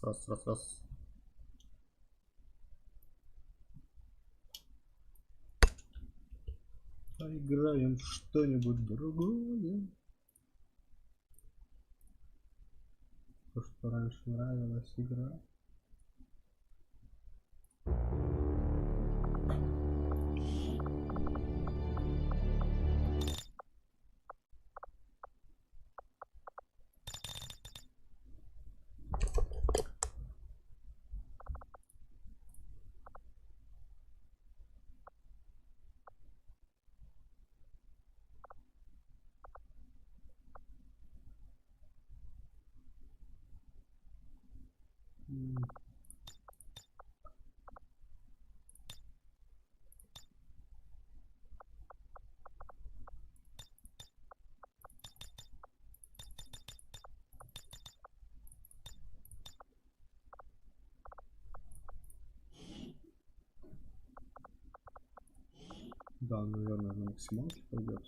Раз. Поиграем в что-нибудь другое. То, что раньше нравилась игра. Да, наверное, на максималке пойдет.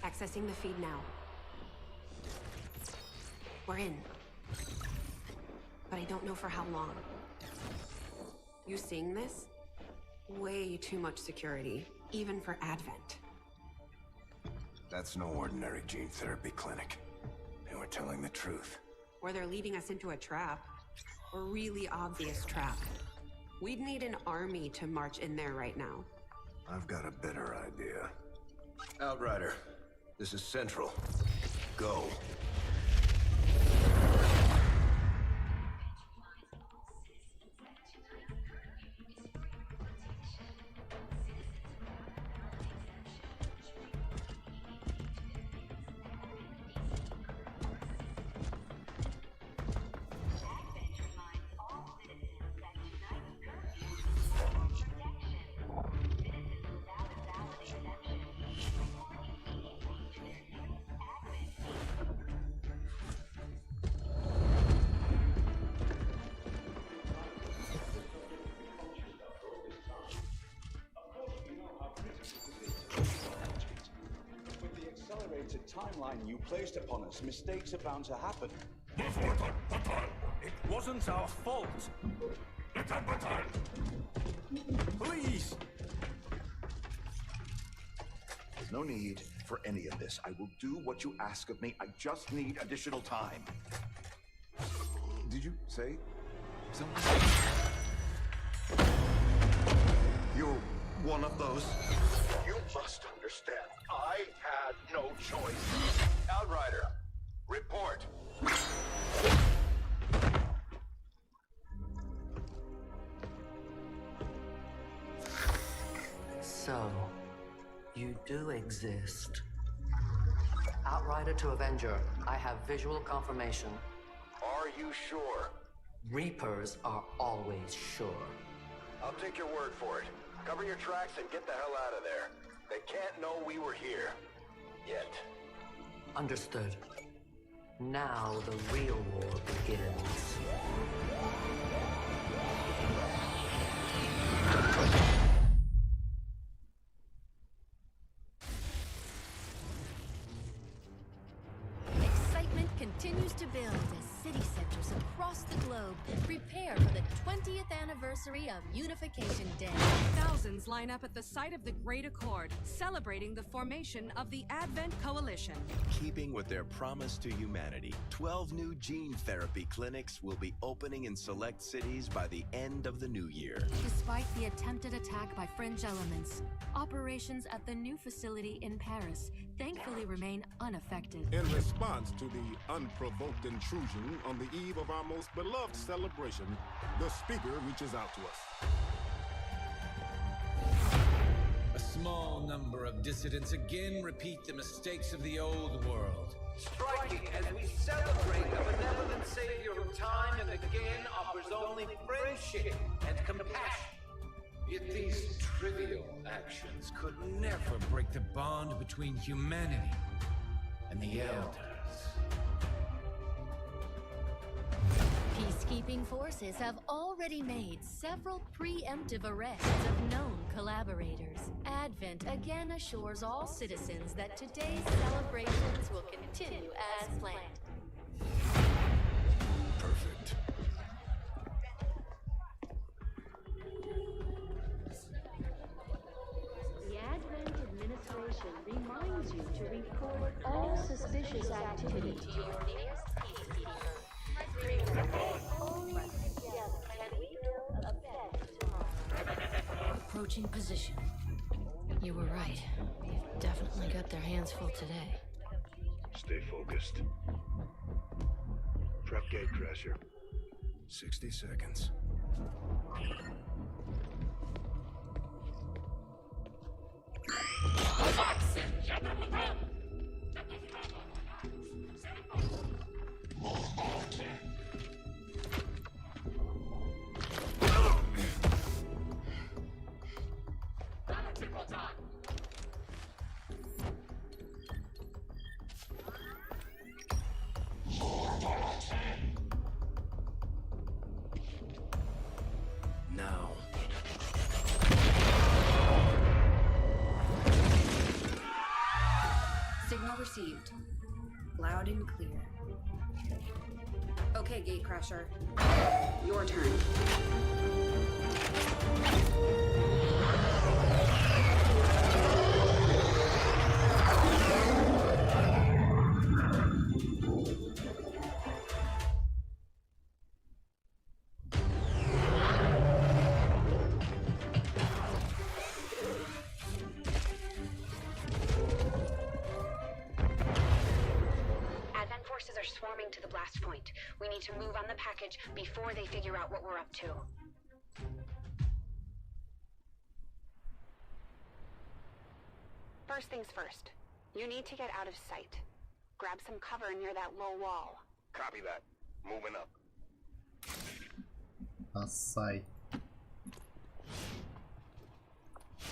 Accessing the feed now. We're in. But I don't know for how long. You seeing this? Way too much security, even for Advent. That's no ordinary gene therapy clinic. And we're telling the truth. Or they're leading us into a trap. A really obvious trap. We'd need an army to march in there right now. I've got a better idea. Outrider, this is Central. Go. Timeline you placed upon us, mistakes are bound to happen. It wasn't our fault. Please! There's no need for any of this. I will do what you ask of me. I just need additional time. Did you say something? You're one of those. You must understand. I had no choice. Outrider, report. So, you do exist. Outrider to Avenger, I have visual confirmation. Are you sure? Reapers are always sure. I'll take your word for it. Cover your tracks and get the hell out of there. They can't know we were here. Yet. Understood. Now the real war begins. Excitement continues to build as city centers across the globe prepare for the 20th anniversary of Unification Day. Thousands line up at the site of the Great Accord, celebrating the formation of the Advent Coalition. Keeping with their promise to humanity, 12 new gene therapy clinics will be opening in select cities by the end of the new year. Despite the attempted attack by fringe elements, operations at the new facility in Paris thankfully remain unaffected. In response to the unprovoked intrusion on the eve of our most beloved celebration, the speaker reaches out to us. A small number of dissidents again repeat the mistakes of the old world. Striking as we celebrate the benevolent savior of time and again offers only friendship and compassion. Yet these trivial actions could never break the bond between humanity and the Elders. Peacekeeping forces have already made several preemptive arrests of known collaborators. Advent again assures all citizens that today's celebrations will continue as planned. Perfect. The Advent administration reminds you to report all suspicious activity to your nearest peacekeeper. Only together can we build a better tomorrow. Approaching position. You were right. They've definitely got their hands full today. Stay focused. Prep gate crasher. 60 seconds. Now. Signal received. Loud and clear. Okay, Gatecrasher. Your turn. Swarming to the blast point. We need to move on the package before they figure out what we're up to. First things first. You need to get out of sight. Grab some cover near that low wall. Copy that. Moving up. Assai.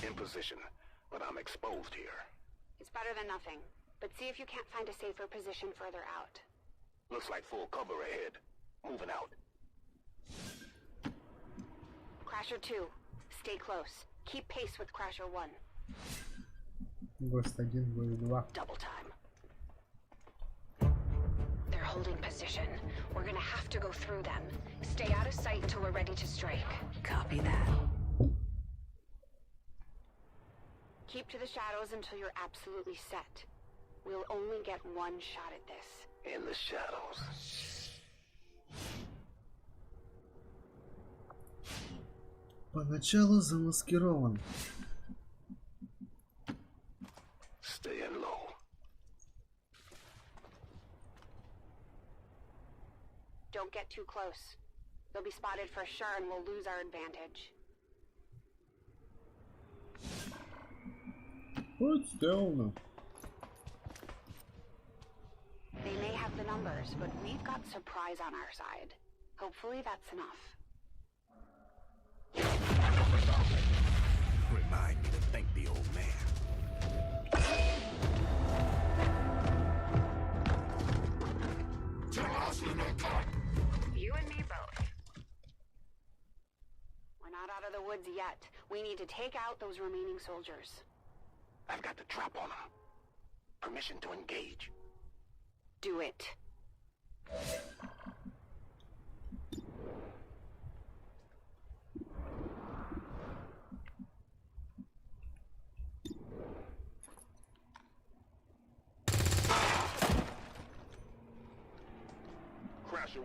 In position, but I'm exposed here. It's better than nothing, but see if you can't find a safer position further out. Looks like full cover ahead. Moving out. Crasher 2, stay close. Keep pace with Crasher 1. Гость 1, гость 2. Double time. They're holding position. We're gonna have to go through them. Stay out of sight until we're ready to strike. Copy that. Keep to the shadows until you're absolutely set. We'll only get one shot at this. In the shadows. Поначалу замаскирован. Staying low. Don't get too close. They'll be spotted for sure and we'll lose our advantage. Вот сделано. They may have the numbers, but we've got surprise on our side. Hopefully that's enough. Remind me to thank the old man. You and me both. We're not out of the woods yet. We need to take out those remaining soldiers. I've got the trap on them. Permission to engage. Do it.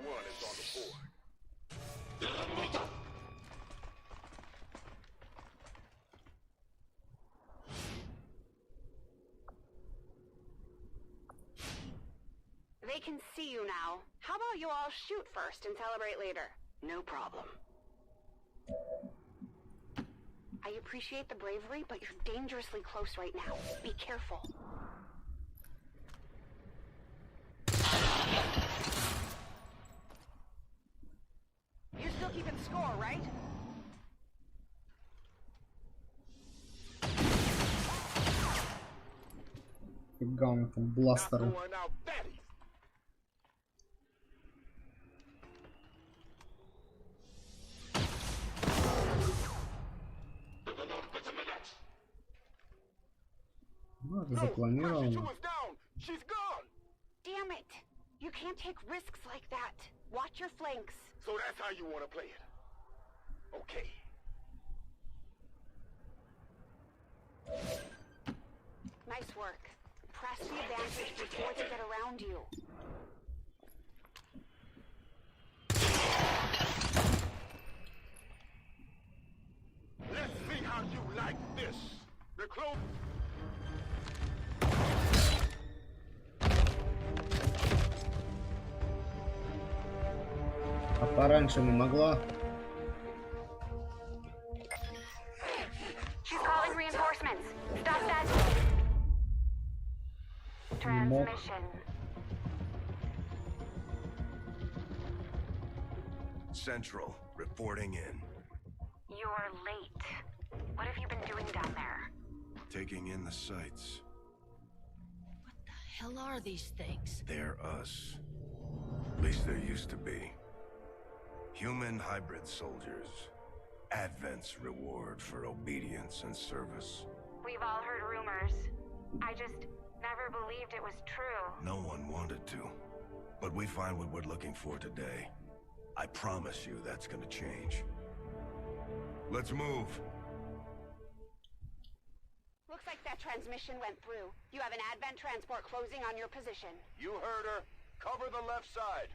Everyone is on the board. They can see you now. How about you all shoot first and celebrate later? No problem. I appreciate the bravery, but you're dangerously close right now. Be careful. You're still keeping score, right? Keep going from blaster. Not going out fatty. Ну, это запланировано. She's gone. Damn it! You can't take risks like that. Watch your flanks. So that's how you want to play it. Okay. Nice work. Press the advantage before they get around you. Let's see how you like this. The close. А пораньше не могла. She's calling reinforcements. Stop that. Transmission. Central, reporting in. You're late. What have you been doing down there? Taking in the sights. What the hell are these things? They're us. At least there used to be. Human hybrid soldiers. Advent's reward for obedience and service. We've all heard rumors. I just never believed it was true. No one wanted to. But we find what we're looking for today. I promise you that's gonna change. Let's move. Looks like that transmission went through. You have an Advent transport closing on your position. You heard her. Cover the left side.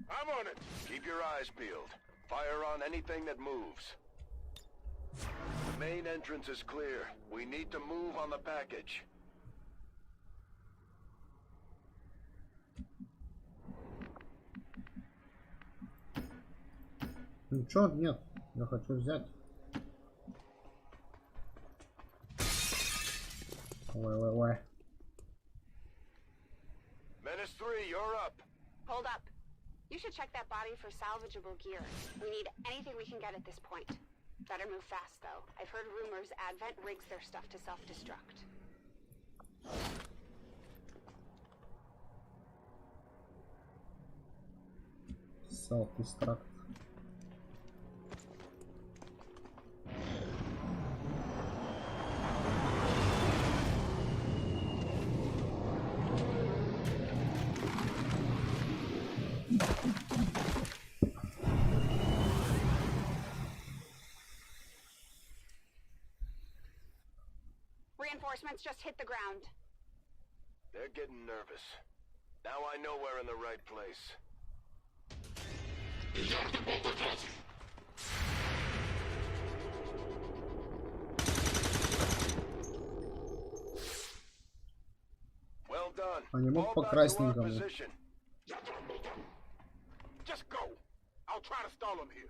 I'm on it. Keep your eyes peeled. Fire on anything that moves. The main entrance is clear. We need to move on the package. Ничего, нет. Я хочу взять. Ой. Menace 3, you're up. Hold up. You should check that body for salvageable gear. We need anything we can get at this point. Better move fast, though. I've heard rumors Advent rigs their stuff to self-destruct. Self-destruct. Reinforcements just hit the ground. They're getting nervous. Now I know we're in the right place. Well done. Они могут Fall по back to our красненькому. position. Just go. I'll try to stall him here.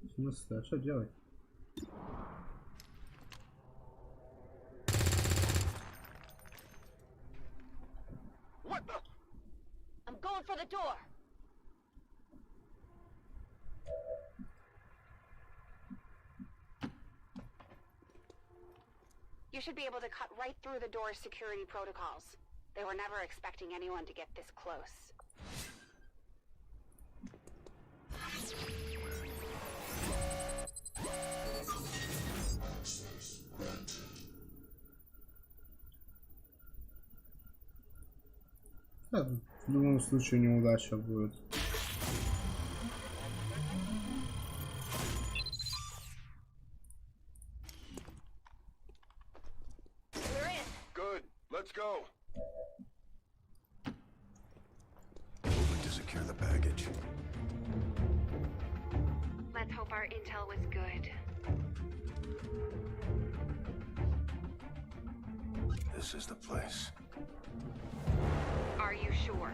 В смысле, а что делать? What the? I'm going for the door. You should be able to cut right through the door's security protocols. They were never expecting anyone to get this close. В любом случае неудача будет. Good. Let's go. Moving to secure the package. Let's hope our intel was good. This is the place. Are you sure?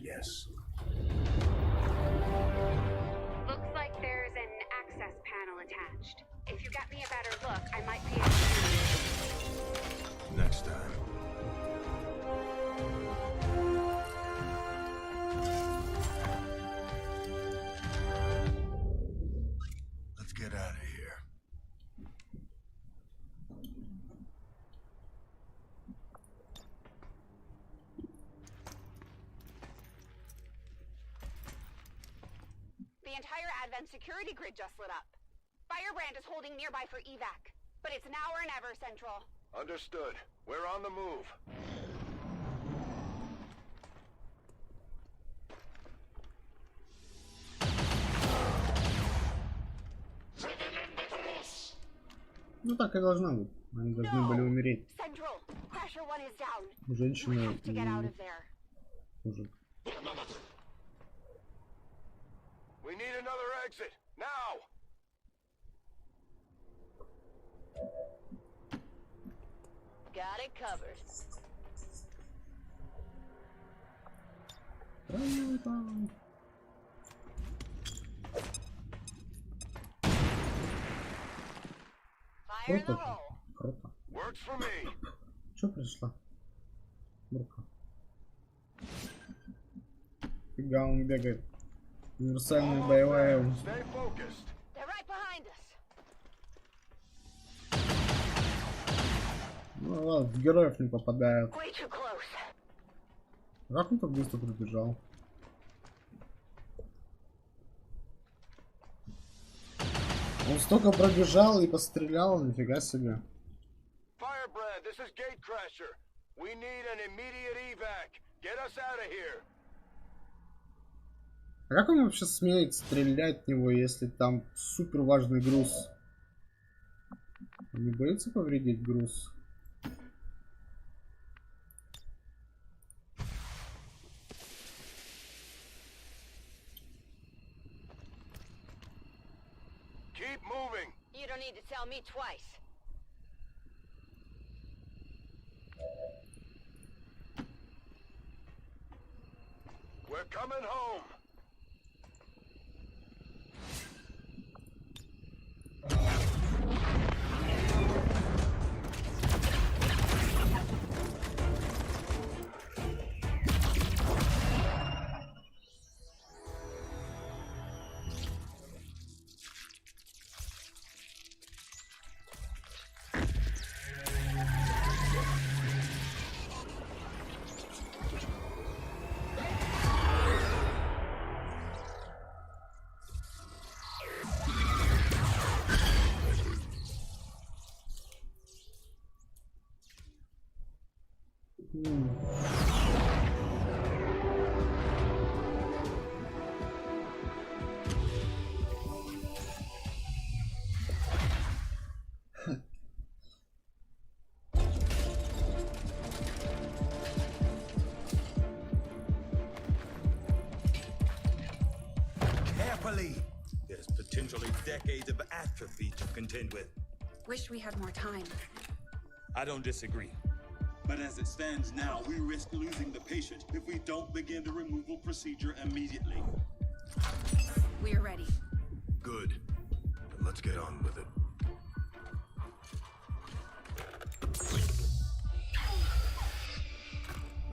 Yes. Looks like there's an access panel attached. If you got me a better look, I might be able to... Next time. Let's get out of here. The entire Advent security grid just lit up. Firebrand is holding nearby for evac, but it's now or never, Central. Understood. We're on the move. Ну так и должно быть. Они должны были умереть. Central, Crasher 1 is down. Женщина We have to get out of there. уже. We need another exit. Now! Got it covered. Fire in the Круто. hole. Круто. Works for me. Чё пришла? Бурка. Фига он бегает. Универсальная боевая. Stay focused. They're right behind us. Ну ладно, в героев не попадают. Way too close. Как он так быстро пробежал? Он столько пробежал и пострелял, нифига себе. Firebrand, this is Gatecrasher. We need an immediate evac. Get us out of here. А как он вообще смеет стрелять в него, если там супер важный груз? Он не боится повредить груз? Keep moving. You don't need to tell me twice. We're coming home. Carefully! There's potentially decades of atrophy to contend with. Wish we had more time. I don't disagree. But as it stands now, we risk losing the patient if we don't begin the removal procedure immediately. We're ready. Good. Then let's get on with it.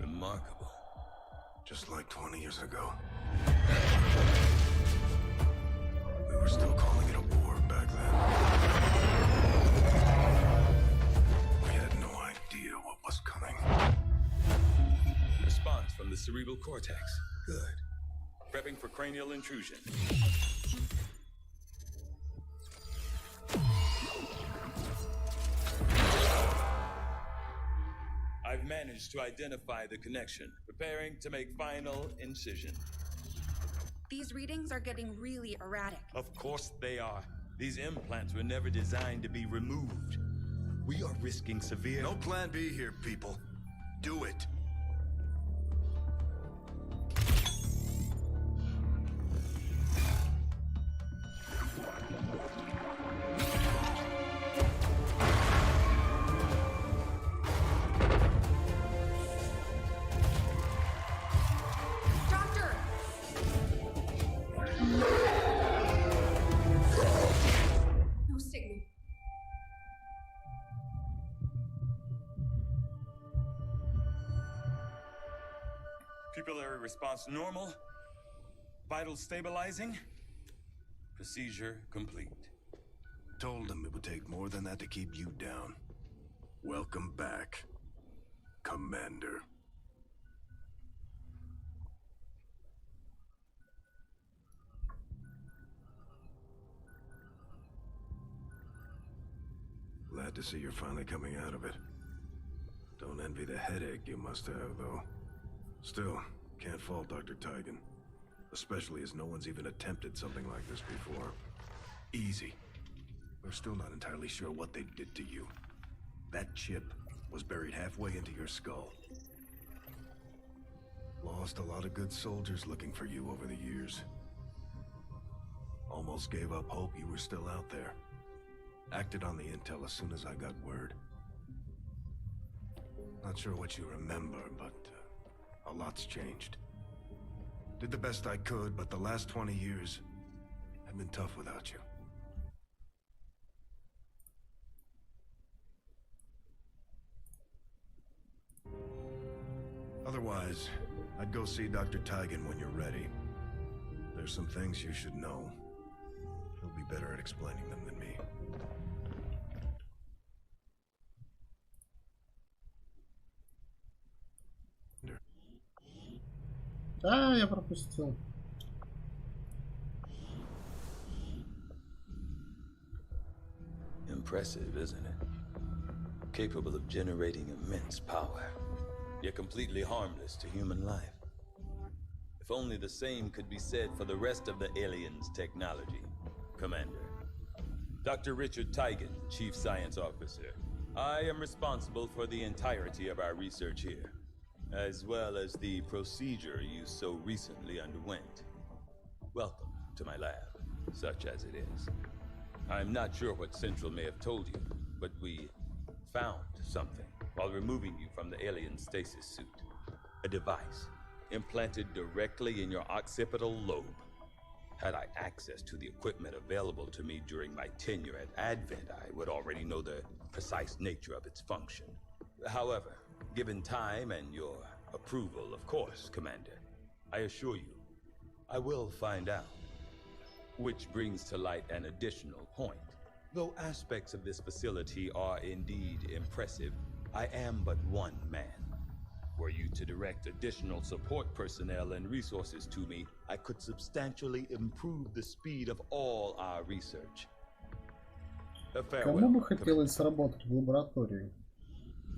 Remarkable. Just like 20 years ago. We were still calling it a war back then. We had no idea what was coming. Response from the cerebral cortex. Good. Prepping for cranial intrusion. managed to identify the connection, preparing to make final incision. These readings are getting really erratic. Of course they are. These implants were never designed to be removed. We are risking severe... No plan B here, people. Do it. No signal. Pupillary response normal. Vital stabilizing. Procedure complete. Told them it would take more than that to keep you down. Welcome back, Commander. Glad to see you're finally coming out of it. Don't envy the headache you must have, though. Still, can't fault Dr. Tigan. Especially as no one's even attempted something like this before. Easy. We're still not entirely sure what they did to you. That chip was buried halfway into your skull. Lost a lot of good soldiers looking for you over the years. Almost gave up hope you were still out there. Acted on the intel as soon as I got word. Not sure what you remember, but a lot's changed. Did the best I could, but the last 20 years have been tough without you. Otherwise, I'd go see Dr. Tigan when you're ready. There's some things you should know. He'll be better at explaining them than me. Да, я пропустил. Impressive, isn't it? Capable of generating immense power, yet completely harmless to human life. If only the same could be said for the rest of the aliens' technology, Commander. Dr. Richard Tigan, Chief Science Officer. I am responsible for the entirety of our research here, as well as the procedure you so recently underwent. Welcome to my lab, such as it is. I'm not sure what Central may have told you, but we found something while removing you from the alien stasis suit. A device implanted directly in your occipital lobe. Had I access to the equipment available to me during my tenure at Advent, I would already know the precise nature of its function. However, given time and your approval, of course, Commander, I assure you, I will find out. Which brings to light an additional point. Though aspects of this facility are indeed impressive, I am but one man. Were you to direct additional support personnel and resources to me, I could substantially improve the speed of all our research. Кому бы хотелось работать в лаборатории?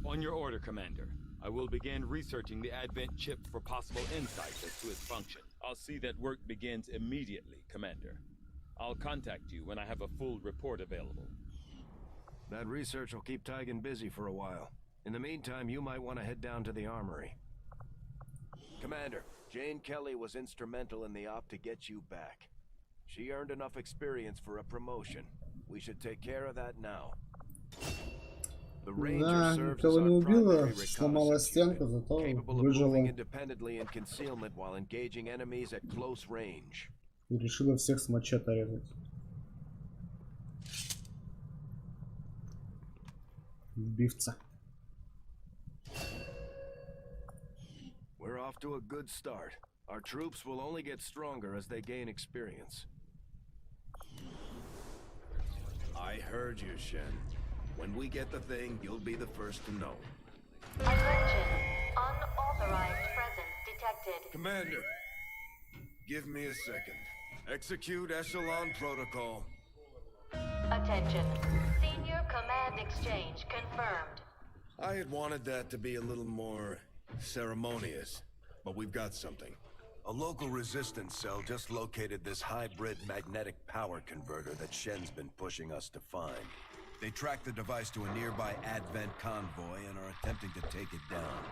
On your order, Commander. I will begin researching the Advent chip for possible insights as to its function. I'll see that work begins immediately, Commander. I'll contact you when I have a full report available. That research will keep Tigan busy for a while. In the meantime, you might want to head down to the armory. Commander, Jane Kelly was instrumental in the op to get you back. She earned enough experience for a promotion. We should take care of that now. The Ranger Да, serves никого as не our убила, primary сломала reconnaissance стенку, unit, зато capable of выжила moving independently in concealment while engaging enemies at close range. и решила всех с мачете резать. Убивца. We're off to a good start. Our troops will only get stronger as they gain experience. I heard you, Shen. When we get the thing, you'll be the first to know. Attention. Unauthorized presence detected. Commander, give me a second. Execute Echelon Protocol. Attention. Senior command exchange confirmed. I had wanted that to be a little more ceremonious, but we've got something. A local resistance cell just located this hybrid magnetic power converter that Shen's been pushing us to find. They tracked the device to a nearby Advent convoy and are attempting to take it down.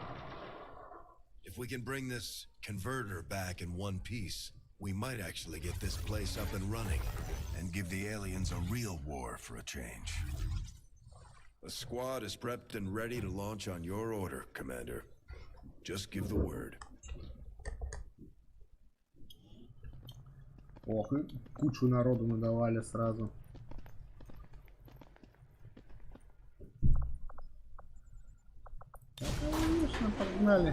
If we can bring this converter back in one piece, we might actually get this place up and running and give the aliens a real war for a change. The squad is prepped and ready to launch on your order, Commander. Just give the word. Ох, и кучу народу надавали сразу. Да, конечно, погнали.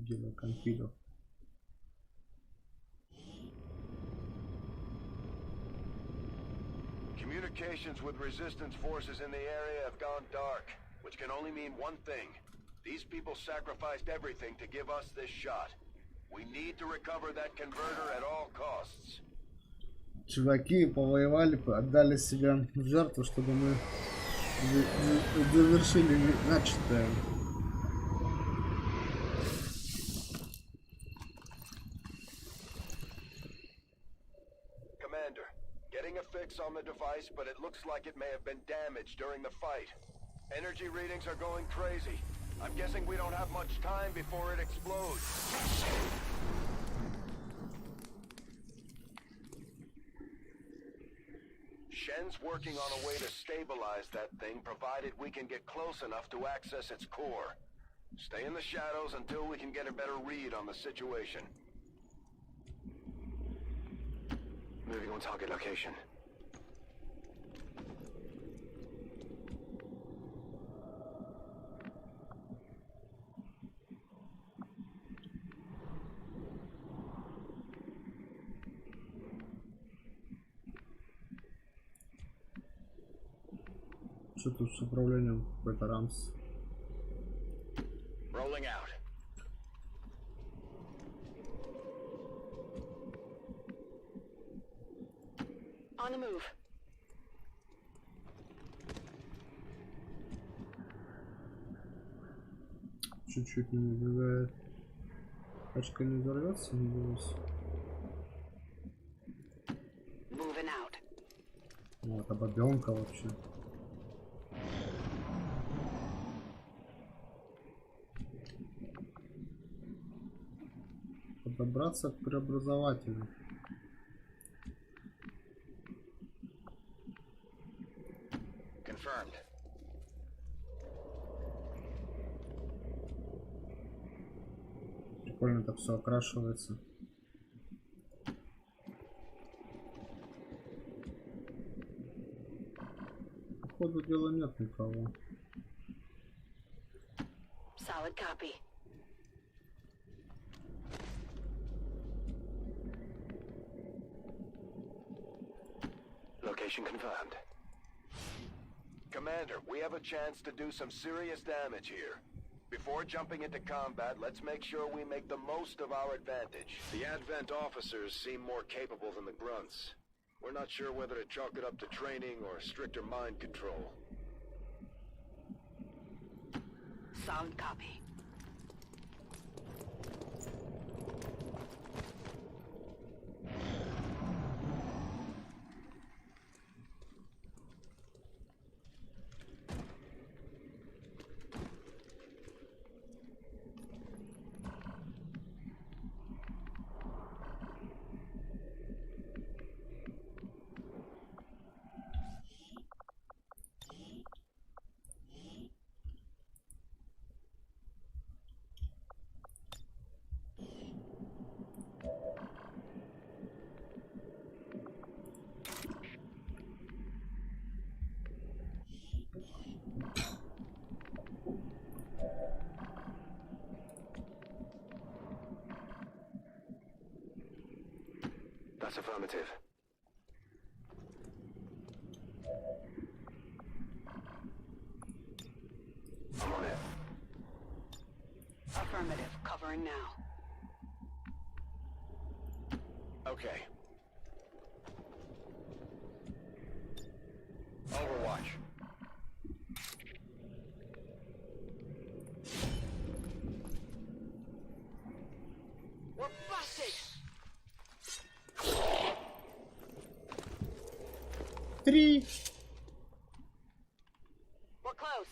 Дело конфидов. Communications with resistance forces in the area have gone dark, which can only mean one thing. These people sacrificed everything to give us this shot. We need to recover that converter at all costs. Чуваки повоевали, отдали себя в жертву, чтобы мы завершили начатое. Commander, getting a fix on the device, but it looks like it may have been damaged during the fight. Energy readings are going crazy. I'm guessing we don't have much time before it explodes. Shen's working on a way to stabilize that thing, provided we can get close enough to access its core. Stay in the shadows until we can get a better read on the situation. Moving on target location. Что тут с управлением? Какой-то рамс. Rolling out. On the move. Чуть-чуть не убегает. Тачка не взорвется, не боюсь. Moving out. Вот, бабёнка вообще. Подобраться к преобразователю. Confirmed. Прикольно так все окрашивается. Походу дела нет никого. Solid copy. Location confirmed. Commander, we have a chance to do some serious damage here. Before jumping into combat, let's make sure we make the most of our advantage. The Advent officers seem more capable than the grunts. We're not sure whether to chalk it up to training or stricter mind control. Solid copy. That's affirmative. I'm on it. Affirmative. Covering now. Okay. Overwatch. We're busted! 3. We're close.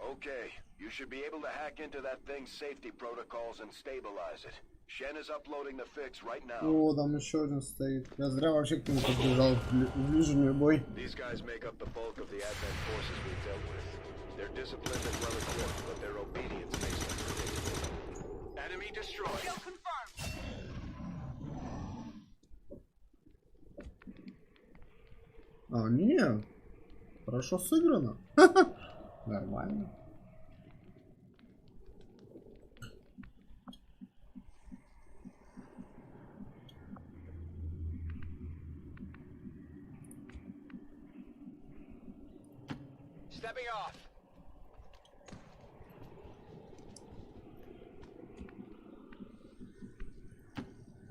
Okay, you should be able to hack into that thing's safety protocols and stabilize it. Shen is uploading the fix right now. О, там еще один стоит. Я зря вообще к нему подбежал в ближний бой. These guys make up the bulk of the Advent forces we've dealt with. They're disciplined and well equipped, but their obedience makes them predictable. Enemy destroyed. Kill confirmed. А, не. Хорошо сыграно. Нормально. Stepping off.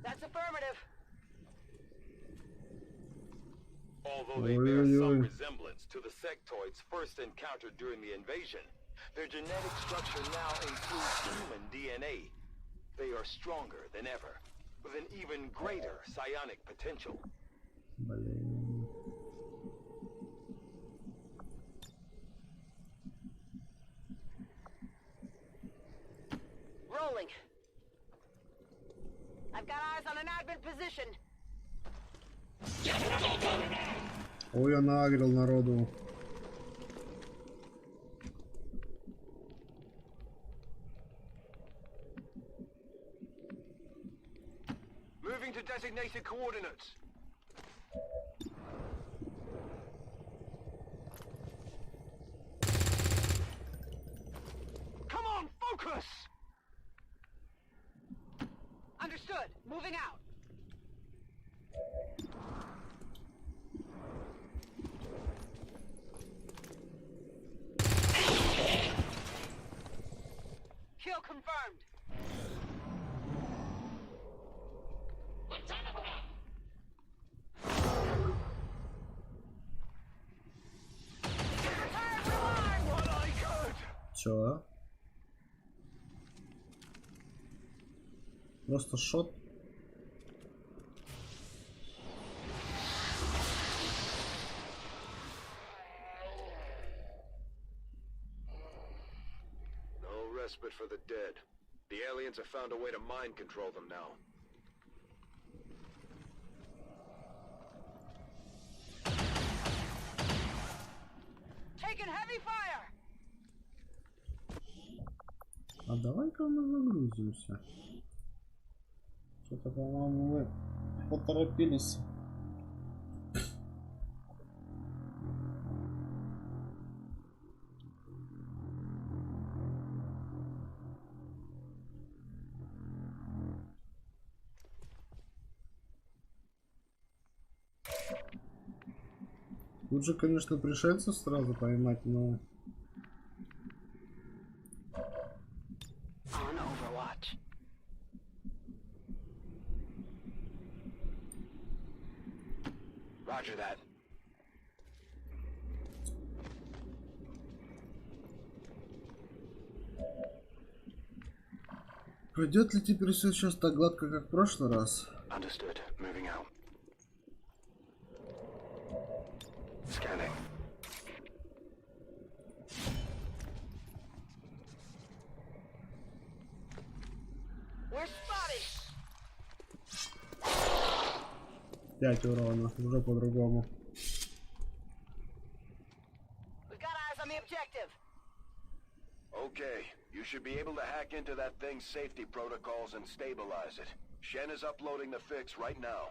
That's affirmative. Although they bear some resemblance to the sectoids first encountered during the invasion, their genetic structure now includes human DNA. They are stronger than ever, with an even greater psionic potential. Блин. Rolling. I've got eyes on an advent position. Ой, я нагрел народу. Moving to designated coordinates. Come on, focus! Understood. Moving out. Kill confirmed. Чё? Просто шот. No respite for the dead. The aliens have found a way to mind control them now. Taking heavy fire. А давай-ка мы загрузимся. Что-то, по-моему, мы поторопились. Лучше, конечно, пришельцев сразу поймать, но... On Overwatch. Roger that. Пойдет ли теперь все сейчас так гладко, как в прошлый раз? Understood. Moving out. Scanning. We're spotted. 5 урона, уже по-другому. We've got eyes on the objective. Okay, you should be able to hack into that thing's safety protocols and stabilize it. Shen is uploading the fix right now.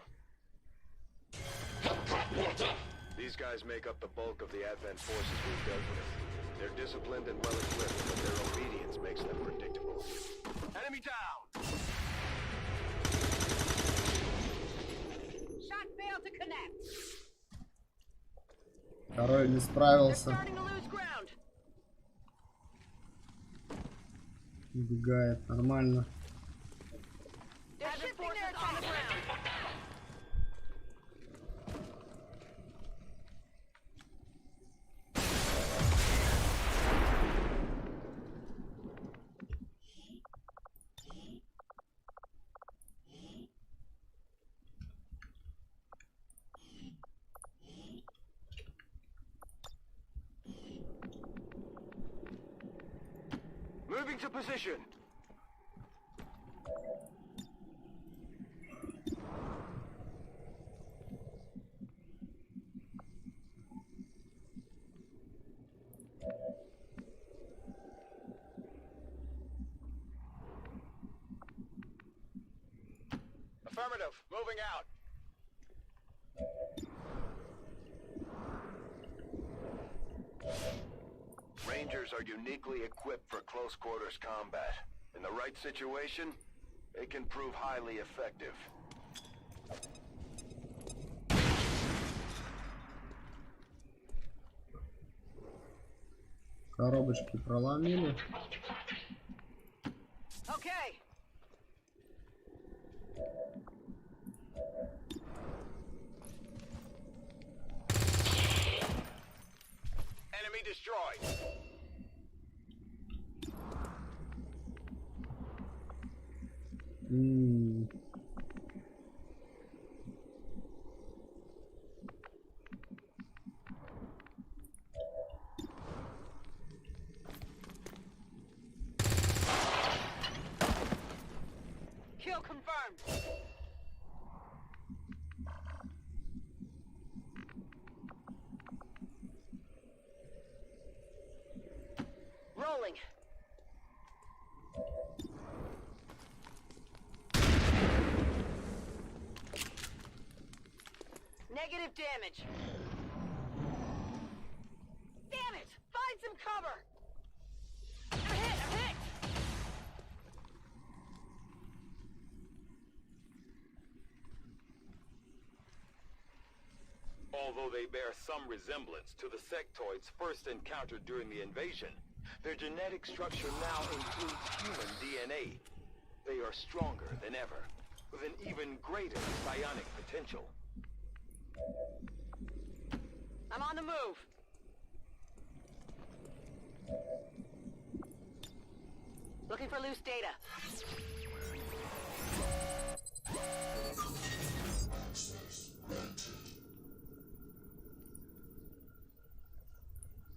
These guys make up the bulk of the Advent forces we've dealt with. They're disciplined and well equipped, but their obedience makes them predictable. Enemy down! Shot failed to connect. Второй не справился. Starting to lose ground. Убегает, нормально. They're shifting their Moving to position. Affirmative. Moving out. Rangers are uniquely equipped for close quarters combat. In the right situation, they can prove highly effective. Коробочки проломили. Okay. Enemy destroyed. Kill confirmed. Rolling. Negative damage. Damn it! Find some cover! I'm hit! I'm hit! Although they bear some resemblance to the sectoids first encountered during the invasion, their genetic structure now includes human DNA. They are stronger than ever, with an even greater psionic potential. I'm on the move. Looking for loose data.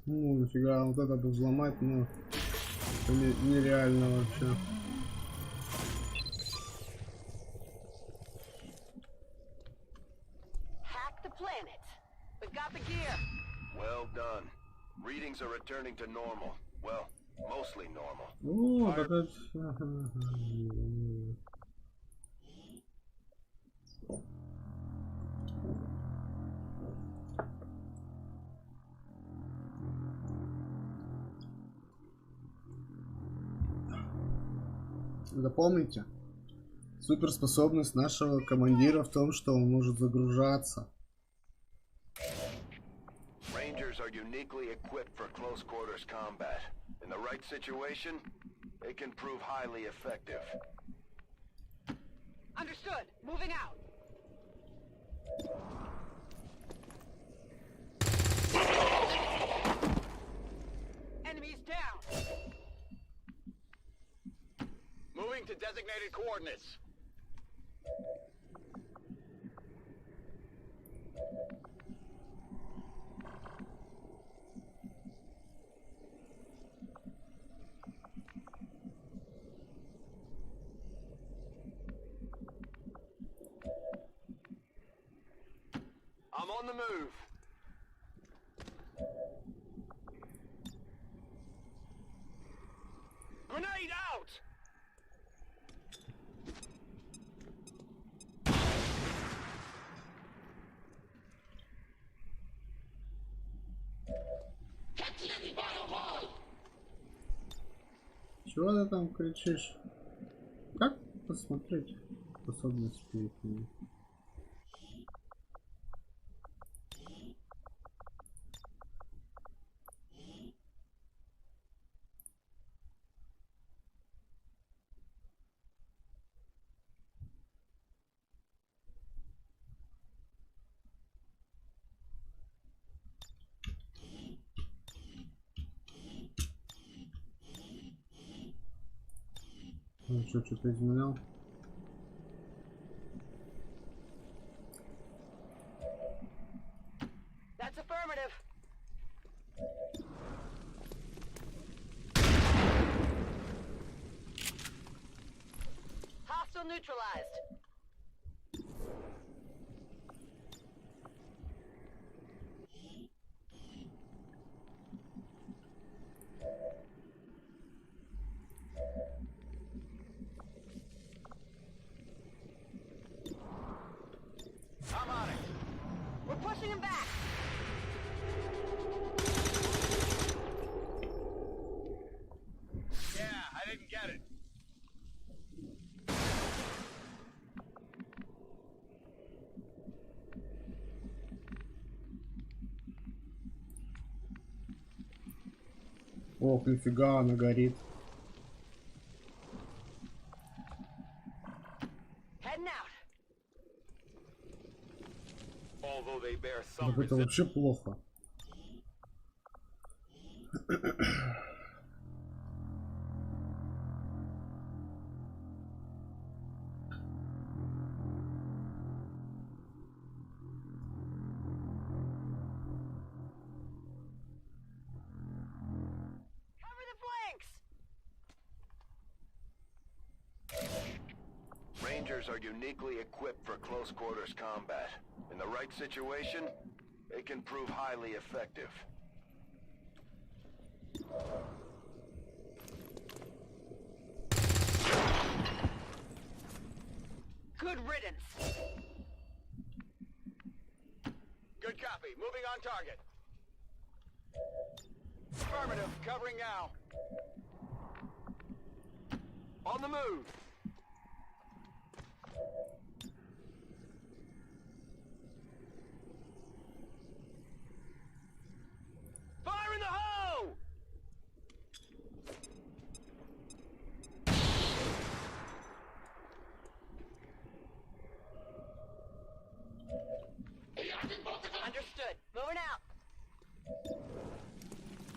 Ну, нифига, вот это бы взломать, ну, это нереально вообще. Hack the planet. We've got the gear. Well done. Readings are returning to normal. Well, mostly normal. О, так это... Запомните, суперспособность нашего командира в том, что он может загружаться. Rangers are uniquely equipped for close quarters combat. In the right situation, they can prove highly effective. Understood. Moving out. Enemies down. Moving to designated coordinates. I'm on the move. Grenade out! Чего ты там кричишь? Как посмотреть способности их? Ну что-то изменял? That's affirmative. Hostile neutralized. I'm on it. We're pushing him back. Yeah, I didn't get it. Ох, нифига, она горит. Heading out. Although they bear Так some это вообще плохо. Cover the flanks. Rangers are uniquely equipped for close quarters combat. In the right situation, it can prove highly effective. Good riddance. Good copy. Moving on target. Affirmative. Covering now. On the move. Fire in the hole! Understood. Moving out.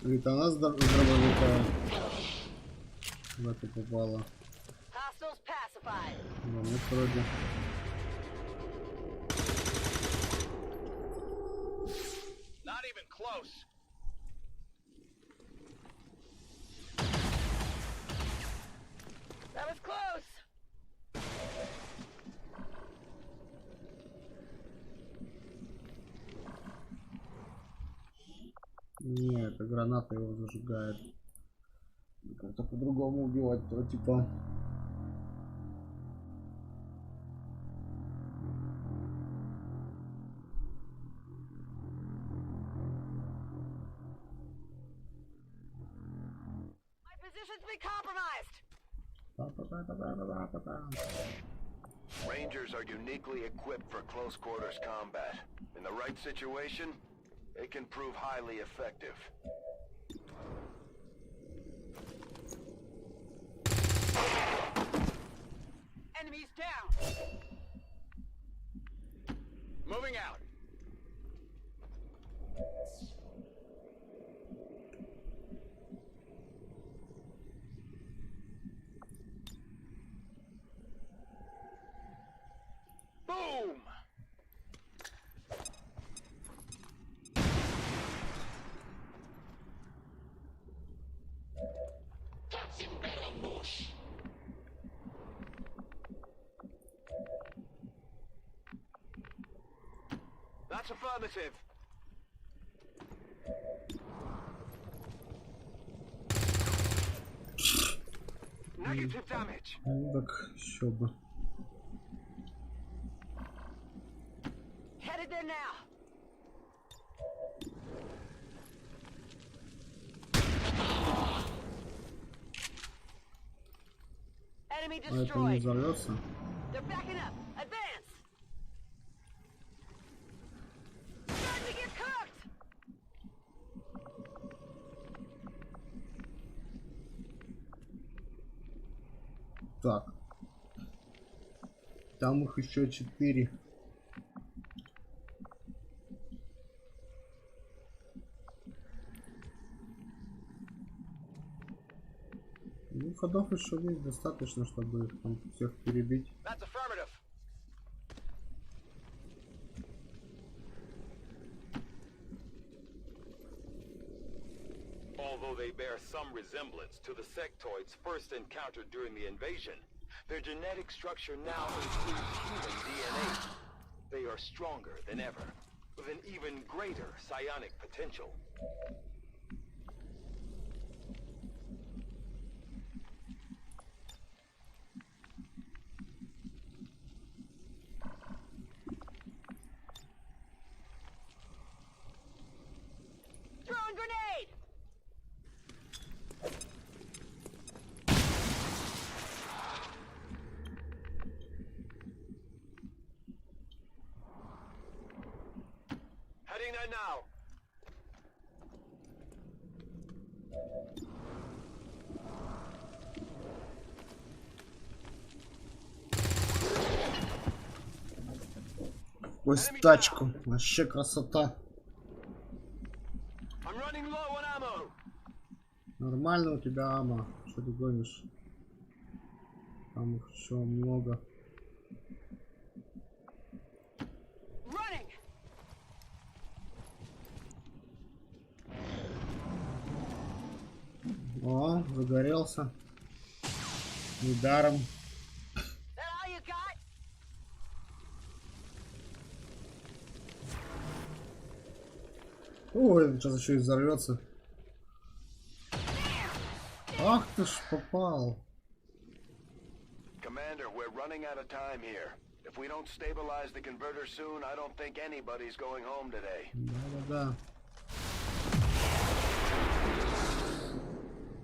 Ведь она с дробовика в это попала. Hostiles pacified. Да, нет, вроде. Not even close. That was close. Не, эта граната его зажигает. Как-то по-другому убивать, то типа. My position's been compromised. Rangers are uniquely equipped for close quarters combat. In the right situation, it can prove highly effective. Enemies down. Moving out. Boom! That's affirmative. Negative damage. Ну так, еще бы. Headed there now. Enemy А это не destroyed. взорвется? They're backing up. Advance. Starting to get cooked. Так. Там их еще 4. Ну, ходов еще есть достаточно, чтобы их там всех перебить. That's affirmative. Although they bear some resemblance to the sectoids first encountered during the invasion, Their genetic structure now includes human DNA. They are stronger than ever, with an even greater psionic potential. Throwing grenade! Heading there now. Сквозь тачку. Вообще красота. I'm running low on ammo. Нормально у тебя ама. Что ты гонишь? Там их еще много. Running! О, загорелся. Ударом. That all you got? Ой, сейчас еще и взорвется. Ах ты ж попал. Commander, we're running out of time here. If we don't stabilize the converter soon, I don't think anybody's going home today. Да-да-да.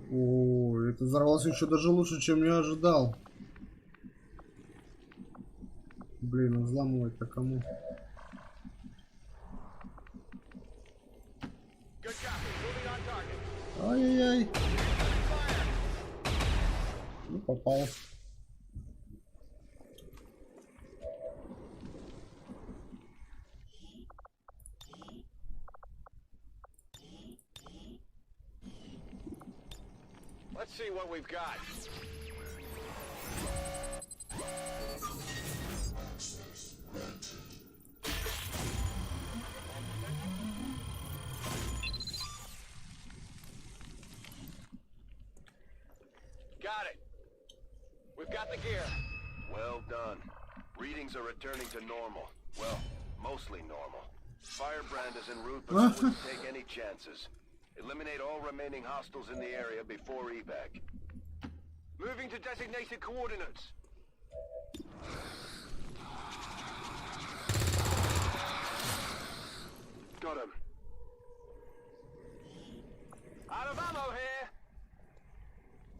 О, это взорвался еще даже лучше, чем я ожидал. Блин, а взламывать-то кому? Ай-яй-яй. Ну, попал. Let's see what we've got. Got it. We've got the gear. Well done. Readings are returning to normal. Well, mostly normal. Firebrand is en route, but we wouldn't take any chances. Eliminate all remaining hostiles in the area before evac. Moving to designated coordinates. Got him. Out of ammo here.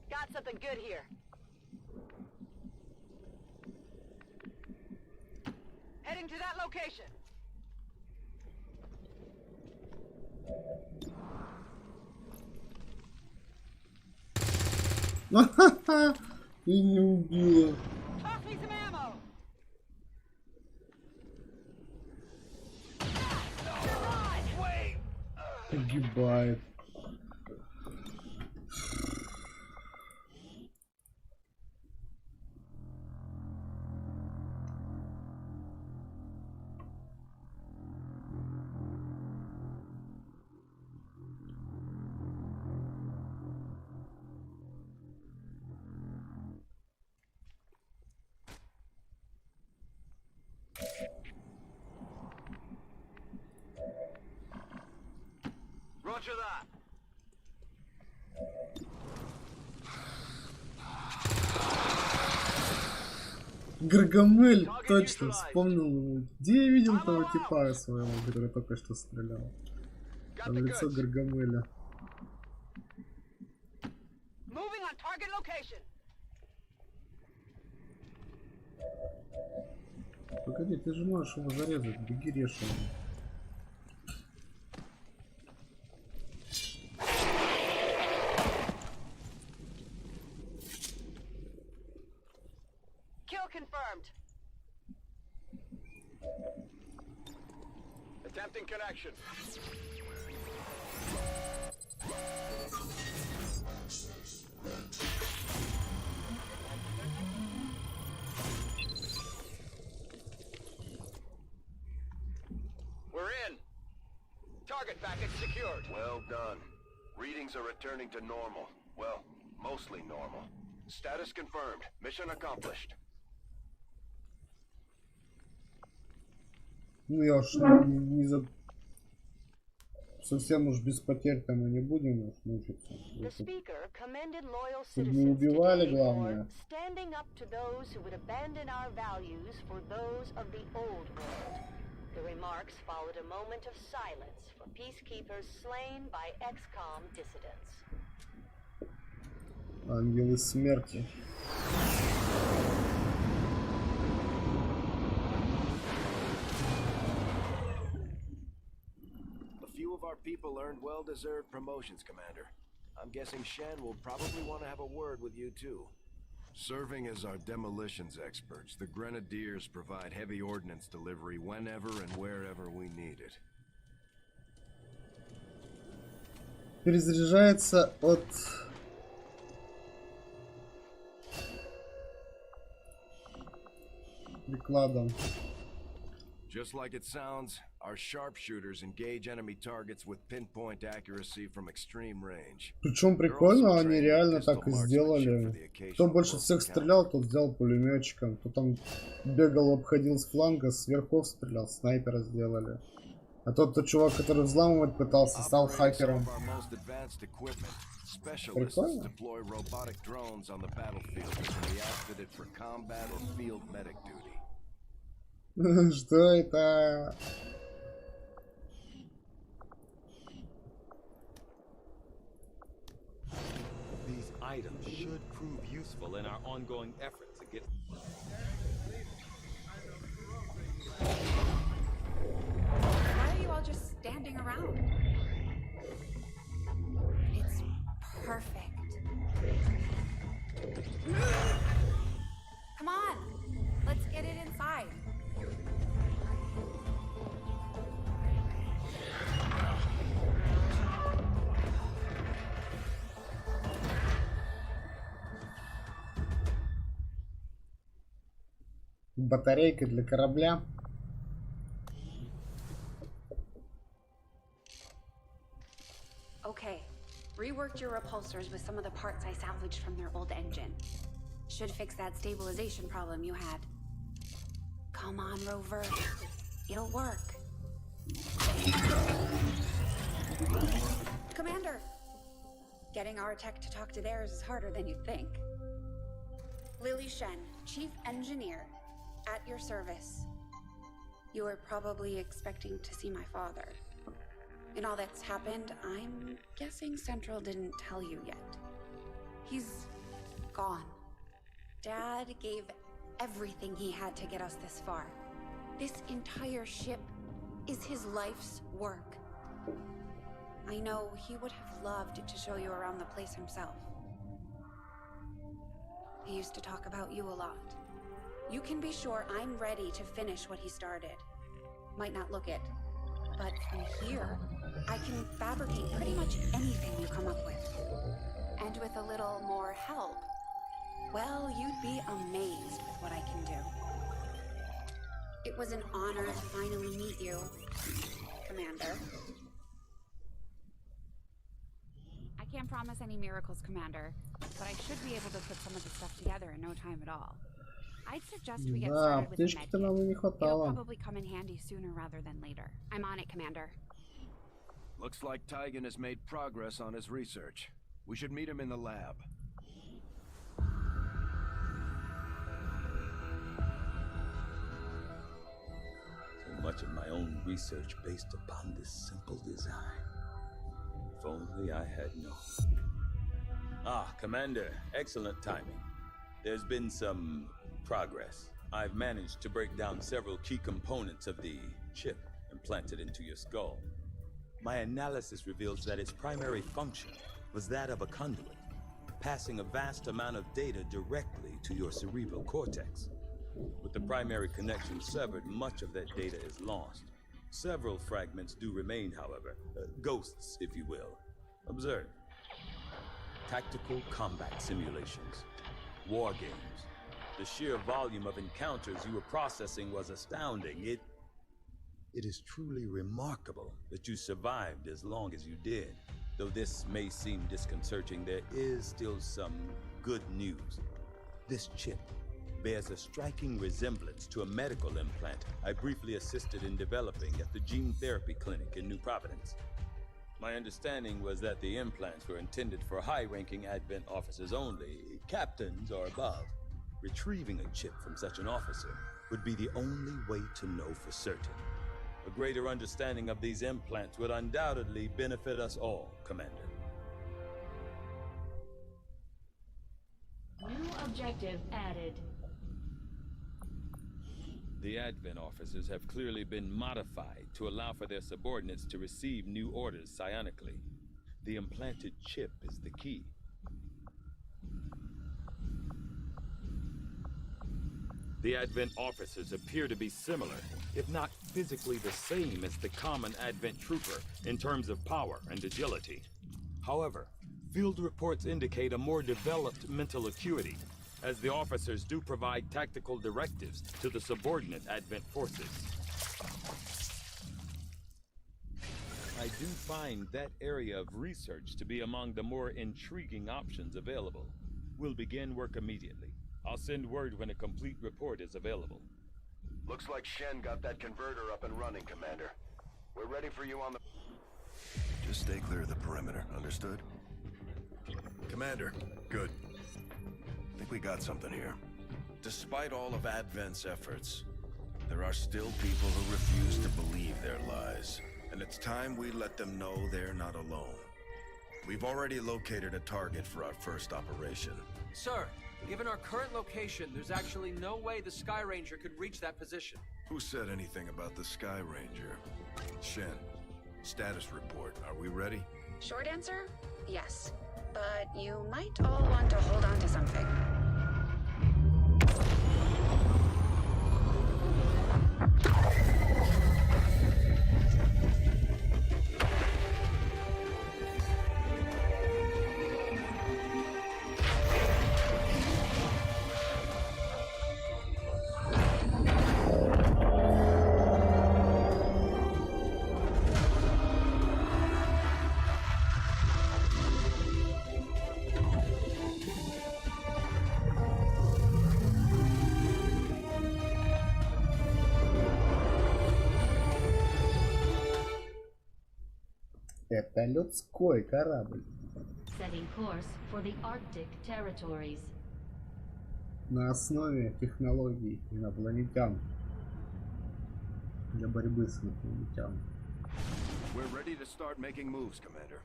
Got something good here. Heading to that location. И не убила. Toss me some ammo. Погибает. Roger that. Гаргамель, точно вспомнил. Где я видел того типа своего, который только что стрелял? Там лицо Гаргамеля. Moving on target location. Погоди, ты же можешь его зарезать. Беги, режь его. Kill confirmed. Attempting connection. We're in. Target package secured. Well done. Readings are returning to normal. Well, mostly normal. Status confirmed. Mission accomplished. Ну я уж не за... совсем уж без потерь там и не будем уж мучиться. The speaker commended loyal Чтобы не citizens убивали, today for главное. standing up to those who would abandon our values for those of the old world. The remarks followed a moment of silence for peacekeepers slain by XCOM dissidents. Ангелы смерти. A few of our people earned well-deserved promotions, Commander. I'm guessing Shen will probably want to have a word with you too. Serving as our demolitions experts, the Grenadiers provide heavy ordnance delivery whenever and wherever we need it. Перезаряжается от... прикладом. Just like it sounds, our sharpshooters engage enemy targets with pinpoint accuracy from extreme range. Причем прикольно, они реально так и сделали. Кто больше всех стрелял, тот сделал пулеметчиком. Кто там бегал, обходил с фланга, с верхов стрелял, снайпера сделали. А тот чувак, который взламывать пытался, стал хакером. Прикольно. Что это? These items should prove useful in our ongoing efforts against... Why are you all just standing around? It's perfect. Come on, let's get it inside. Батарейка для корабля. Okay, reworked your repulsors with some of the parts I salvaged from their old engine. Should fix that stabilization problem you had. Come on, Rover. It'll work. Commander! Getting our tech to talk to theirs is harder than you'd think. Lily Shen, Chief Engineer, at your service. You were probably expecting to see my father. In all that's happened, I'm guessing Central didn't tell you yet. He's gone. Dad gave everything he had to get us this far. This entire ship is his life's work. I know he would have loved to show you around the place himself. He used to talk about you a lot. You can be sure I'm ready to finish what he started. Might not look it, but from here, I can fabricate pretty much anything you come up with. And with a little more help, well, you'd be amazed with what I can do. It was an honor to finally meet you, Commander. I can't promise any miracles, Commander, but I should be able to put some of the stuff together in no time at all. I'd suggest we get started with the med kit. It'll probably come in handy sooner rather than later. I'm on it, Commander. Looks like Tygan has made progress on his research. We should meet him in the lab. So much of my own research based upon this simple design. If only I had known. Ah, Commander, excellent timing. There's been some progress. I've managed to break down several key components of the chip implanted into your skull. My analysis reveals that its primary function was that of a conduit, passing a vast amount of data directly to your cerebral cortex. With the primary connection severed, much of that data is lost. Several fragments do remain, however, ghosts, if you will. Observe. Tactical combat simulations, war games. The sheer volume of encounters you were processing was astounding. It is truly remarkable that you survived as long as you did. Though this may seem disconcerting, there is still some good news. This chip bears a striking resemblance to a medical implant I briefly assisted in developing at the gene therapy clinic in New Providence. My understanding was that the implants were intended for high-ranking Advent officers only, captains or above. Retrieving a chip from such an officer would be the only way to know for certain. A greater understanding of these implants would undoubtedly benefit us all, Commander. New objective added. The Advent officers have clearly been modified to allow for their subordinates to receive new orders psionically. The implanted chip is the key. The Advent officers appear to be similar, if not physically the same as the common Advent trooper in terms of power and agility. However, field reports indicate a more developed mental acuity, as the officers do provide tactical directives to the subordinate Advent forces. I do find that area of research to be among the more intriguing options available. We'll begin work immediately. I'll send word when a complete report is available. Looks like Shen got that converter up and running, Commander. We're ready for you on the... Just stay clear of the perimeter, understood? Commander, good. Think we got something here. Despite all of Advent's efforts, there are still people who refuse to believe their lies. And it's time we let them know they're not alone. We've already located a target for our first operation. Sir, given our current location, there's actually no way the Sky Ranger could reach that position. Who said anything about the Sky Ranger? Shen, status report. Are we ready? Short answer, yes. But you might all want to hold on to something. Это людской корабль. Setting course for the Arctic territories. На основе технологий инопланетян. Для борьбы с инопланетянами. We're ready to start making moves, Commander.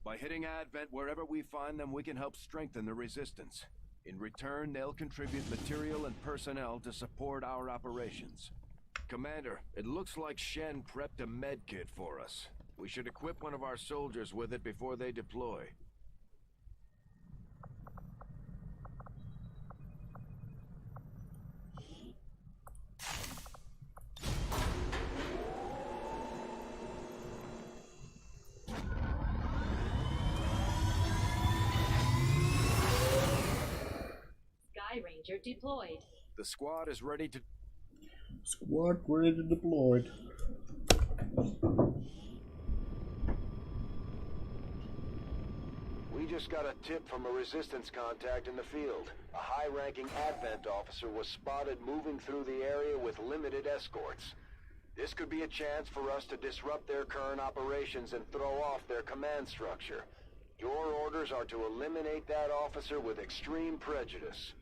By hitting Advent wherever we find them, we can help strengthen the resistance. In return, they'll contribute material and personnel to support our operations. Commander, it looks like Shen prepped a med kit for us. We should equip one of our soldiers with it before they deploy. Sky Ranger deployed. The squad is ready to... Squad ready deployed. We just got a tip from a resistance contact in the field. A high-ranking Advent officer was spotted moving through the area with limited escorts. This could be a chance for us to disrupt their current operations and throw off their command structure. Your orders are to eliminate that officer with extreme prejudice.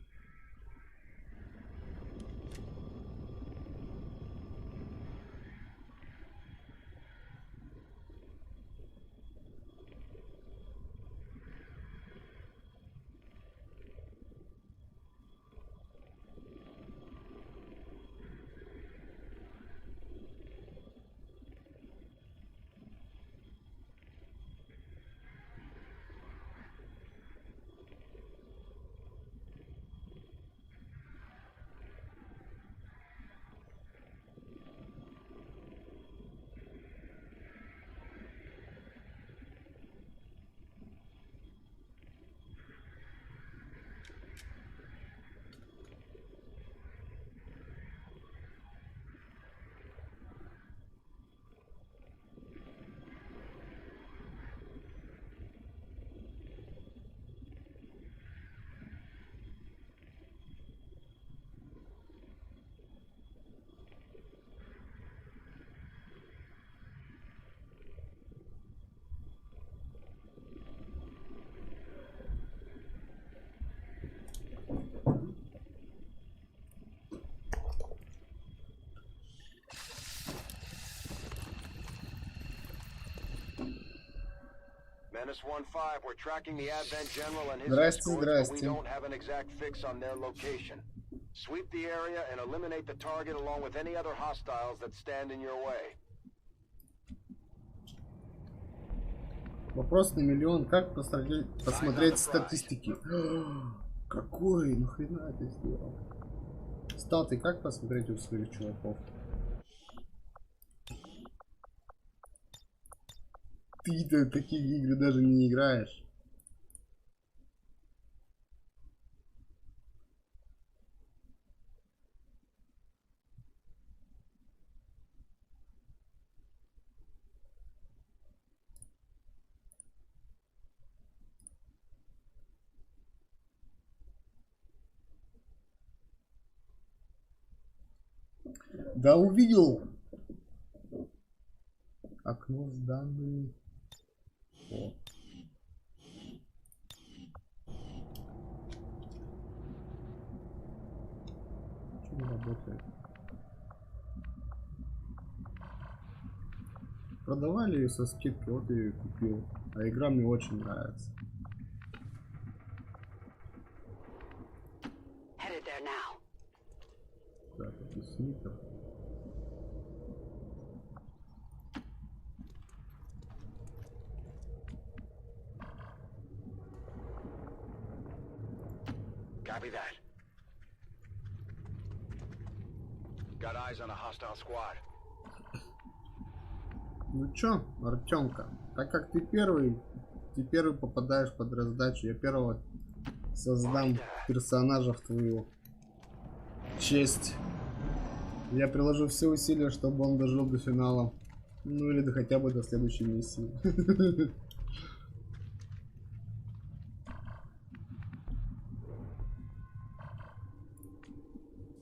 Menace 1-5, we're tracking the Advent General and his Здрасте, escorts, but we здрасте. don't have an exact fix on their location. Sweep the area and eliminate the target along with any other hostiles that stand in your way. Вопрос на миллион. Как посмотреть статистики? Какой? Нахрена это сделал? Статы как посмотреть у своих чуваков? Ты-то таких игр даже не играешь. Да, увидел. Окно с данными. О. Почему не работает? Продавали ее со скидкой, вот я ее купил. А игра мне очень нравится. Да, такой снипер. Copy that. Got eyes on a hostile squad. Ну чё, Артемка, так как ты первый попадаешь под раздачу, я первого создам персонажа в твою честь. Я приложу все усилия, чтобы он дожил до финала. Ну или хотя бы до следующей миссии.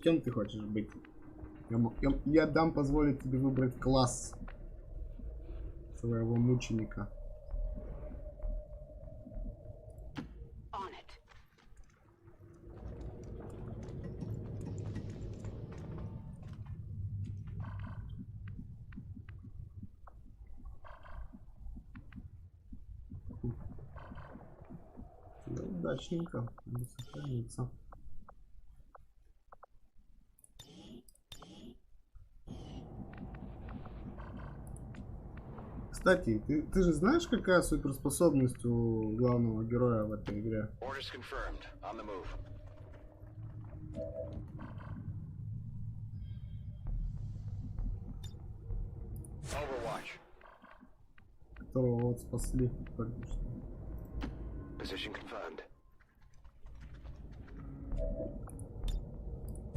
Кем ты хочешь быть? Я дам позволить тебе выбрать класс своего мученика. Удачненько, не сохранится. Кстати, ты же знаешь, какая суперспособность у главного героя в этой игре? Которого вот спасли только что. Position confirmed.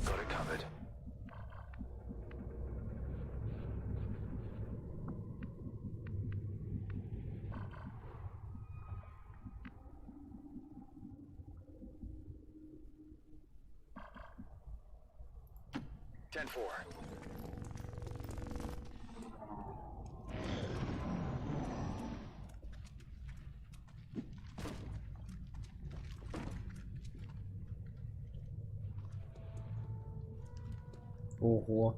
Got it covered. Ten-4. Ого.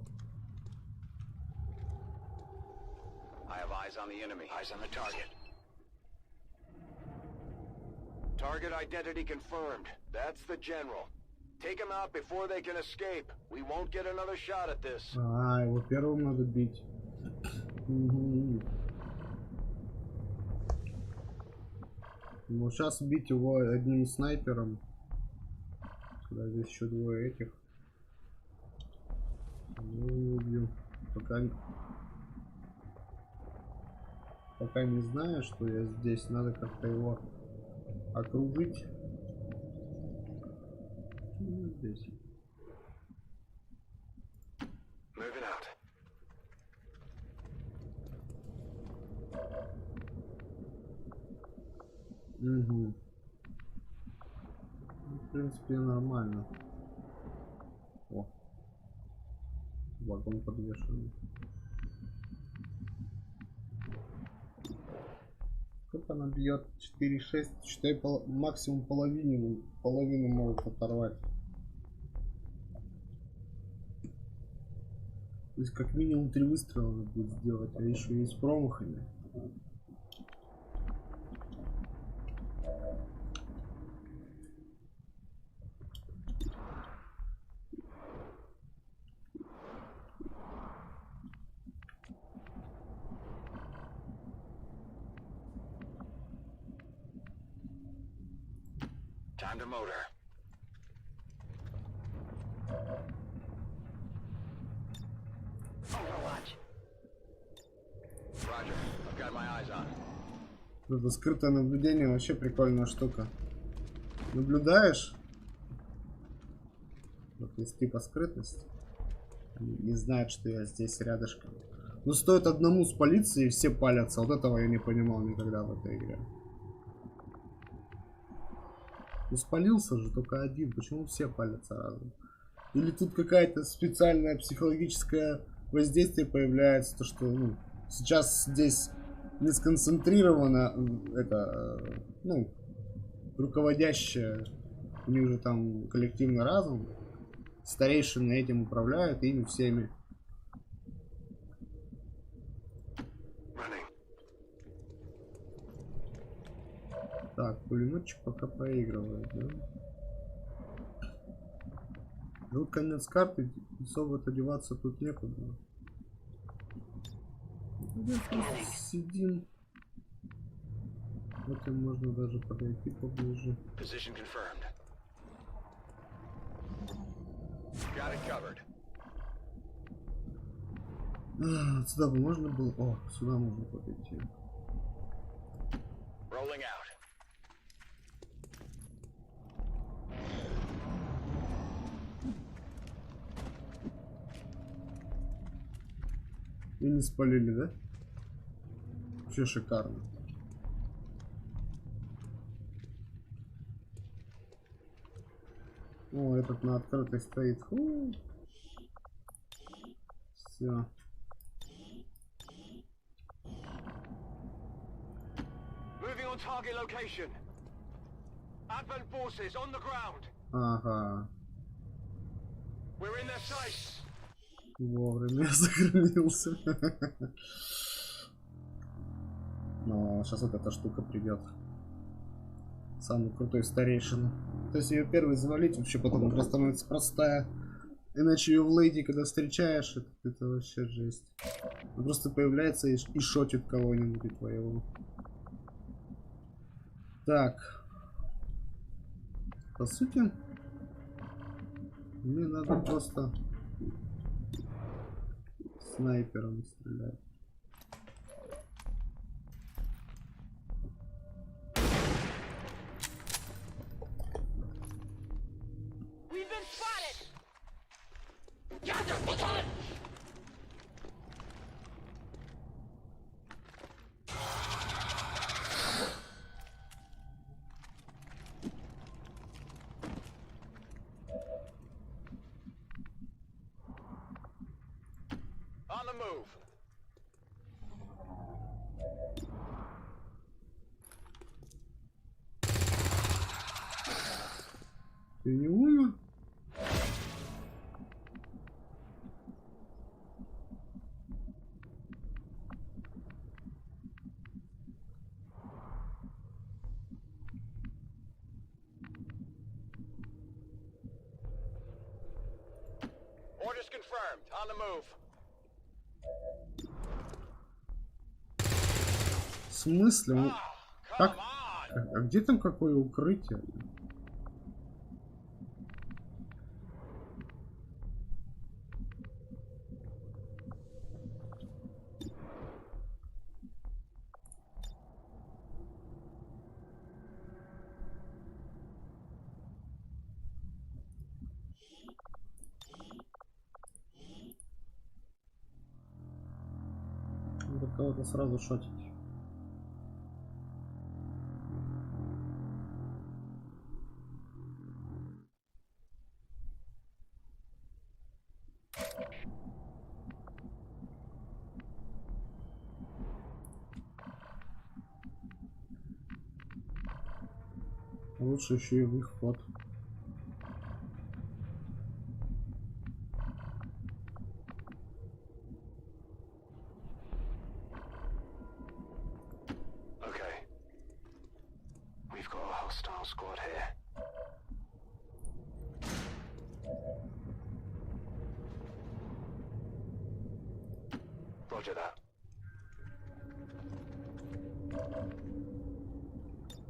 I have eyes on the enemy. Eyes on the target. Target identity confirmed. That's the general. Take him out before they can escape. We won't get another shot at this. А, его первым надо бить. Ну, сейчас бить его одним снайпером. Когда здесь еще двое этих. Ну, не убью. Пока не знаю, что я здесь. Надо как-то его окружить. Здесь. Угу. В принципе, нормально. О. Вагон подвешенный. Сколько она бьет? 4,6. Считай, максимум половину могут оторвать. То есть как минимум 3 выстрела надо будет сделать, а еще и с промахами. motor. Overwatch. Roger. I've got my eyes on. Это скрытое наблюдение вообще прикольная штука. Наблюдаешь? Вот есть типа скрытность. Они не знают, что я здесь рядышком. Но стоит одному спалиться, и все палятся. Вот этого я не понимал никогда в этой игре. Ну спалился же только один. Почему все палятся разом? Или тут какая-то специальное психологическое воздействие появляется, то что ну, сейчас здесь не сконцентрировано это, ну, руководящее, у них же там коллективный разум, старейшины этим управляют, ими всеми. Так, пулеметчик пока проигрывает, да? Ну, конец карты, особо-то деваться тут некуда. Сидим. Этим можно даже подойти поближе. Position confirmed. Got it covered. Сюда бы можно было... О, сюда можно подойти. Rolling out. И не спалили, да? Вообще шикарно. О, этот на открытой стоит. Все. Moving on target location. Advent forces on the ground. Ага. We're in their sights. Вовремя сохранился. Но сейчас вот эта штука придет. Самый крутой старейшина. То есть ее первый завалить, вообще потом игра становится простая. Иначе ее в лейде, когда встречаешь, это вообще жесть. Он просто появляется и шотит кого-нибудь твоего. Так. По сути, мне надо просто снайпером стрелять. On the move. Ты не умер? Orders confirmed. On the move. В смысле? Как? А где там какое укрытие? Надо кого-то сразу шотить. Лучше еще и в их ход. Okay. We've got a hostile squad here. Roger that.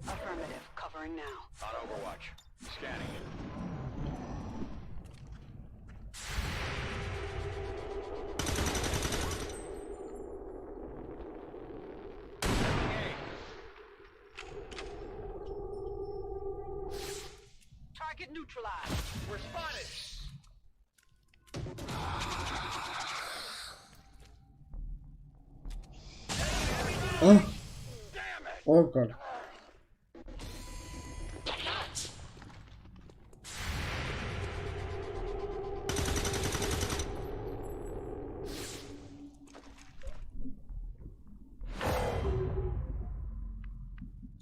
Affirmative. Covering now. On Overwatch. neutralized. We're spotted. О как.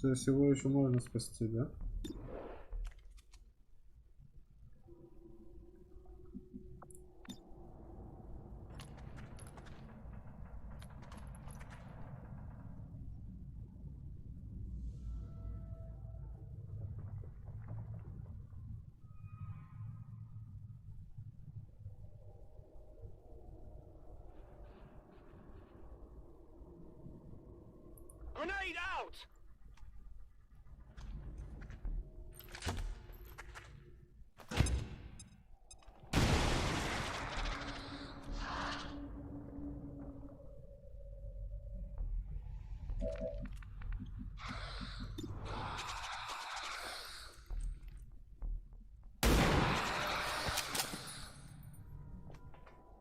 То есть его еще можно спасти, да? Grenade out!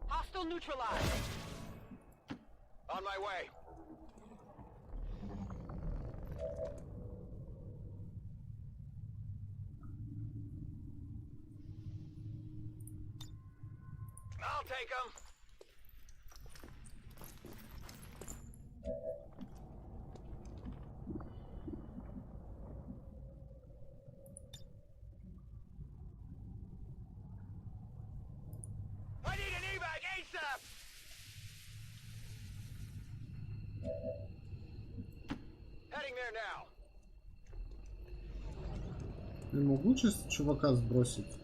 Hostile neutralized. On my way. I'll take him. I need an evac ASAP. Heading there now. Я могу чисто чувака сбросить?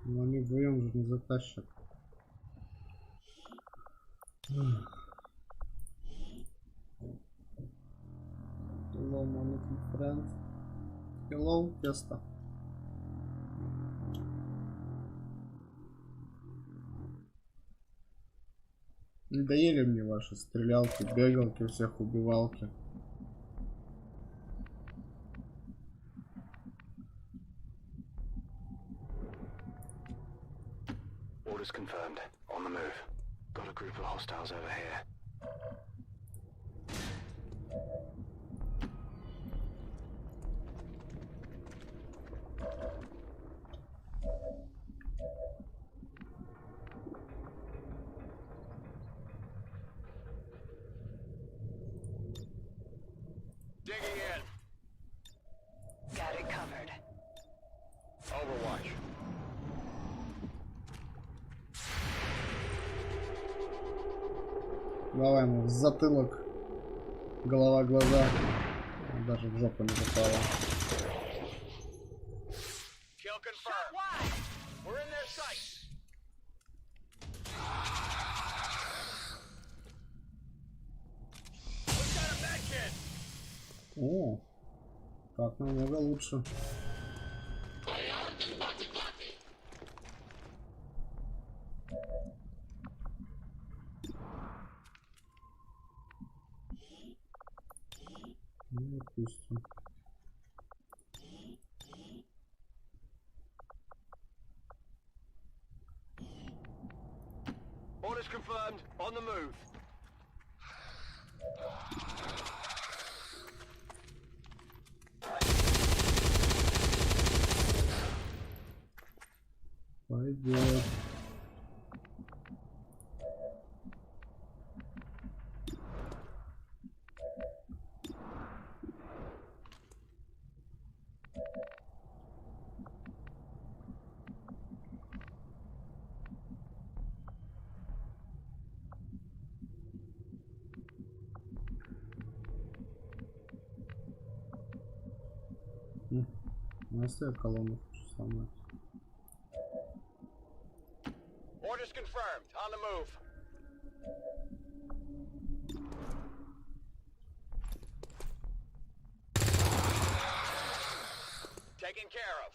Но они вдвоем же не затащат. Hello, my little friend. Hello, Теста. Надоели мне ваши стрелялки, бегалки, всех убивалки. Orders confirmed. On the move. Got a group of hostiles over here. Digging in. Got it covered. Overwatch. Давай ему в затылок. Голова, глаза. Даже в жопу не попала. Kill confirmed. We're in their sights. We've got a med kit. О, так намного лучше. Ну, допустим. Orders confirmed. On the move. Пойдет. Оставь колонну сломать. Orders confirmed. On the move. Taken care of.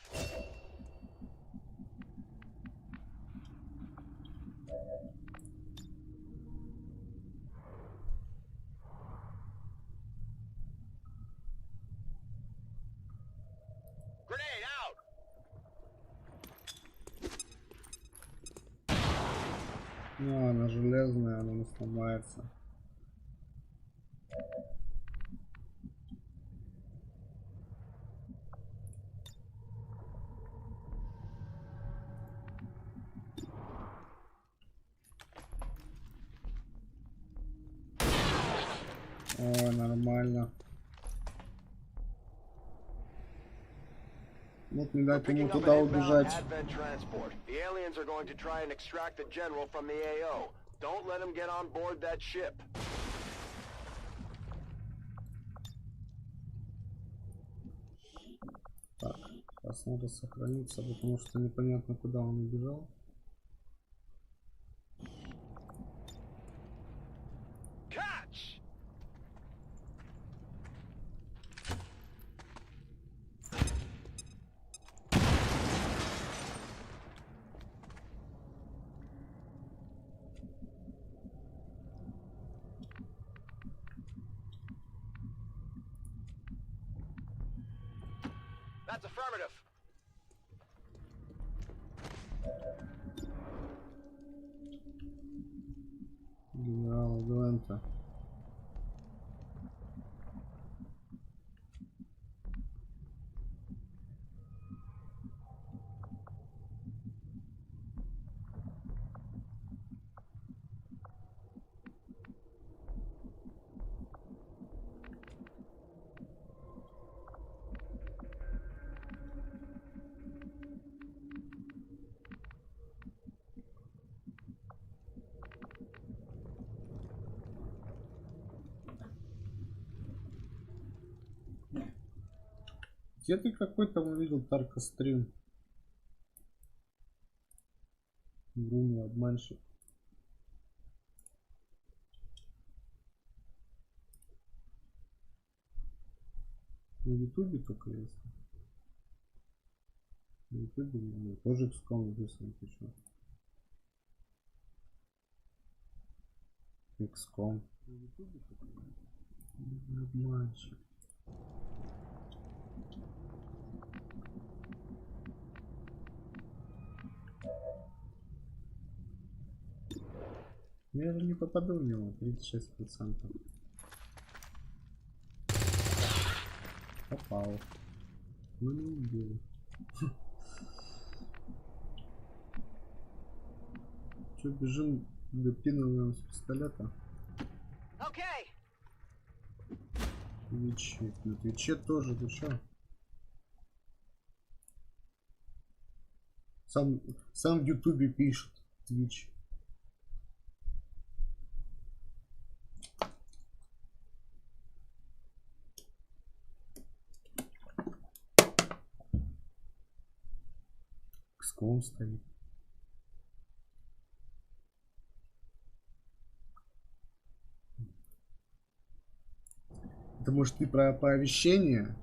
Ну, она железная, она не сломается. О, нормально. Вот не дать ему туда убежать. The aliens are going to try and extract the general from the AO. Don't let him get on board that ship. Так, сейчас надо сохраниться, потому что непонятно, куда он убежал. That's affirmative. Генерал Гвента. Где ты какой-то увидел Тарка стрим? Врун, обманщик. На ютубе только есть. На ютубе ну, тоже XCOM выписан, ты чё? XCOM. На ютубе только есть. Обманщик. Я же не попаду в него, 36%. Попал. Ну не убил. Че, бежим до пинового с пистолета? Твиче. На Твиче тоже, ты чё? Сам в Ютубе пишет Твич. XCOM стоит. Это может ты про оповещение?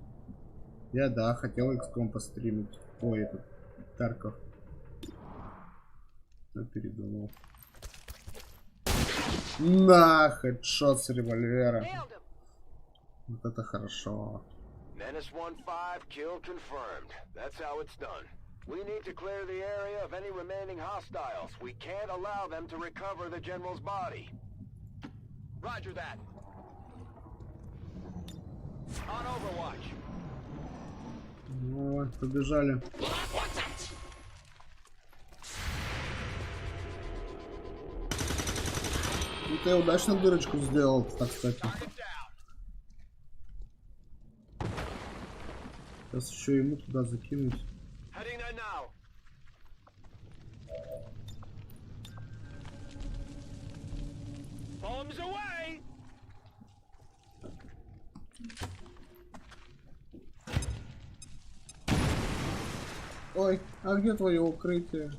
Я да, хотел XCOM постримить. Ой, этот Тарков. Я передумал. На, хедшот с револьвера. Вот это хорошо. Menace 1-5, kill confirmed. That's how it's done. We need to clear the area of any remaining hostiles. We can't allow them to recover the general's body. Roger that. On Overwatch. Ну, побежали. И ты удачно дырочку сделал, так кстати. Сейчас еще ему туда закинуть. Ой, а где твое укрытие?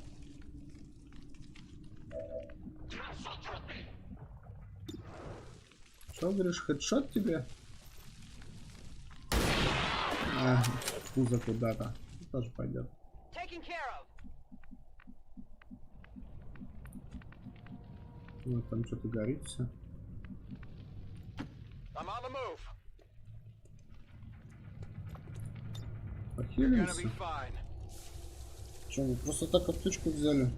Что говоришь, хедшот тебе? А, пузо куда-то. Тоже пойдет. Вот там что-то горит все. Похилимся. Че, мы просто так аптечку взяли?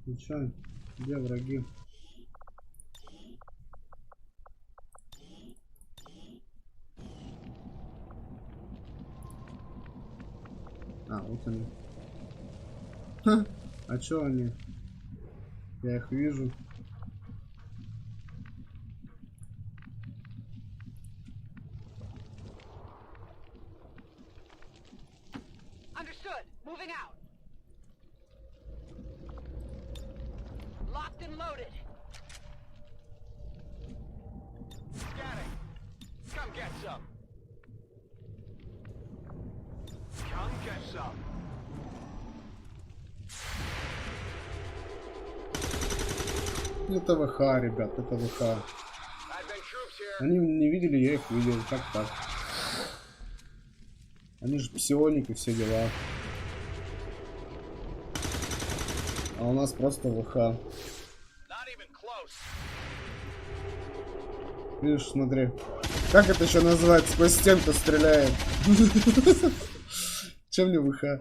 Ну чё, где враги? А, вот они. Ха! А чё они? Я их вижу. Understood. Moving out. Locked and loaded. Scanning. Come get some. Come get some. Это ВХ, ребят, это ВХ. Они не видели, я их видел. Как так? Они же псионики, все дела. А у нас просто ВХ. Видишь, смотри. Как это еще называется? Сквозь стенку стреляет. Чем не ВХ?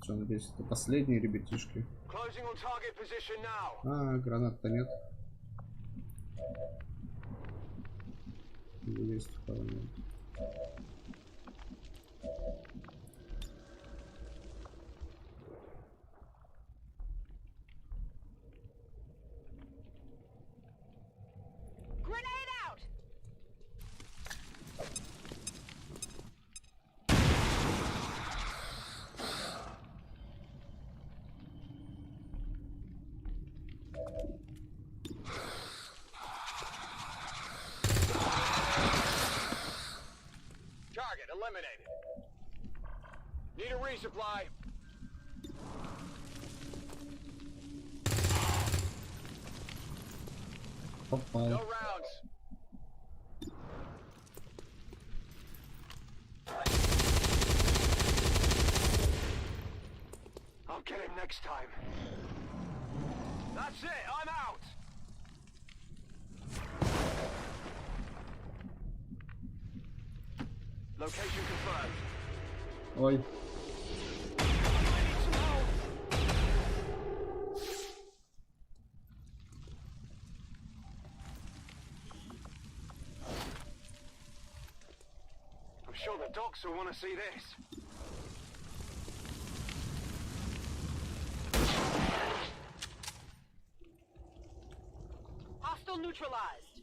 Что, надеюсь, это последние ребятишки. А, гранат-то нет. Есть второй нет. Target eliminated. Need a resupply. Попал. No rounds. I'll get him next time. That's it. I'm out. Location confirmed. Ой. I'm sure the docs will want to see this. Hostile neutralized.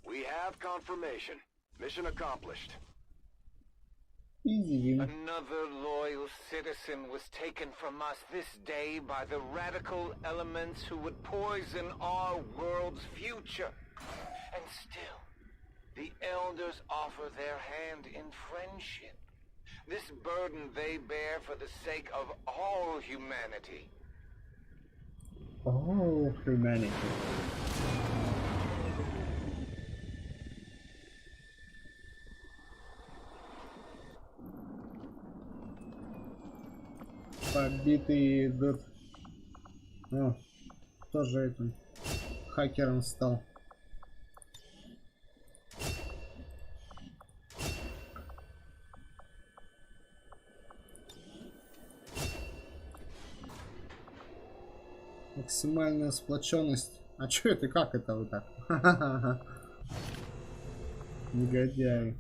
We have confirmation. Mission accomplished. Easy. Another loyal citizen was taken from us this day by the radical elements who would poison our world's future. And still, the elders offer their hand in friendship. This burden they bear for the sake of all humanity. All humanity. Побитый идут. О, тоже этим хакером стал. Максимальная сплоченность. А чё это? Как это вот так? Негодяй.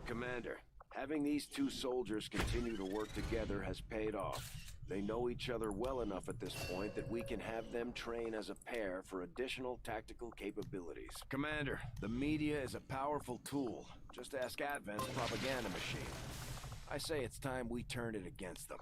Commander, having these two soldiers continue to work together has paid off. They know each other well enough at this point that we can have them train as a pair for additional tactical capabilities. Commander, the media is a powerful tool. Just ask Advent's propaganda machine. I say it's time we turn it against them.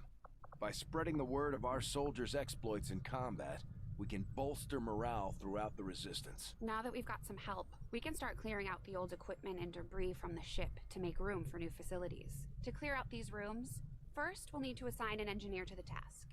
By spreading the word of our soldiers' exploits in combat, we can bolster morale throughout the resistance. Now that we've got some help, we can start clearing out the old equipment and debris from the ship to make room for new facilities. To clear out these rooms, first we'll need to assign an engineer to the task.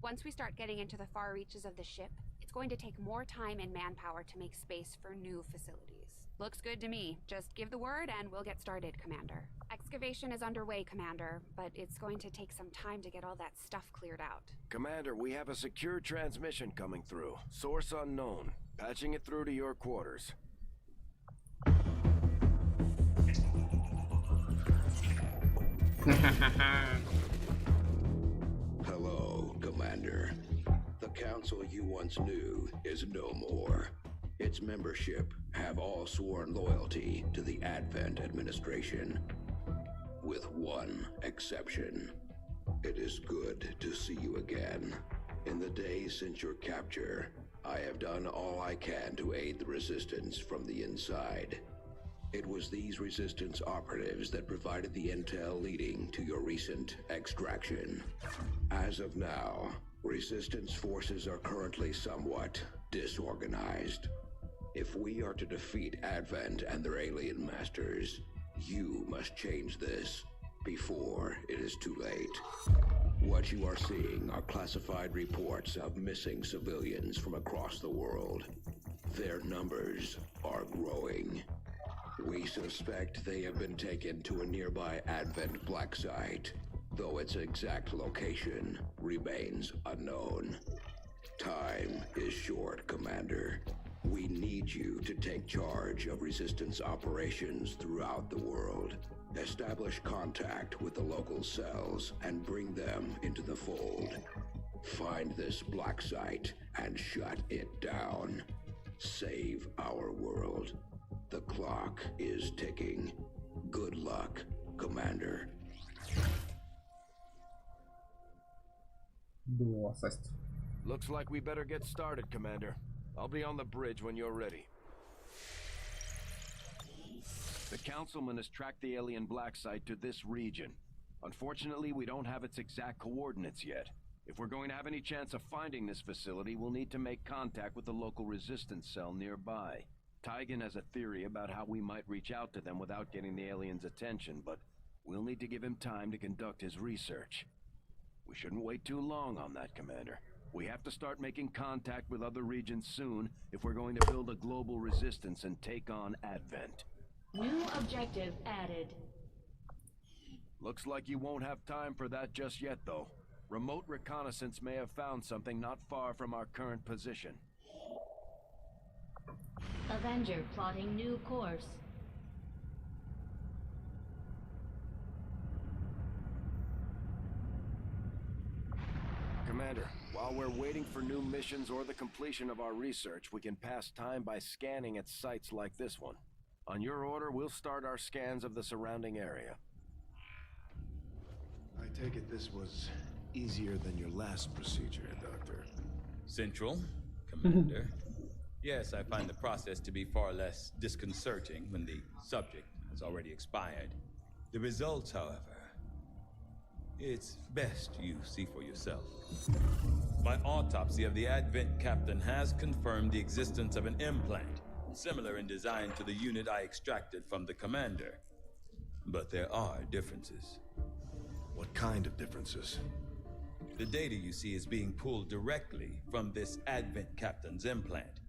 Once we start getting into the far reaches of the ship, it's going to take more time and manpower to make space for new facilities. Looks good to me. Just give the word and we'll get started, Commander. Excavation is underway, Commander, but it's going to take some time to get all that stuff cleared out. Commander, we have a secure transmission coming through. Source unknown. Patching it through to your quarters. Hello, Commander. The council you once knew is no more. Its membership have all sworn loyalty to the Advent administration. With one exception. It is good to see you again. In the days since your capture, I have done all I can to aid the resistance from the inside. It was these resistance operatives that provided the intel leading to your recent extraction. As of now, resistance forces are currently somewhat disorganized. If we are to defeat Advent and their alien masters, you must change this before it is too late. What you are seeing are classified reports of missing civilians from across the world. Their numbers are growing. We suspect they have been taken to a nearby Advent black site, though its exact location remains unknown. Time is short, Commander. We need you to take charge of resistance operations throughout the world. Establish contact with the local cells and bring them into the fold. Find this black site and shut it down. Save our world. The clock is ticking. Good luck, Commander. Looks like we better get started, Commander. I'll be on the bridge when you're ready. The Councilman has tracked the alien black site to this region. Unfortunately, we don't have its exact coordinates yet. If we're going to have any chance of finding this facility, we'll need to make contact with the local resistance cell nearby. Tygan has a theory about how we might reach out to them without getting the aliens' attention, but we'll need to give him time to conduct his research. We shouldn't wait too long on that, Commander. We have to start making contact with other regions soon if we're going to build a global resistance and take on Advent. New objective added. Looks like you won't have time for that just yet, though. Remote reconnaissance may have found something not far from our current position. Avenger plotting new course. Commander, while we're waiting for new missions or the completion of our research, we can pass time by scanning at sites like this one. On your order, we'll start our scans of the surrounding area. I take it this was easier than your last procedure, Doctor. Central, Commander. Yes, I find the process to be far less disconcerting when the subject has already expired. The results, however, it's best you see for yourself. My autopsy of the Advent captain has confirmed the existence of an implant, similar in design to the unit I extracted from the commander. But there are differences. What kind of differences? The data you see is being pulled directly from this Advent captain's implant.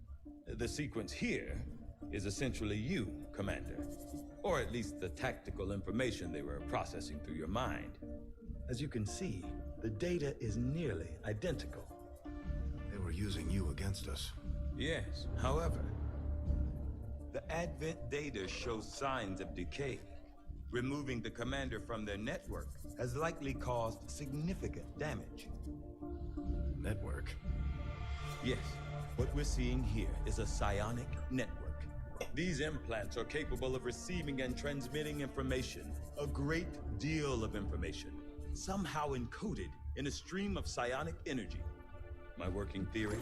The sequence here is essentially you, Commander. Or at least the tactical information they were processing through your mind. As you can see, the data is nearly identical. They were using you against us. Yes, however, the Advent data shows signs of decay. Removing the commander from their network has likely caused significant damage. Network? Yes. What we're seeing here is a psionic network. These implants are capable of receiving and transmitting information, a great deal of information, somehow encoded in a stream of psionic energy. My working theory?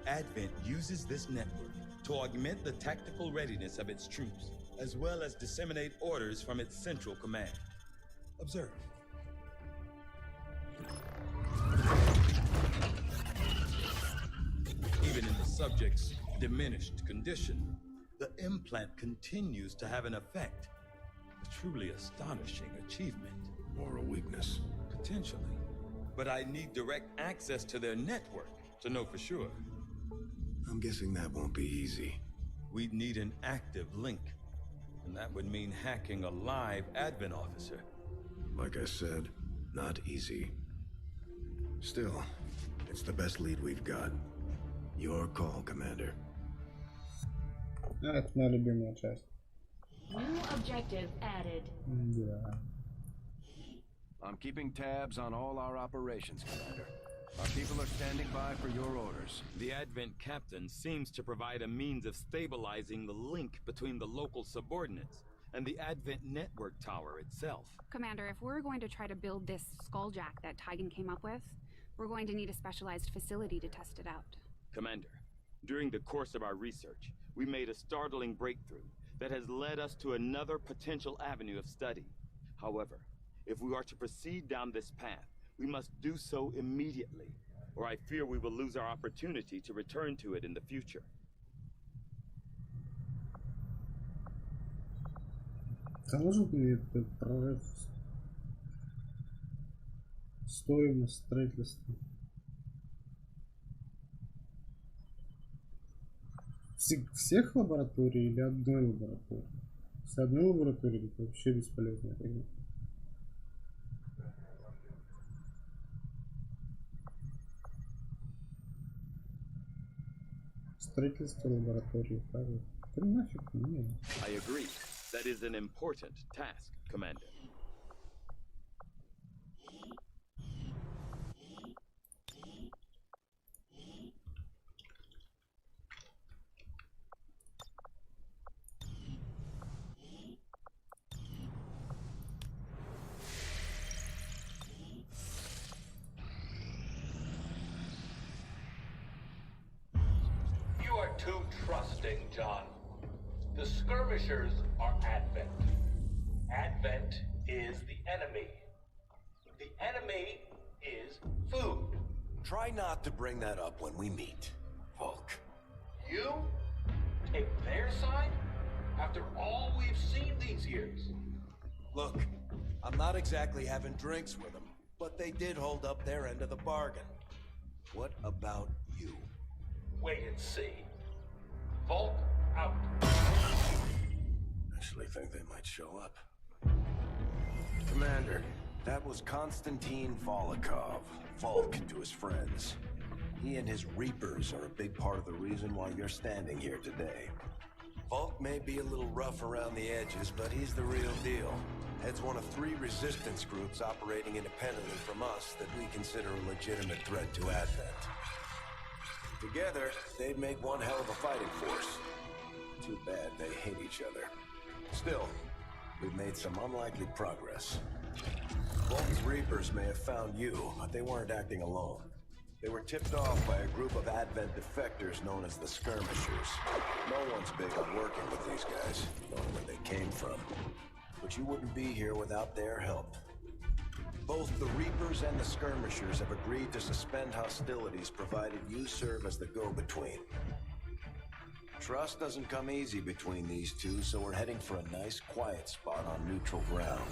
Advent uses this network to augment the tactical readiness of its troops, as well as disseminate orders from its central command. Observe. Even in the subject's diminished condition, the implant continues to have an effect. A truly astonishing achievement. Moral weakness. Potentially. But I need direct access to their network to know for sure. I'm guessing that won't be easy. We'd need an active link. And that would mean hacking a live Advent officer. Like I said, not easy. Still, it's the best lead we've got. Your call, Commander. Это моя любимая часть. New objective added. Да. I'm keeping tabs on all our operations, Commander. Our people are standing by for your orders. The Advent captain seems to provide a means of stabilizing the link between the local subordinates and the Advent network tower itself. Commander, if we're going to try to build this skulljack that Tigan came up with, we're going to need a specialized facility to test it out. Commander, during the course of our research, we made a startling breakthrough that has led us to another potential avenue of study. However, if we are to proceed down this path, we must do so immediately, or I fear we will lose our opportunity to return to it in the future. Может ли этот прорыв стоимость строительства? Всех лабораторий или одной лаборатории? С одной лаборатории это вообще бесполезно. Строительство лаборатории, правильно? Да нафиг, нет. I agree. That is an important task, Commander. You are too trusting, John. The skirmishers are Advent. Advent is the enemy. The enemy is food. Try not to bring that up when we meet, Volk. You take their side after all we've seen these years. Look, I'm not exactly having drinks with them, but they did hold up their end of the bargain. What about you? Wait and see. Volk out. Actually think they might show up. Commander, that was Konstantin Volokov, Volk to his friends. He and his Reapers are a big part of the reason why you're standing here today. Volk may be a little rough around the edges, but he's the real deal. Heads one of 3 resistance groups operating independently from us that we consider a legitimate threat to Advent. Together, they'd make one hell of a fighting force. Too bad they hate each other. Still, we've made some unlikely progress. Volk's Reapers may have found you, but they weren't acting alone. They were tipped off by a group of Advent defectors known as the Skirmishers. No one's big on working with these guys, knowing where they came from. But you wouldn't be here without their help. Both the Reapers and the Skirmishers have agreed to suspend hostilities provided you serve as the go-between. Trust doesn't come easy between these two, so we're heading for a nice, quiet spot on neutral ground.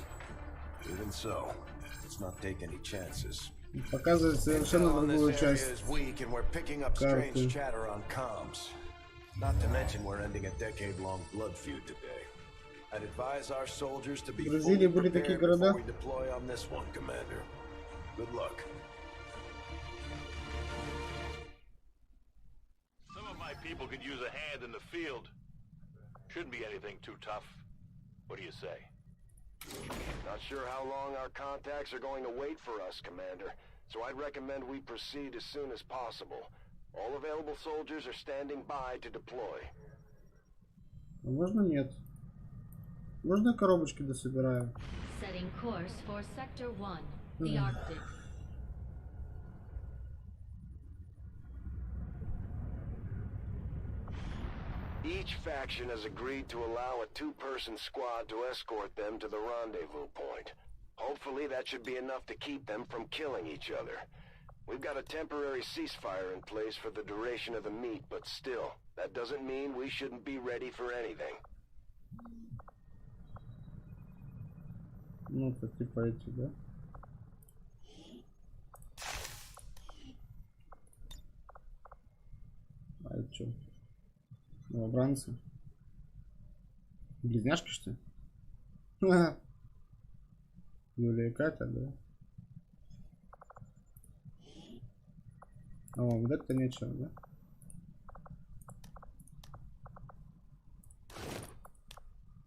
Even so, let's not take any chances. Показывает совершенно другую часть is weak and we're picking up strange chatter on comms. Not to mention we're ending a decade-long blood feud today. I'd advise our soldiers to be fully prepared before we deploy on this one, Commander. Good luck. Some of my people could use a hand in the field. Shouldn't be anything too tough. What do you say? Not sure how long our contacts are going to wait for us, Commander. So I'd recommend we proceed as soon as possible. All available soldiers are standing by to deploy. Можно нет? Можно коробочки дособираем? Setting course for Sector 1, the Arctic. Each faction has agreed to allow a 2-person squad to escort them to the rendezvous point. Hopefully that should be enough to keep them from killing each other. We've got a temporary ceasefire in place for the duration of the meet, but still, that doesn't mean we shouldn't be ready for anything. Ну, это типа эти, да? А это что? Новобранцы? Близняшки, что ли? Ха-ха. Юлия и Катя, да? А вот это нечего, да?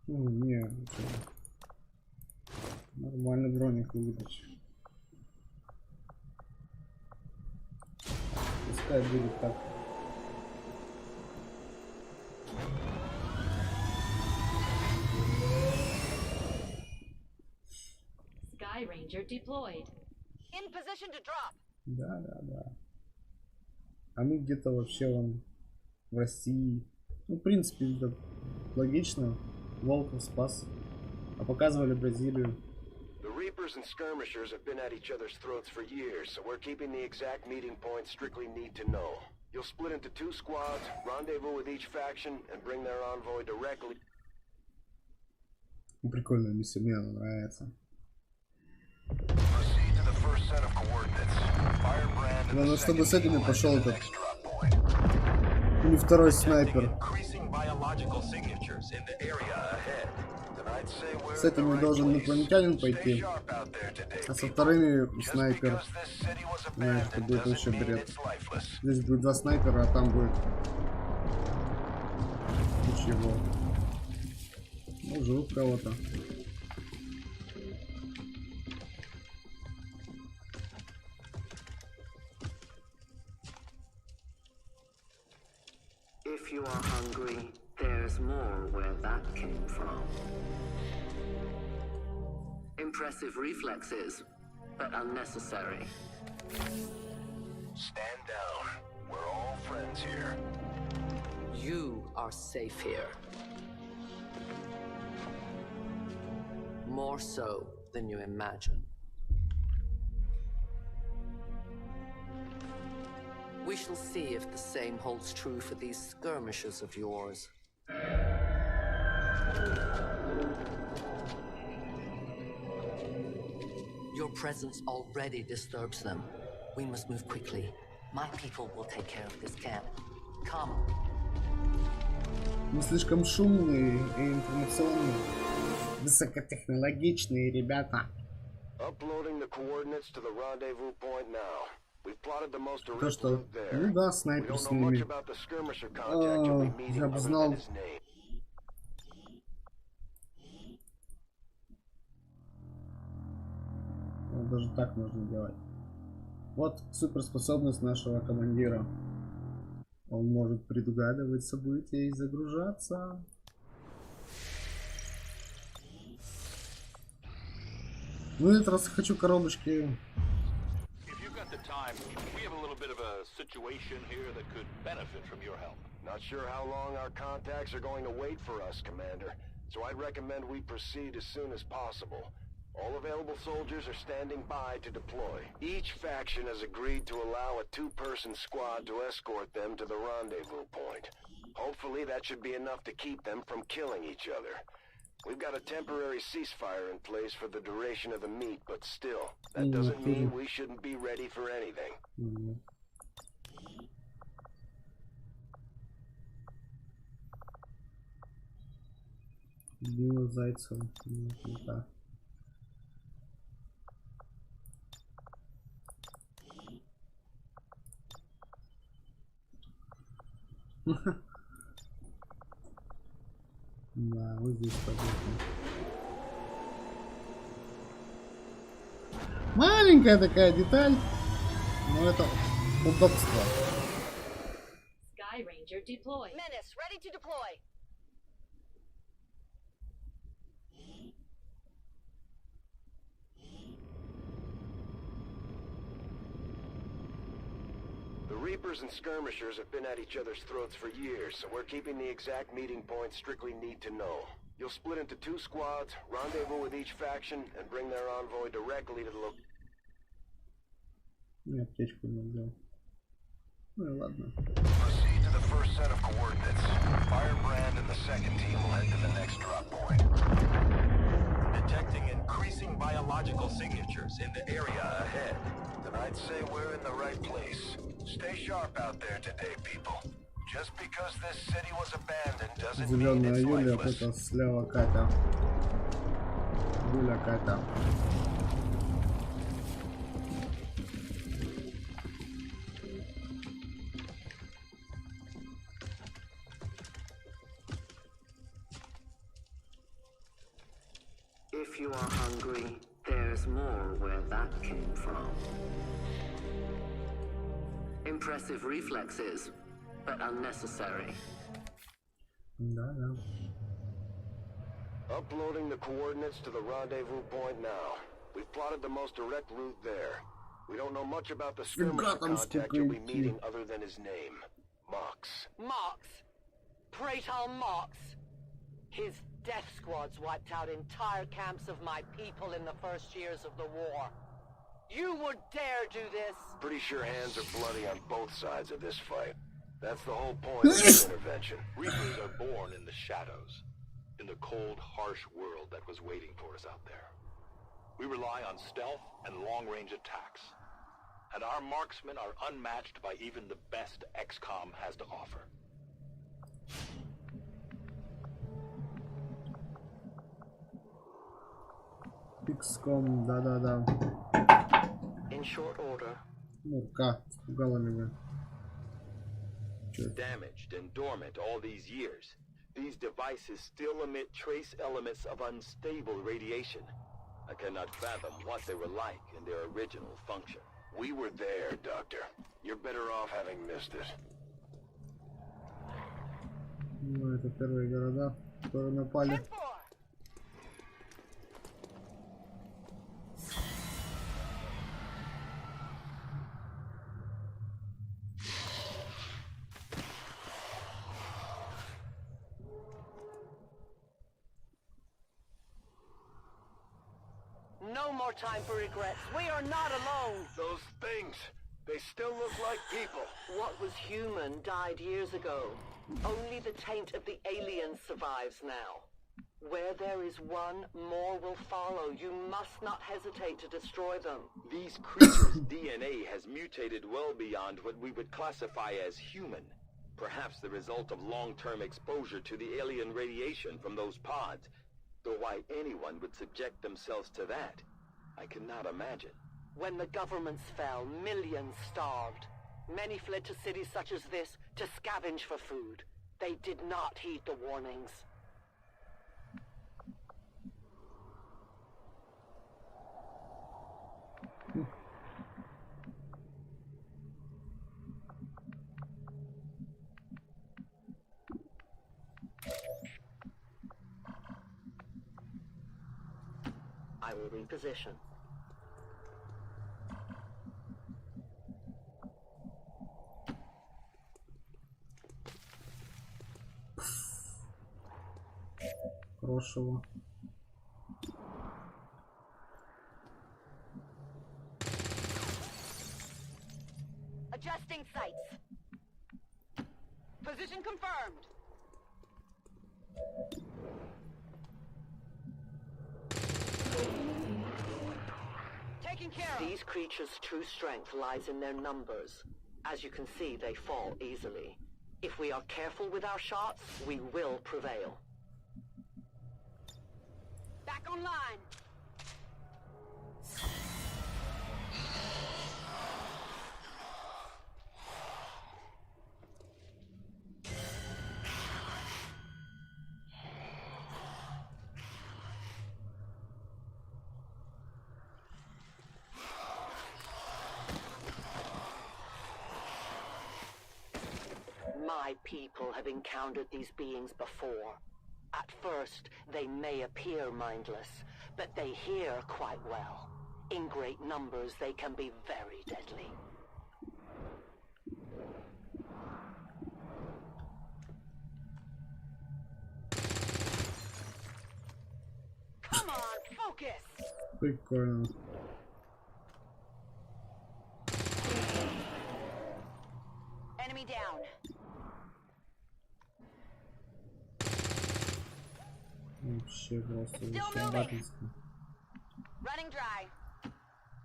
Ну, не, нормальный броник выглядит. Пускай будет так. Sky Ranger deployed. In position to drop. Да. А мы где-то вообще вон в России. Ну, в принципе, это логично. Волков спас. А показывали Бразилию. The Reapers and Skirmishers have been at each other's throats for years, so we're keeping the exact meeting point strictly need to know. You'll split into 2 squads, rendezvous with each faction, and bring their envoy directly. Прикольная миссия, мне она нравится. Главное, чтобы с этими пошел этот. Или второй снайпер. С этими должен инопланетянин пойти, а со вторыми снайпер. Знаешь, это будет вообще бред. Здесь будет 2 снайпера, а там будет... Ничего. Ну, живут кого-то. If you are hungry, there's more where that came from. Impressive reflexes, but unnecessary. Stand down. We're all friends here. You are safe here. More so than you imagine. We shall see if the same holds true for these skirmishers of yours. Your presence already disturbs them. We must move quickly. My people will take care of this camp. Come. Мы слишком шумные и информационные. Высокотехнологичные ребята. Uploading the coordinates to the rendezvous point now. We've plotted the most То, direct что... route there. Ну да, снайпер с ними. Я бы знал... Вот даже так можно делать. Вот суперспособность нашего командира. Он может предугадывать события и загружаться. Ну, этот раз хочу коробочки. Not sure how long our contacts are going to wait for us, Commander. So I'd recommend we proceed as soon as possible. All available soldiers are standing by to deploy. Each faction has agreed to allow a 2-person squad to escort them to the rendezvous point. Hopefully that should be enough to keep them from killing each other. We've got a temporary ceasefire in place for the duration of the meet, but still, that doesn't mean we shouldn't be ready for anything. Дина Зайцева. Да. Да, вот здесь победим. Маленькая такая деталь, но это удобство. Sky Ranger deployed. Menace, ready to deploy. The Reapers and Skirmishers have been at each other's throats for years, so we're keeping the exact meeting point strictly need to know. You'll split into 2 squads, rendezvous with each faction, and bring their envoy directly to the location. Я аптечку не взял. Ну и ладно. Proceed to the first set of coordinates. Firebrand and the second team will head to the next drop point. Detecting increasing biological signatures in the area ahead. Then I'd say we're in the right place. Stay sharp out there today, people. Just because this city was abandoned doesn't mean Зеленая it's Юля, lifeless. это слева Катя. Юля Катя. If you are hungry, there's more where that came from. Impressive reflexes, but unnecessary. Да. Uploading the coordinates to the rendezvous point now. We've plotted the most direct route there. We don't know much about the skirmisher contact you'll be meeting other than his name. Mox. Mox. Praetor Mox. His death squads wiped out entire camps of my people in the first years of the war. You would dare do this? Pretty sure hands are bloody on both sides of this fight. That's the whole point of this intervention. Reapers are born in the shadows, in the cold, harsh world that was waiting for us out there. We rely on stealth and long-range attacks, and our marksmen are unmatched by even the best XCOM has to offer. XCOM, да. In short order. Ну-ка, испугала меня. Damaged and dormant all these years, these devices still emit trace elements of unstable radiation. I cannot fathom what they were like in their original function. We were there, Doctor. You're better off having missed it. Ну, это первые города, которые напали. No more time for regrets. We are not alone. Those things, they still look like people. What was human died years ago. Only the taint of the aliens survives now. Where there is one, more will follow. You must not hesitate to destroy them. These creatures' DNA has mutated well beyond what we would classify as human. Perhaps the result of long-term exposure to the alien radiation from those pods. Though why anyone would subject themselves to that, I cannot imagine. When the governments fell, millions starved. Many fled to cities such as this to scavenge for food. They did not heed the warnings. I will reposition. Хорошего. Adjusting sights. Position confirmed. Taking care of. These creatures' true strength lies in their numbers. As you can see, they fall easily. If we are careful with our shots, we will prevail. Back online. My people have encountered these beings before. At first, they may appear mindless, but they hear quite well. In great numbers, they can be very deadly. Come on, focus! Прикольно. Enemy down. Вообще просто зашибательство. Running dry.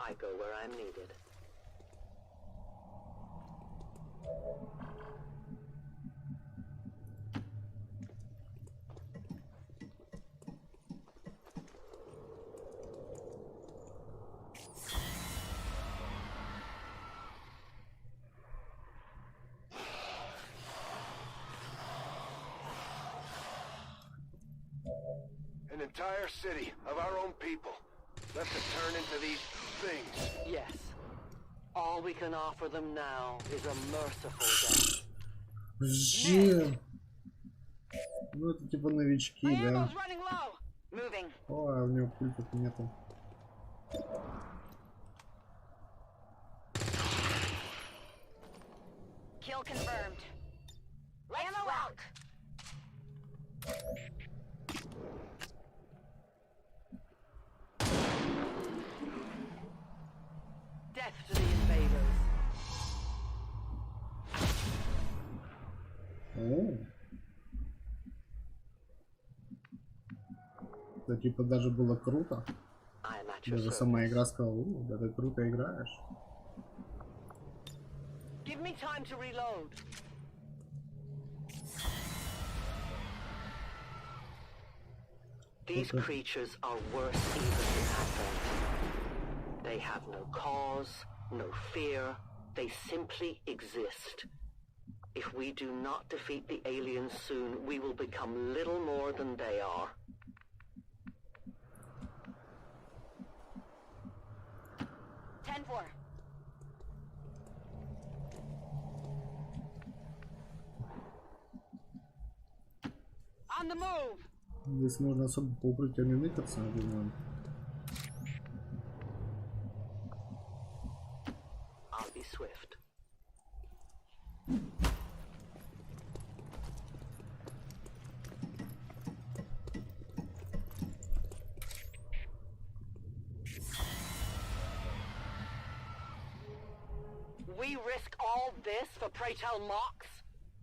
I go where I'm needed. An entire city of our own people left to turn into these things. Yes. All we can offer them now is a merciful death. Жир. Ну это типа новички, да? О, а у него пультов нету. Kill confirmed. Ammo out. Death to the invaders. О. Это типа даже было круто. Даже сама игра сказала, да ты круто играешь. Give me time to reload. These creatures are worse even than Advent. They have no cause, no fear. They simply exist. If we do not defeat the aliens soon, we will become little more than they are. On the move. Здесь можно особо по укрытию не ныкаться, я думаю. I'll be swift. We risk all this for pray tell Mox?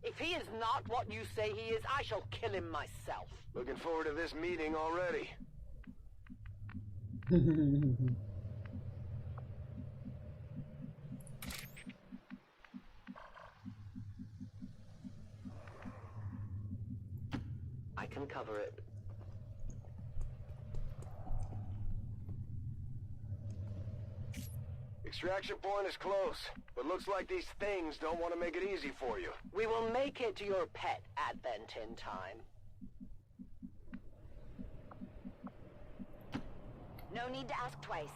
If he is not what you say he is, I shall kill him myself. Looking forward to this meeting already. I can cover it. Extraction point is close, but looks like these things don't want to make it easy for you. We will make it to your pet Advent in time. No need to ask twice.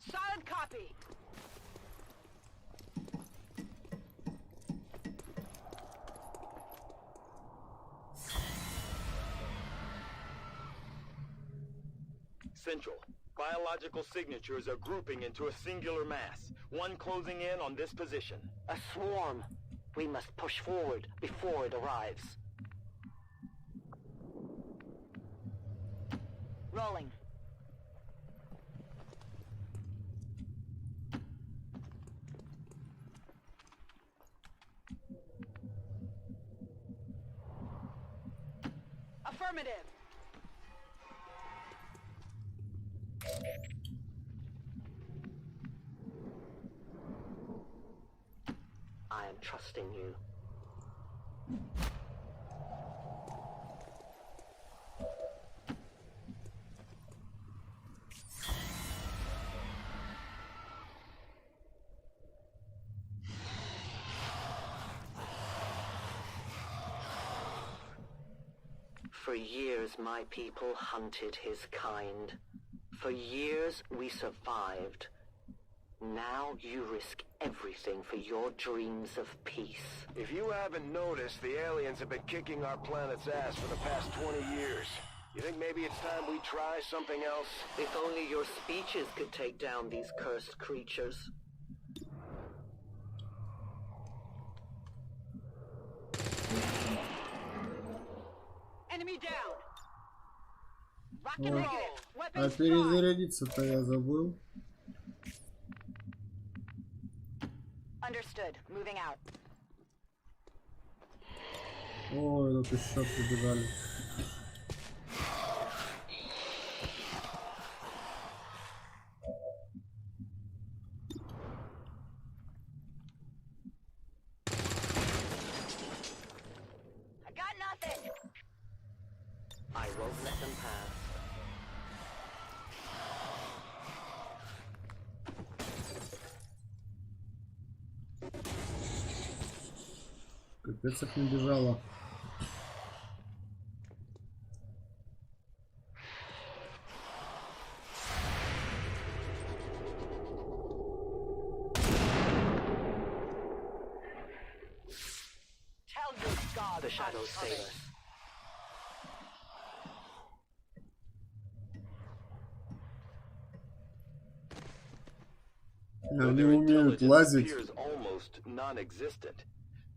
Solid copy. Central. Biological signatures are grouping into a singular mass. One closing in on this position. A swarm. We must push forward before it arrives. Rolling. Affirmative. I am trusting you. For years, my people hunted his kind. For years, we survived. Now you risk everything for your dreams of peace. If you haven't noticed, the aliens have been kicking our planet's ass for the past 20 years. You think maybe it's time we try something else? If only your speeches could take down these cursed creatures. Enemy down. Rock О, and roll. а Weapons перезарядиться-то я забыл. Understood. Moving out. Ой, тут еще прибежали. I got nothing. I won't let them pass. Капец, как набежала. Tell your god the shadows save us. Though their intelligence appears almost non-existent,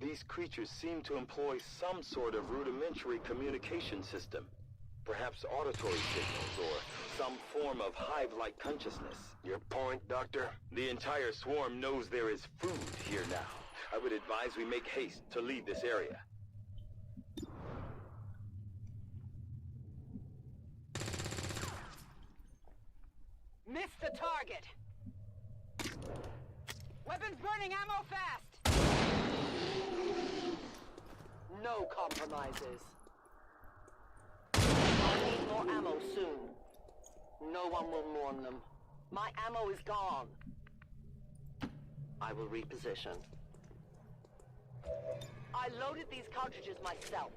these creatures seem to employ some sort of rudimentary communication system. Perhaps auditory signals or some form of hive-like consciousness. Your point, Doctor? The entire swarm knows there is food here now. I would advise we make haste to leave this area. Miss the target! Weapons burning ammo fast! No compromises. I need more ammo soon. No one will mourn them. My ammo is gone. I will reposition. I loaded these cartridges myself.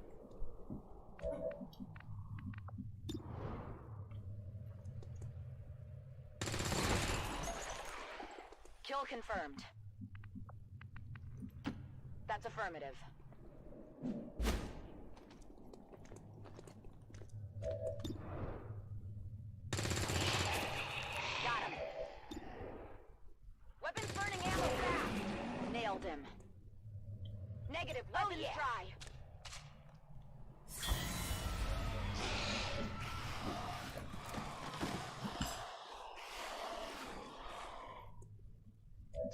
Kill confirmed. That's affirmative. Got him. Weapons burning ammo fast. Nailed him. Negative, weapons dry.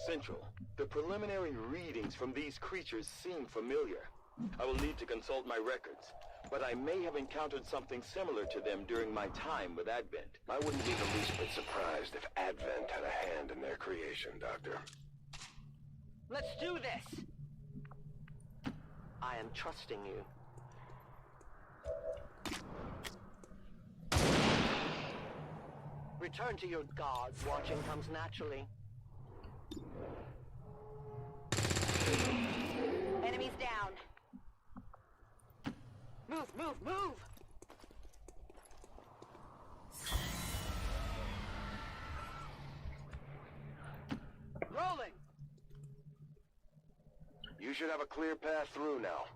Central, the preliminary readings from these creatures seem familiar. I will need to consult my records, but I may have encountered something similar to them during my time with Advent. I wouldn't be the least bit surprised if Advent had a hand in their creation, Doctor. Let's do this! I am trusting you. Return to your gods. Watching comes naturally. Enemies down. Move, move, move! Rolling! You should have a clear path through now.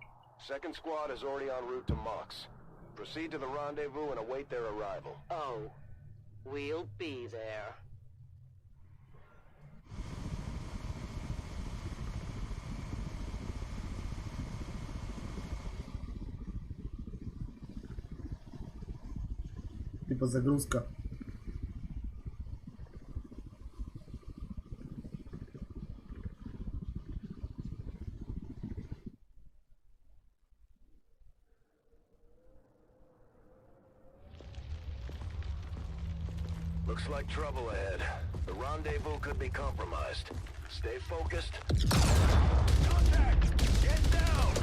Second squad is already en route to Mox. Proceed to the rendezvous and await their arrival. Oh, we'll be there. Типа загрузка. Looks like trouble ahead. The rendezvous could be compromised. Stay focused. Contact! Get down!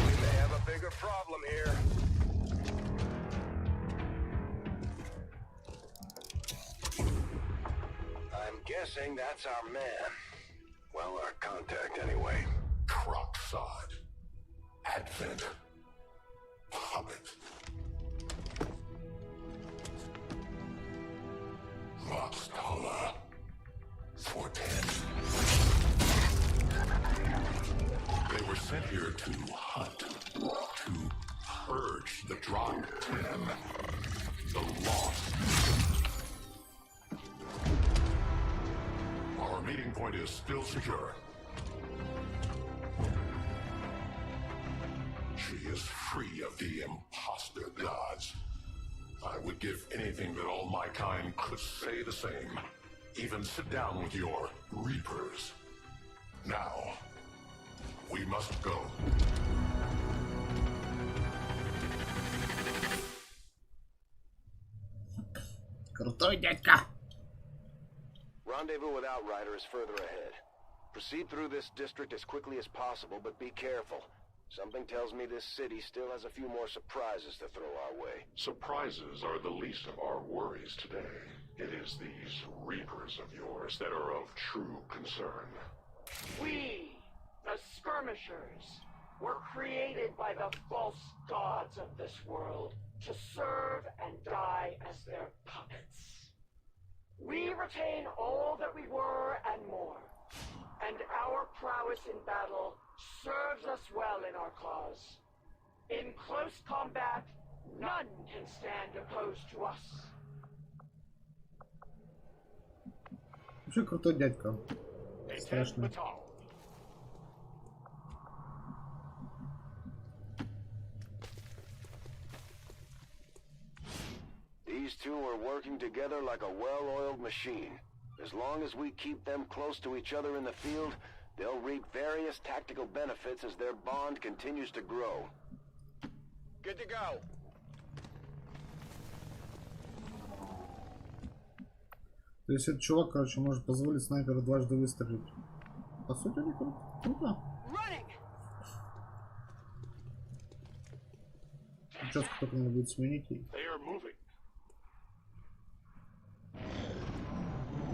We may have a bigger problem here. I'm guessing that's our man. Well, our contact anyway. Crocksod. Advent. Puppet. Roxtala. Fortet. They were sent here to hunt. To purge the Drop 10. The Lost. Our meeting point is still secure. She is free of the imposter gods. I would give anything that all my kind could say the same. Even sit down with your Reapers. Now, we must go. Крутой дядька. Rendezvous with Outrider is further ahead. Proceed through this district as quickly as possible, but be careful. Something tells me this city still has a few more surprises to throw our way. Surprises are the least of our worries today. It is these Reapers of yours that are of true concern. We, the Skirmishers, were created by the false gods of this world to serve and die as their puppets. We retain all that we were and more, and our prowess in battle serves us well in our cause. In close combat, none can stand opposed to us. Вообще крутой дядька. Страшный. These two are working together like a well-oiled machine. As long as we keep them close to each other in the field, they'll reap various tactical benefits as their bond continues to grow. Good to go. То есть этот чувак, короче, может позволить снайперу дважды выстрелить. По сути, это круто. Прическу только надо будет сменить.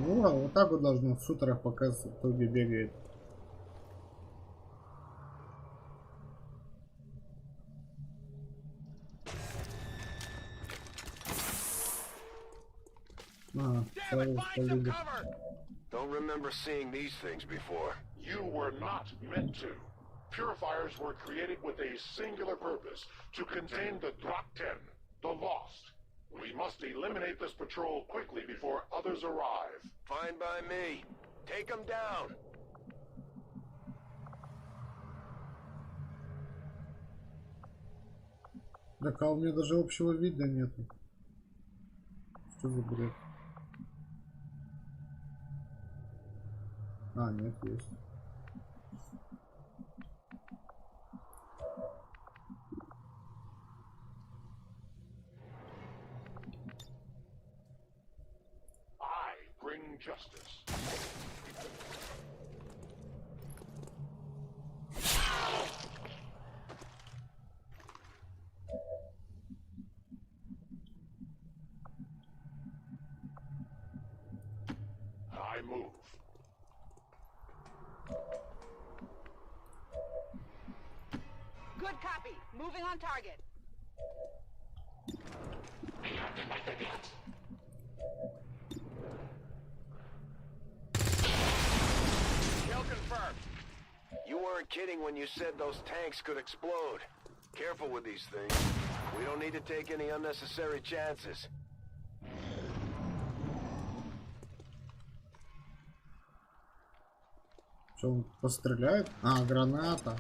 Ну, вот так вот должно в шутерах показывать, кто где бегает. Don't remember seeing these things before. You were not meant to. Purifiers were created with a singular purpose, to contain the Drak-10, the Lost. We must eliminate this patrol quickly before others arrive. Fine by me. Take them down. Так, а у меня даже общего вида нету. Что за бред? А, нет, есть. Bring justice. I move. Good copy. Moving on target. Confirmed. You weren't kidding when you said those tanks could explode. Careful with these things. We don't need to take any unnecessary chances. Что, он постреляет? А, граната.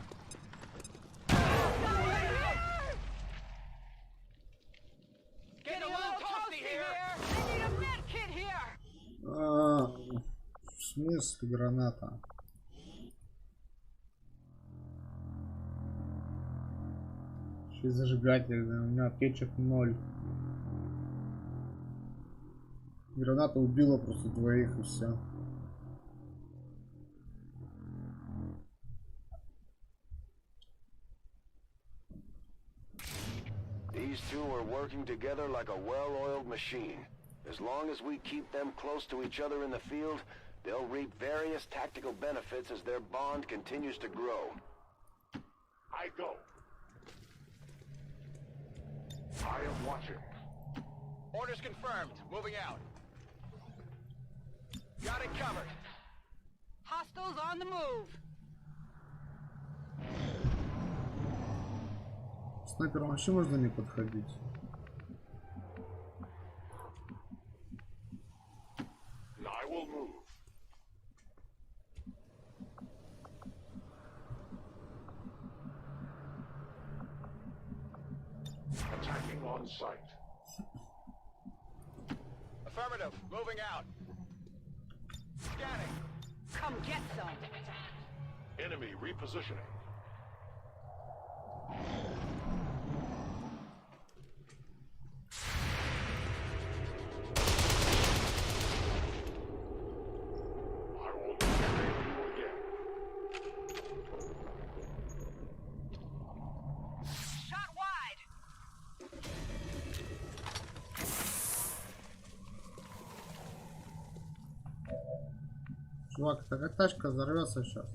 В смысле граната? Еще и зажигательный, у меня аптечек 0. Граната убила просто двоих и все. These two are working together like a well-oiled machine. As long as we keep them close to each other in the field, they'll reap various tactical benefits as their bond continues to grow. I go. I am watching. Orders confirmed. Moving out. Got it covered. Hostiles on the move. Снайпером вообще можно не подходить. I will move. Attacking on sight. Affirmative. Moving out. Scanning. Come get some. Enemy repositioning. Чувак, такая тачка взорвется сейчас.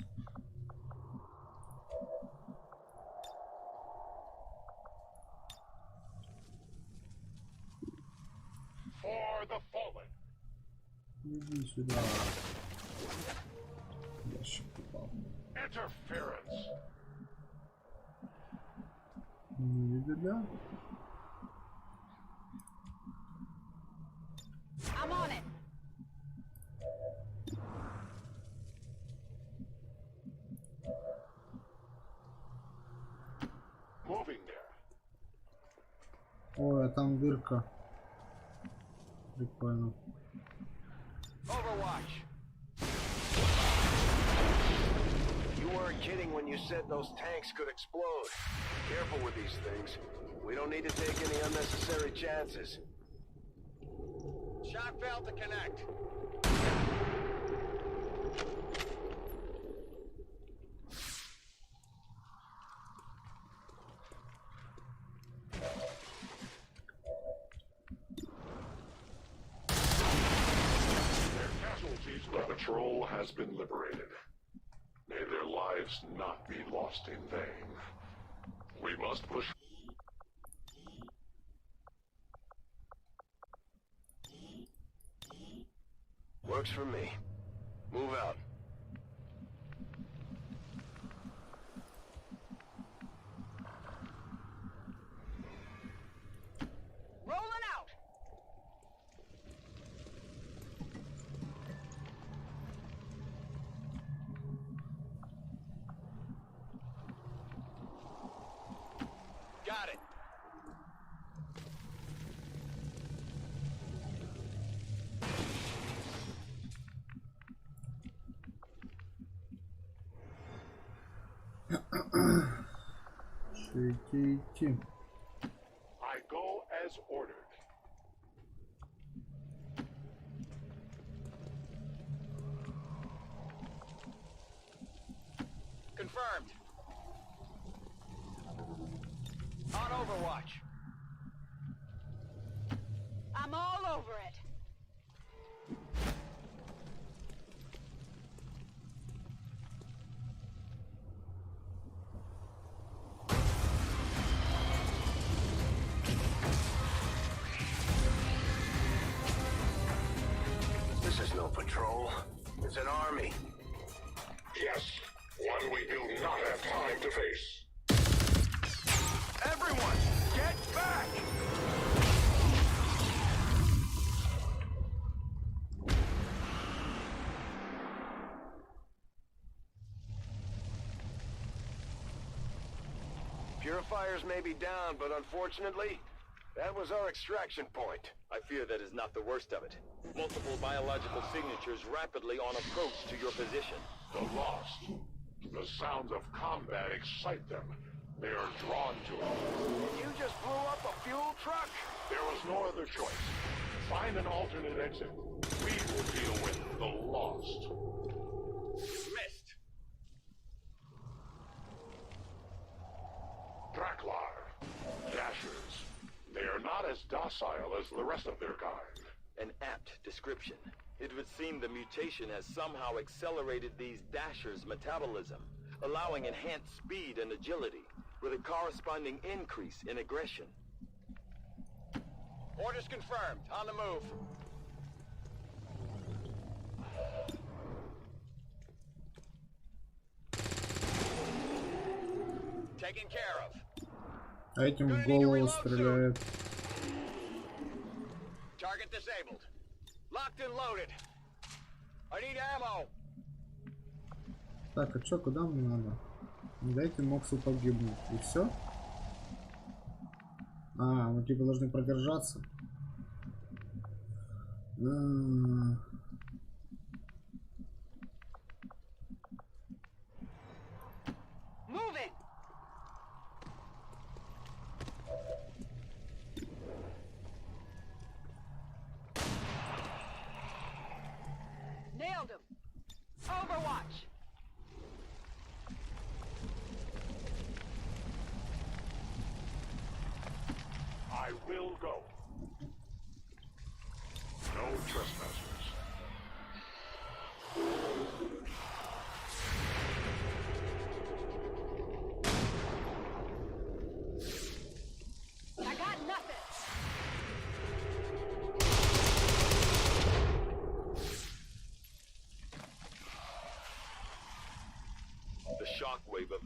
Иди сюда. Ящик упал. Не беда. I'm on it. Ой, а там дырка. Прикольно. Overwatch. You weren't kidding when you said those tanks could explode. Careful with these things. We don't need to take any unnecessary chances. Shock valve to connect. The patrol has been liberated. May their lives not be lost in vain. We must push. Works for me. Move out. Rolling out. Got it. I go as ordered. Confirmed. On Overwatch. I'm all over it. This is no patrol. It's an army. Yes, one we do not have time to face. Everyone, get back! Purifiers may be down, but unfortunately, that was our extraction point. I fear that is not the worst of it. Multiple biological signatures rapidly on approach to your position. The lost. The sounds of combat excite them. They are drawn to it. You just blew up a fuel truck? There was no other choice. Find an alternate exit. We will deal with the lost. Missed. Draklar. Dashers. They are not as docile as the rest of their kind. An apt description. It would seem the mutation has somehow accelerated these Dashers' metabolism, allowing enhanced speed and agility, with a corresponding increase in aggression. Orders confirmed. On the move. Taken care of. А этим в голову стреляет. Target disabled. Locked and loaded. I need ammo. Так, а чё, куда мне надо? Не дайте Моксу погибнуть. И все? А, мы типа должны продержаться. Moving. Nailed him. Overwatch. I will go. No trespassers.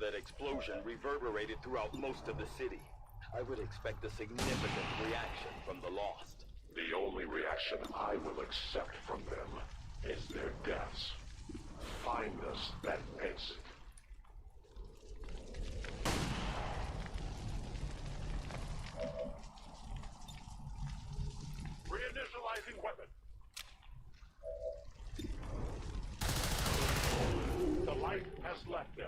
That explosion reverberated throughout most of the city. I would expect a significant reaction from the Lost. The only reaction I will accept from them is their deaths. Find us that exit. Reinitializing weapon. The light has left them.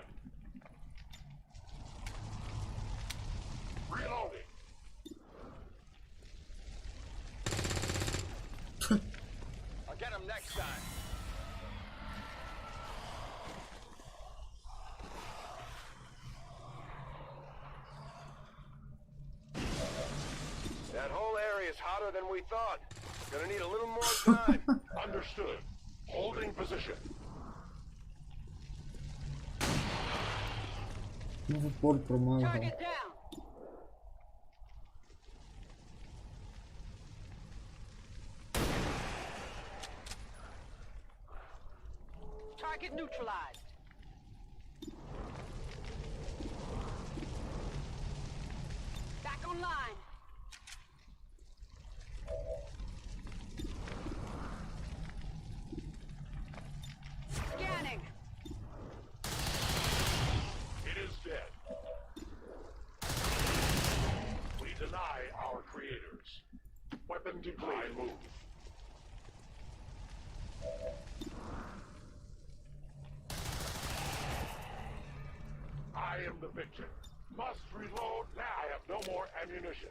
Reloading. I'll get him next time. That whole area is hotter than we thought. Gonna need a little more time. Understood. Holding position. Ну, в упор промазал. Target down. Target neutralized. Back online. Scanning. It is dead. We deny our creators. Weapon deployed. I move. I am the victim. Must reload now. I have no more ammunition.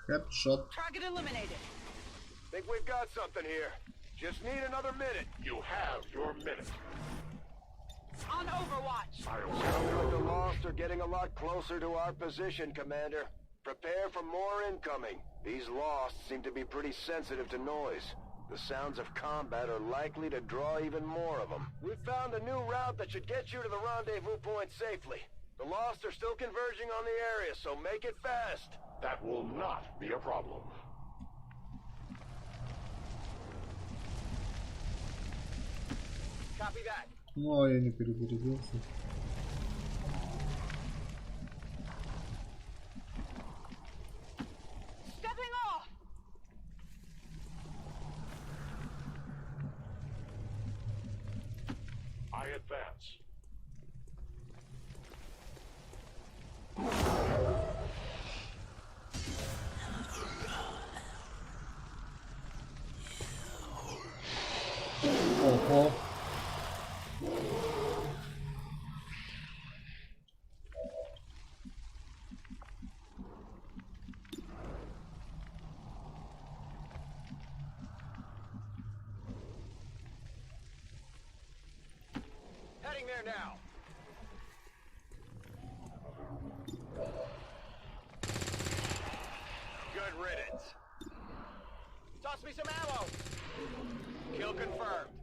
Headshot. Target eliminated. Think we've got something here. Just need another minute. You have your minute. On Overwatch. Sounds like the Lost are getting a lot closer to our position, Commander. Prepare for more incoming. These Lost seem to be pretty sensitive to noise. The sounds of combat are likely to draw even more of them. We've found a new route that should get you to the rendezvous point safely. The Lost are still converging on the area, so make it fast. That will not be a problem. Copy that. Ну, а я не перезарядился. Stepping off. I advance. Ого. Heading there now. Good riddance. Toss me some ammo. Kill confirmed.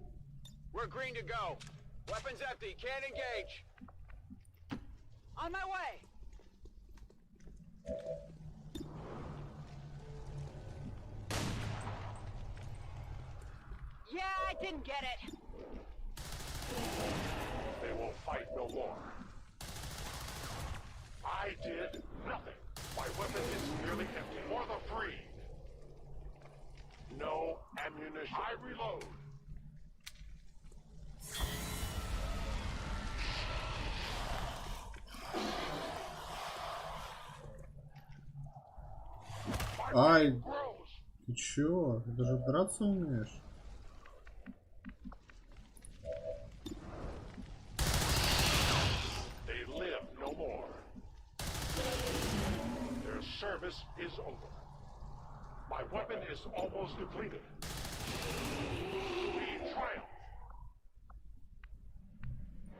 We're green to go. Weapons empty. Can't engage. On my way. Yeah, I didn't get it. They will fight no more. I did nothing. My weapon is nearly empty. For the free. No ammunition. I reload. Ай, ты чё? Ты даже драться умеешь? They live no more. Their service is over. My weapon is almost depleted. We triumph.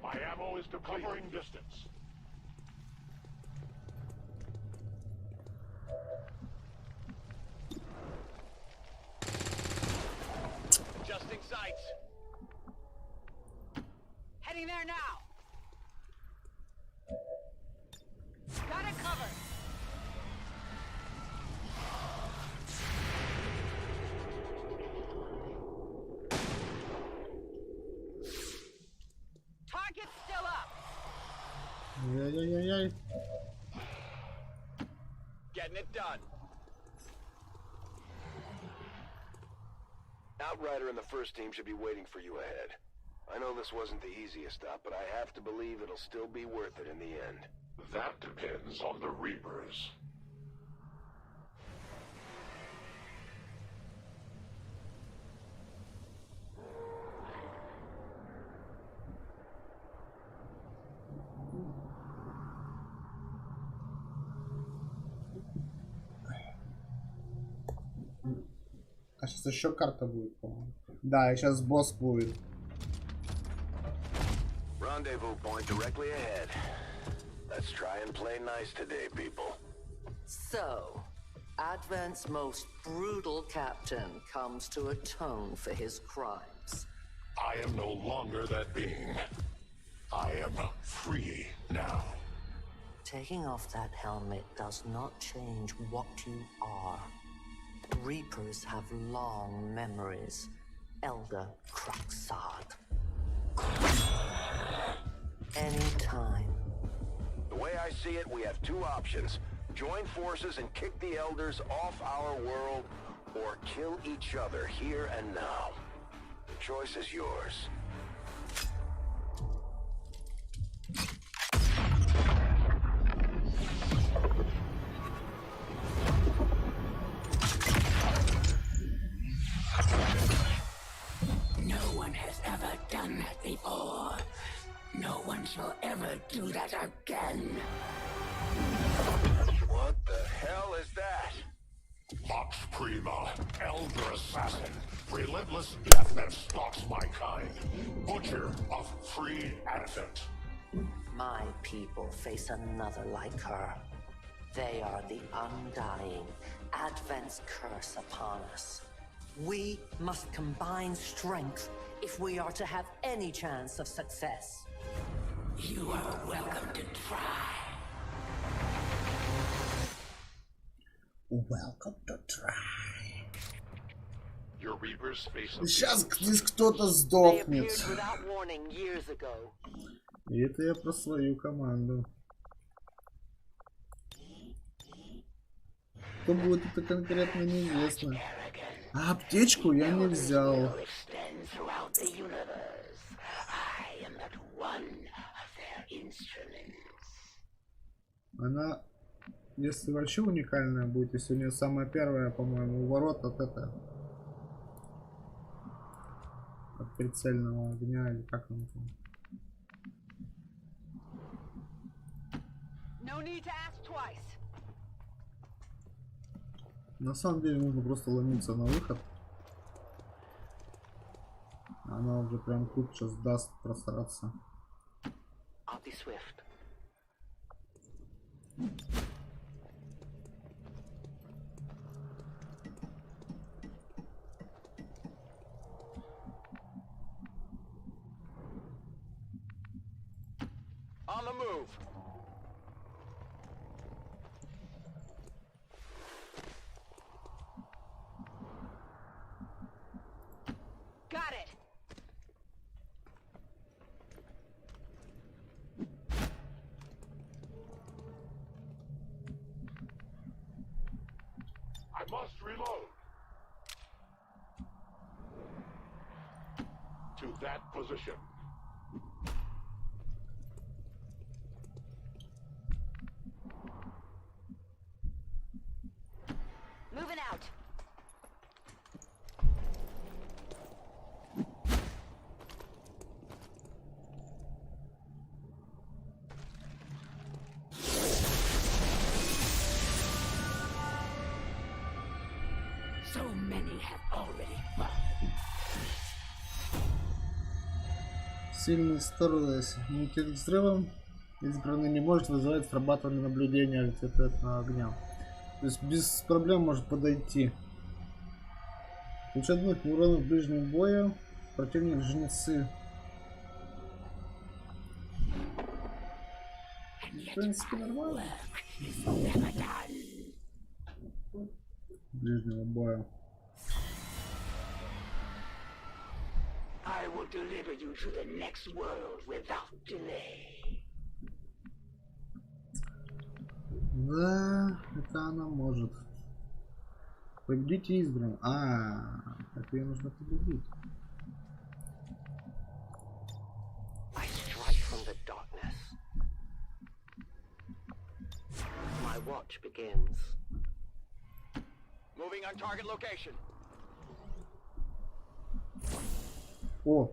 My ammo is covering distance. Adjusting sights. Heading there now. Got it covered. Ай-яй-яй-яй. Getting it done. Outrider and the first team should be waiting for you ahead. I know this wasn't the easiest stop, but I have to believe it'll still be worth it in the end. That depends on the Reapers. А сейчас еще карта будет, по-моему. Да, и сейчас босс будет. Rendezvous point directly ahead. Let's try and play nice today, people. So, Advent's most brutal captain comes to atone for his crimes. I am no longer that being. I am free now. Taking off that helmet does not change what you are. Reapers have long memories. Elder Cruxard. Anytime. The way I see it, we have two options. Join forces and kick the Elders off our world, or kill each other here and now. The choice is yours. No one has ever done that before. No one shall ever do that again. What the hell is that? Vox Prima, Elder Assassin, relentless death that stalks my kind, Butcher of Free Advent. My people face another like her. They are the undying, Advent's curse upon us. We must combine strength if we are to have any chance of success. You are welcome to try. Welcome to try. Your Reapers face Сейчас здесь кто-то They сдохнет. appeared without warning years ago. И это я про свою команду. Кто будет это конкретно, неизвестно. А аптечку я не взял. Она, если вообще уникальная будет, если у нее самая первая, по-моему, у ворот от это. От прицельного огня, или как он там. No need to ask twice. На самом деле нужно просто ломиться на выход. Она уже прям тут сейчас даст просраться. I'll be swift. On the move. Got it. I must reload. To that position. Moving out. So many have already fallen. Сильные стороны мутит взрывом. Избранный не может вызывать срабатывание наблюдения ультрафиолетового огня. То есть без проблем может подойти. Получает урона в ближнем бою. Противник жнецы. В принципе, нормально. Ближнего боя. I will deliver you to the next world without delay. Да, это она может. Победите избран. Так ее нужно победить. I strike from the darkness. My watch begins. Moving on target location. О!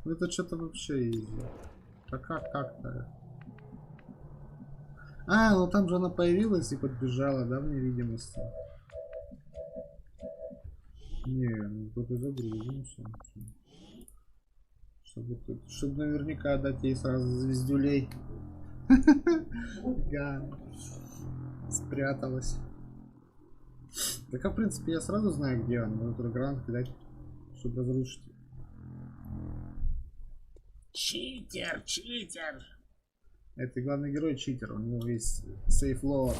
Это что-то вообще изи. А как-то? Ну там же она появилась и подбежала, да, в невидимости? Не, ну тут уже грузимся. Чтобы наверняка дать ей сразу звездюлей. Спряталась. Так, в принципе, я сразу знаю, где он. Могу грант кидать, чтобы разрушить. Читер! Это главный герой читер. У него есть сейф лор.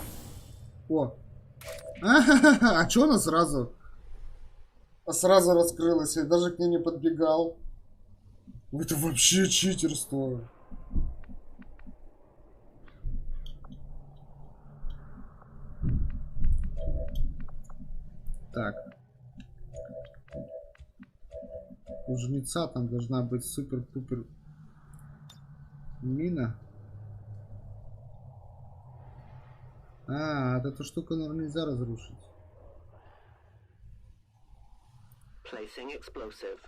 О! А чё она сразу? Сразу раскрылась. Я даже к ней не подбегал. Это вообще читерство. Так. У жнеца там должна быть супер-пупер мина. Эту штуку, наверное, нельзя разрушить. Placing explosive.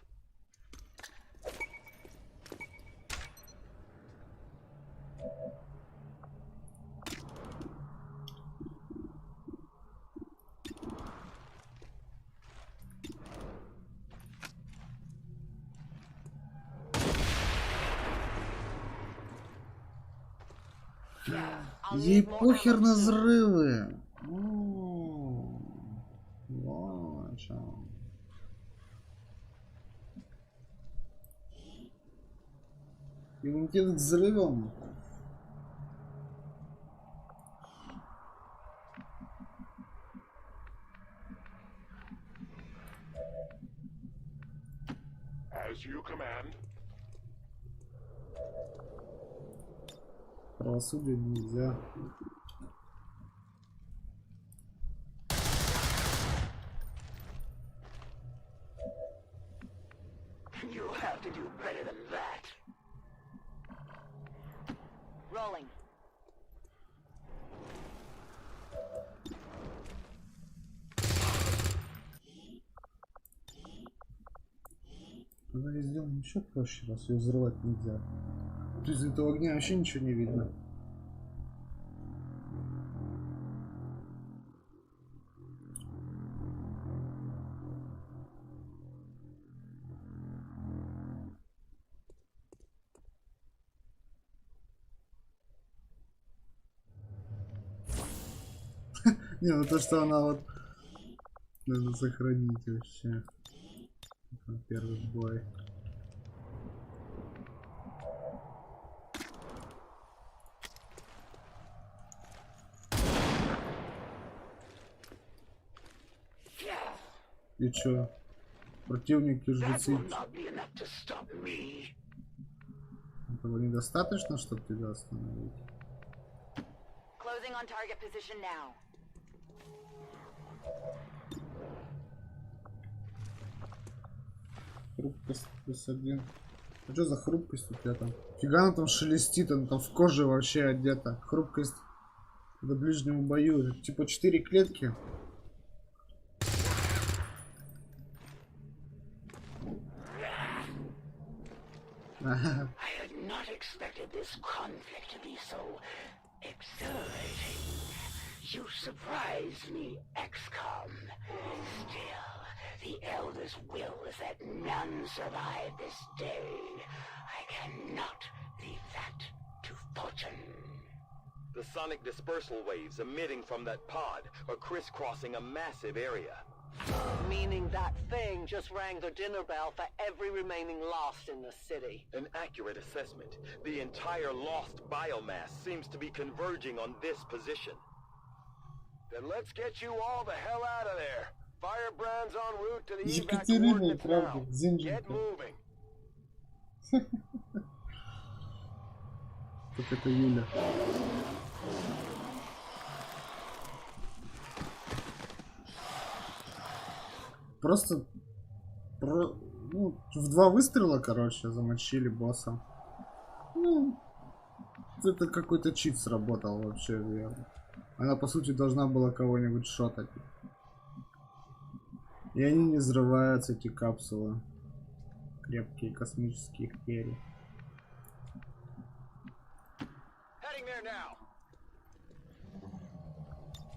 Ей похер на взрывы. Вот о чем. Иммунитет к взрывам. As you command. Правосудие нельзя. You have to do better than that. Rolling. Она сделана еще проще, раз ее взрывать нельзя. То есть из этого огня вообще ничего не видно. Не, ну то, что она вот... Надо сохранить вообще. Первый бой. И чё? Противники жрецы. Этого недостаточно, чтобы тебя остановить? Closing on target position now. Хрупкость +1. А что за хрупкость у тебя там? Фига она там шелестит, она там в коже вообще одета. Хрупкость до ближнему бою. Типа 4 клетки. I had not expected this conflict to be so exhilarating. You surprised me, XCOM. Still, the Elder's will is that none survive this day. I cannot leave that to fortune. The sonic dispersal waves emitting from that pod are crisscrossing a massive area. Meaning that thing just rang the dinner bell for every remaining lost in the city. An accurate assessment. The entire lost biomass seems to be converging on this position. Then let's get you all the hell out of there. Firebrand's en route to the evac coordinates now. Get moving. Как это Юля. Просто ну, в 2 выстрела, короче, замочили босса. Ну, это какой-то чит сработал вообще, верно. Она, по сути, должна была кого-нибудь шотать. И они не взрываются, эти капсулы. Крепкие космические хери. Heading there now.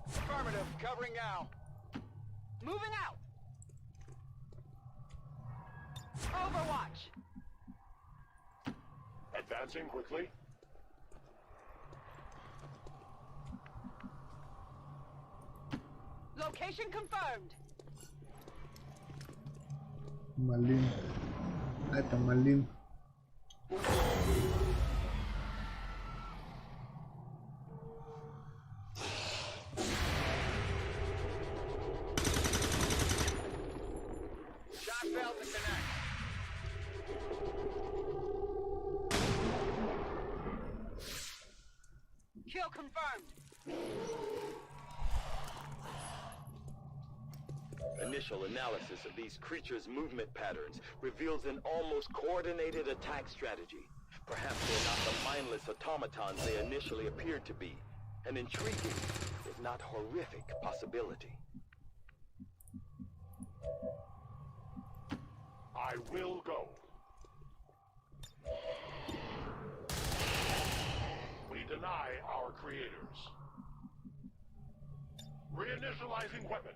Affirmative, covering now. Moving out. Overwatch. Advancing quickly. Location confirmed. Малин. Это Малин. Shot failed to connect. Kill confirmed. Initial analysis of these creatures' movement patterns reveals an almost coordinated attack strategy. Perhaps they're not the mindless automatons they initially appeared to be. An intriguing, if not horrific, possibility. I will go. We deny our creators. Reinitializing weapon.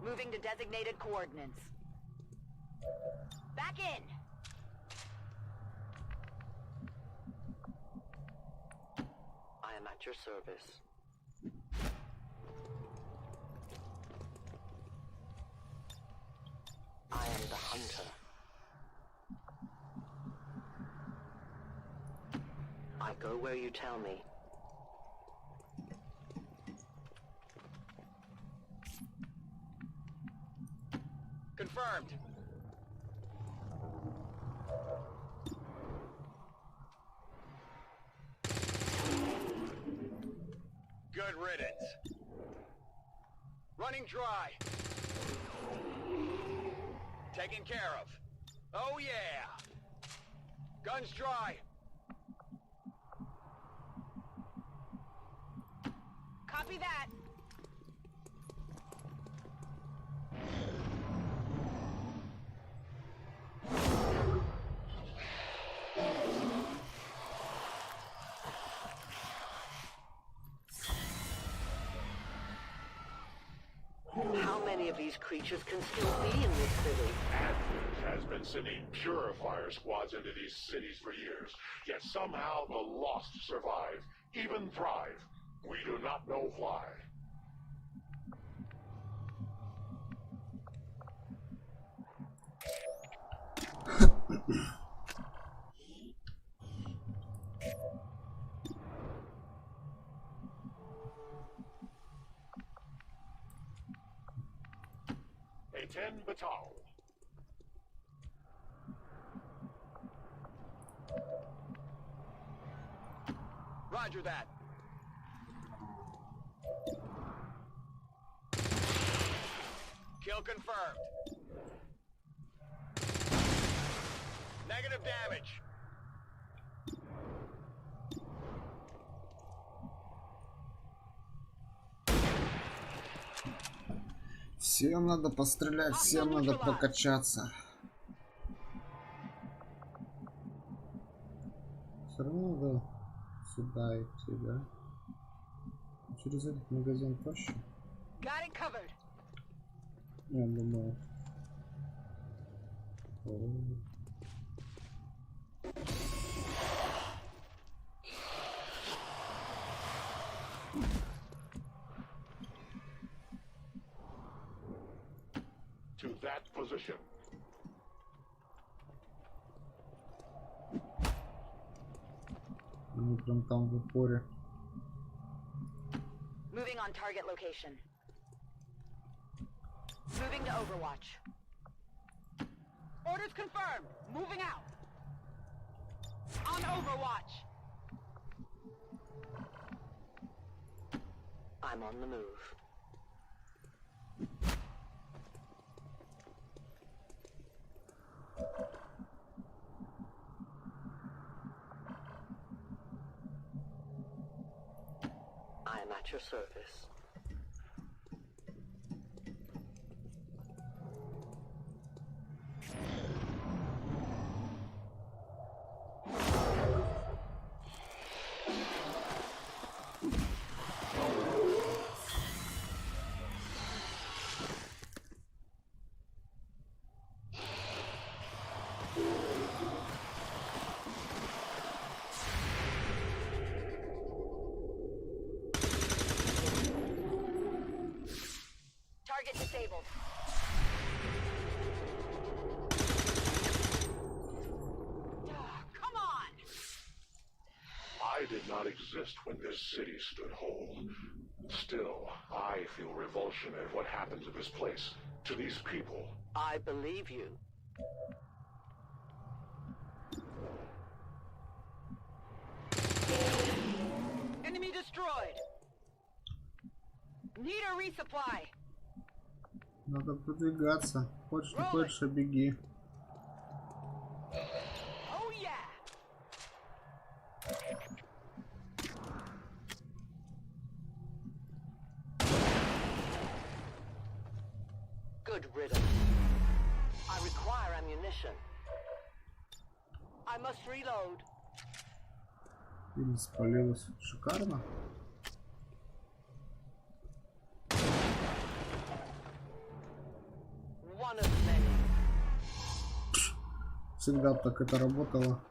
Moving to designated coordinates. Back in! I am at your service. I am the hunter. I go where you tell me. Confirmed. Good riddance. Running dry. Taken care of. Oh yeah. Guns dry. Copy that. How many of these creatures can still be in this city? Advent has been sending purifier squads into these cities for years, yet somehow the lost survive, even thrive. We do not know why. A-10 Batal. Roger that. Kill confirmed. Negative damage. Всем надо пострелять, всем надо прокачаться. Все равно надо сюда идти, да? Через этот магазин проще. Я думаю. To that position. Они прям там в упоре. Moving on target location. Moving to Overwatch. Orders confirmed. Moving out. On Overwatch. I'm on the move. I am at your service. Target disabled. Come on! I did not exist when this city stood whole. Still, I feel revulsion at what happened to this place, to these people. I believe you. Enemy destroyed. Need a resupply. Надо продвигаться. Хочешь не хочешь, беги. Oh yeah. Good riddance. I require ammunition. I must reload. Или спалилась. Шикарно. One of many. Всегда так это работало.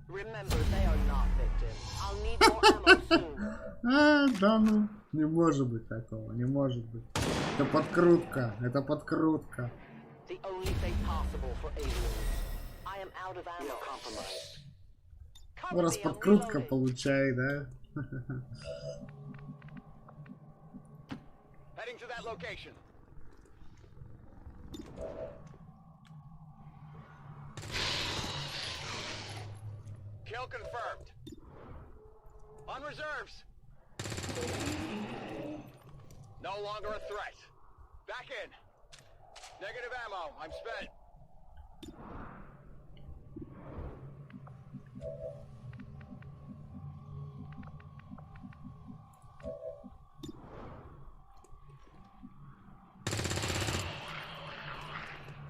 Remember, they are not victims. I'll need more ammo soon. Да ну, не может быть такого, не может быть. Это подкрутка, это подкрутка. The only fate possible for aliens. I am out of ammo. Compromised. Ну, раз подкрутка, получай, да? Heading to that location. Kill confirmed. On reserves. No longer a threat. Back in. Negative ammo. I'm spent.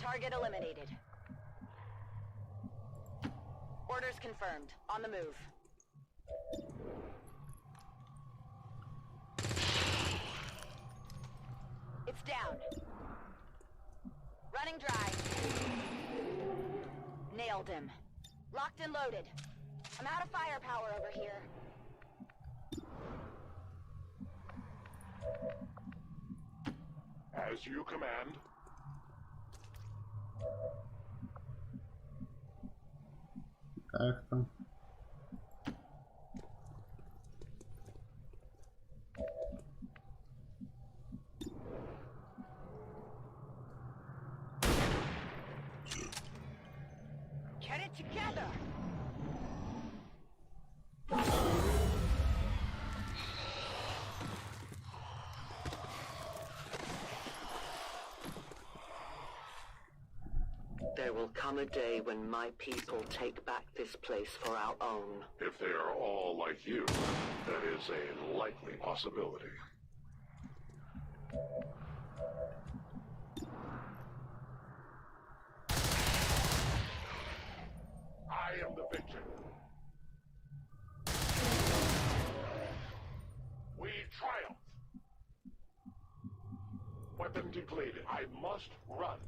Target eliminated. Orders confirmed. On the move. It's down. Running dry. Nailed him. Locked and loaded. I'm out of firepower over here. As you command. Как там? Get it together. There will come a day when my people take back this place for our own. If they are all like you, that is a likely possibility. I am the victim. We triumph. Weapon depleted. I must run.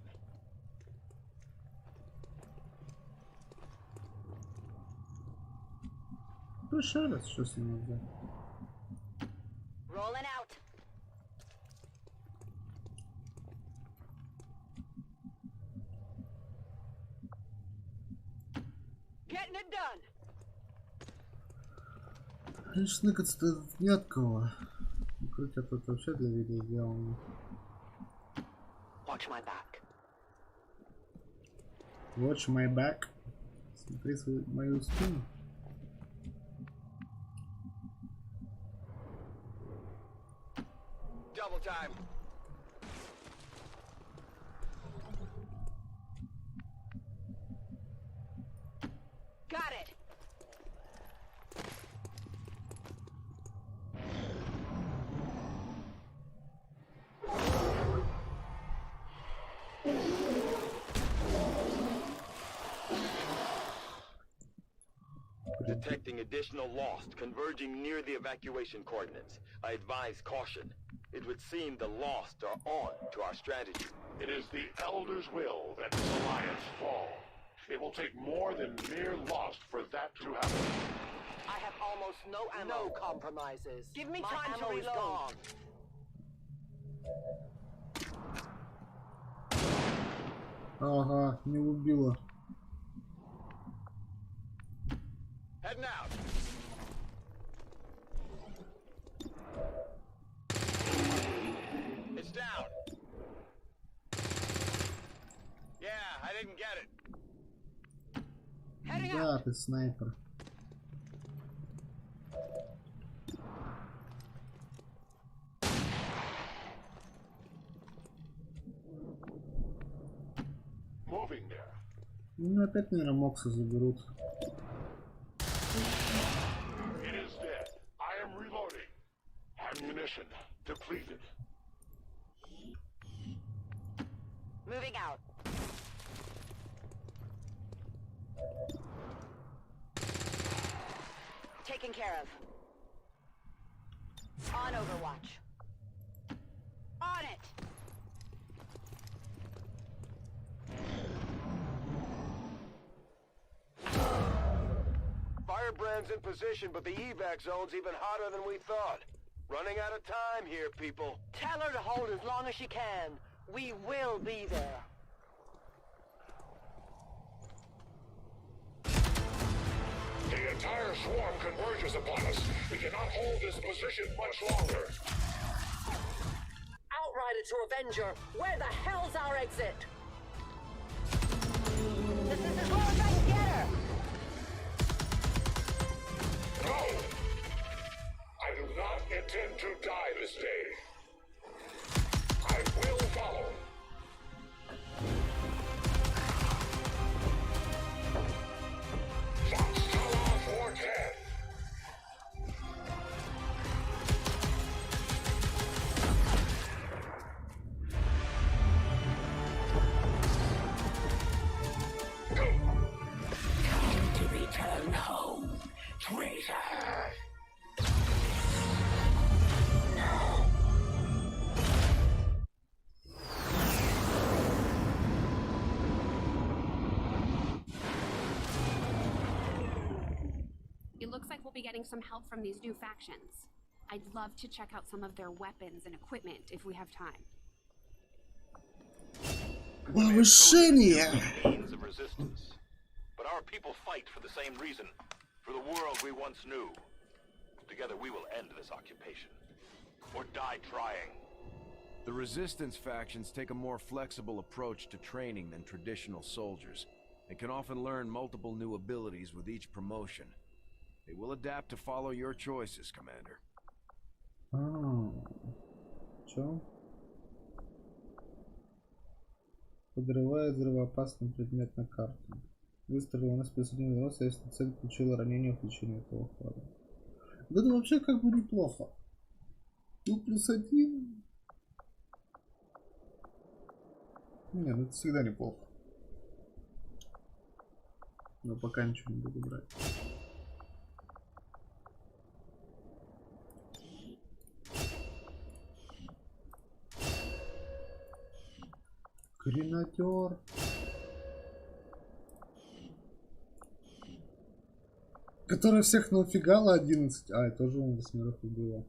Пришелец, что с ним делать? Rolling out. Getting it done. Конечно, ныкаться-то не от кого. Крутят тут вообще для видео сделано. Watch my back. Watch my back. Смотри мою спину. Double time. Got it. Detecting additional Lost converging near the evacuation coordinates. I advise caution. It would seem the Lost are on to our strategy. It is the Elder's will that this alliance fall. It will take more than mere Lost for that to happen. I have almost no ammo. No compromises. Give me My time to ammo is reload. gone. Ага, не убила. Heading out. It's down. Yeah, I didn't get it. Heading Да, out. ты снайпер. Moving there. Ну опять, наверное, Мокса заберут. It is dead. I am reloading. Ammunition depleted. Moving out. Taken care of. On Overwatch. On it. Firebrand's in position, but the evac zone's even hotter than we thought. Running out of time here, people. Tell her to hold as long as she can. We will be there. The entire swarm converges upon us. We cannot hold this position much longer. Outrider to Avenger, where the hell's our exit? This is as low as I can get her. No! I do not intend to die this day. I will follow. Foxtrot 410. Time to return home, traitor. It looks like we'll be getting some help from these new factions. I'd love to check out some of their weapons and equipment if we have time. Повышение! Means of resistance. But our people fight for the same reason. For the world we once knew. Together we will end this occupation. Or die trying. The Resistance factions take a more flexible approach to training than traditional soldiers, and can often learn multiple new abilities with each promotion. They will adapt to follow your choices, Commander. Чё? Подрывает взрывоопасный предмет на карту. Выстрелил на специальный взрыв, если цель получила ранение в течение этого хода. Да это вообще как бы неплохо. Ну, +1. Нет, это всегда неплохо. Но пока ничего не буду брать. Гренадер. Которая всех нафигала 11. А, это тоже он 8 убила.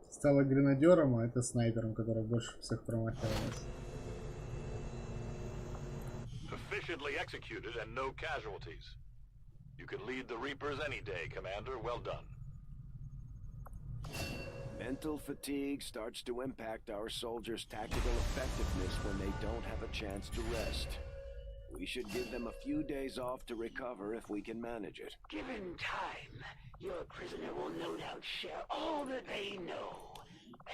Стала гренадером, а это снайпером, который больше всех промахивалась. Efficiently executed and no casualties. You can lead the Reapers any day, Commander. Well done. Mental fatigue starts to impact our soldiers' tactical effectiveness when they don't have a chance to rest. We should give them a few days off to recover if we can manage it. Given time, your prisoner will no doubt share all that they know,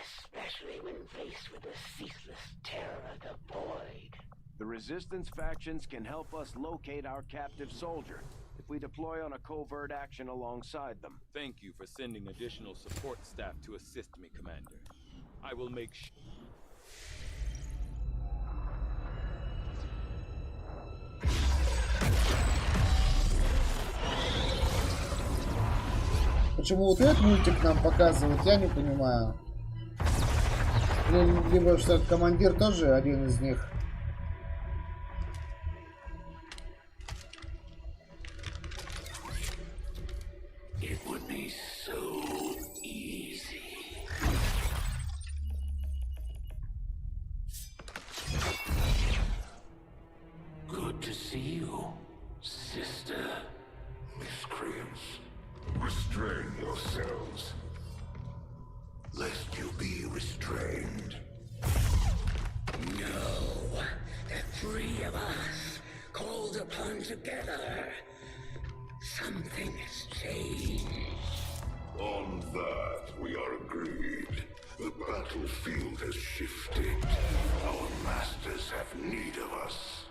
especially when faced with the ceaseless terror of the void. The Resistance factions can help us locate our captive soldier if we deploy on a covert action alongside them. Thank you for sending additional support staff to assist me, Commander. I will make sure. Почему вот этот мультик нам показывают, я не понимаю. Либо что этот командир тоже один из них. It would be so easy. Good to see you, sister. Miscreants, restrain yourselves, lest you be restrained. No, the three of us called upon together. Something has changed. On that, we are agreed. The battlefield has shifted. Our masters have need of us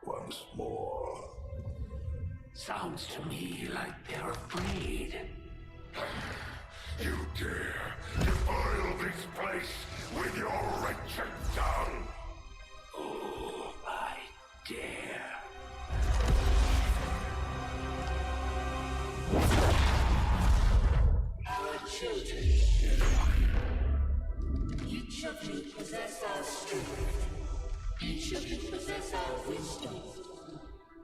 once more. Sounds to me like they're afraid. You dare defile this place with your wretched tongue? Oh, I dare. Our children. Each of you possess our strength. Each of you possess our wisdom.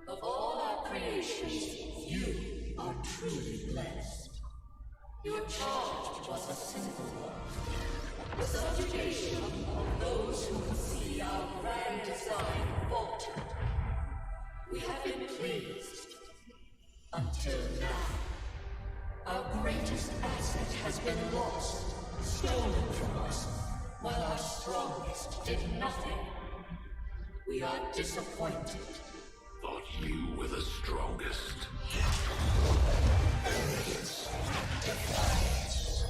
Of all our creations, you are truly blessed. Your charge was a simple one. The subjugation of those who would see our grand design faltered. We have been pleased. Until now. Our greatest asset has been lost, stolen from us, while our strongest did nothing. We are disappointed. Thought you were the strongest. Arrogance, defiance.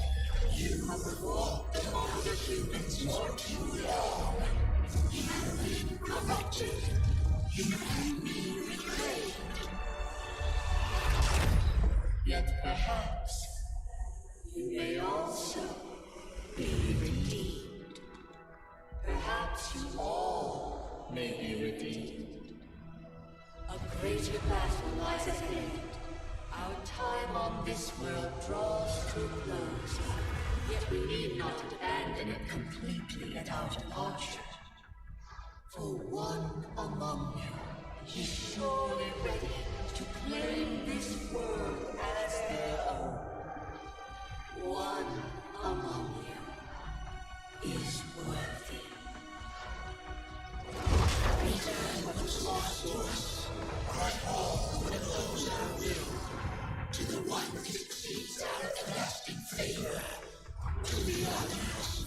You have fought among the humans for too long. You have been corrupted. You can be reclaimed. Yet perhaps you may also be redeemed. Perhaps you all may be redeemed. A greater battle lies ahead. Our time on this world draws to a close. Yet we need not abandon it completely at our departure. For one among you is surely ready to claim this world as their own. One among you is worthy. Return what was lost to us. All that knows our will. To the one that exceeds our everlasting favor. To the others.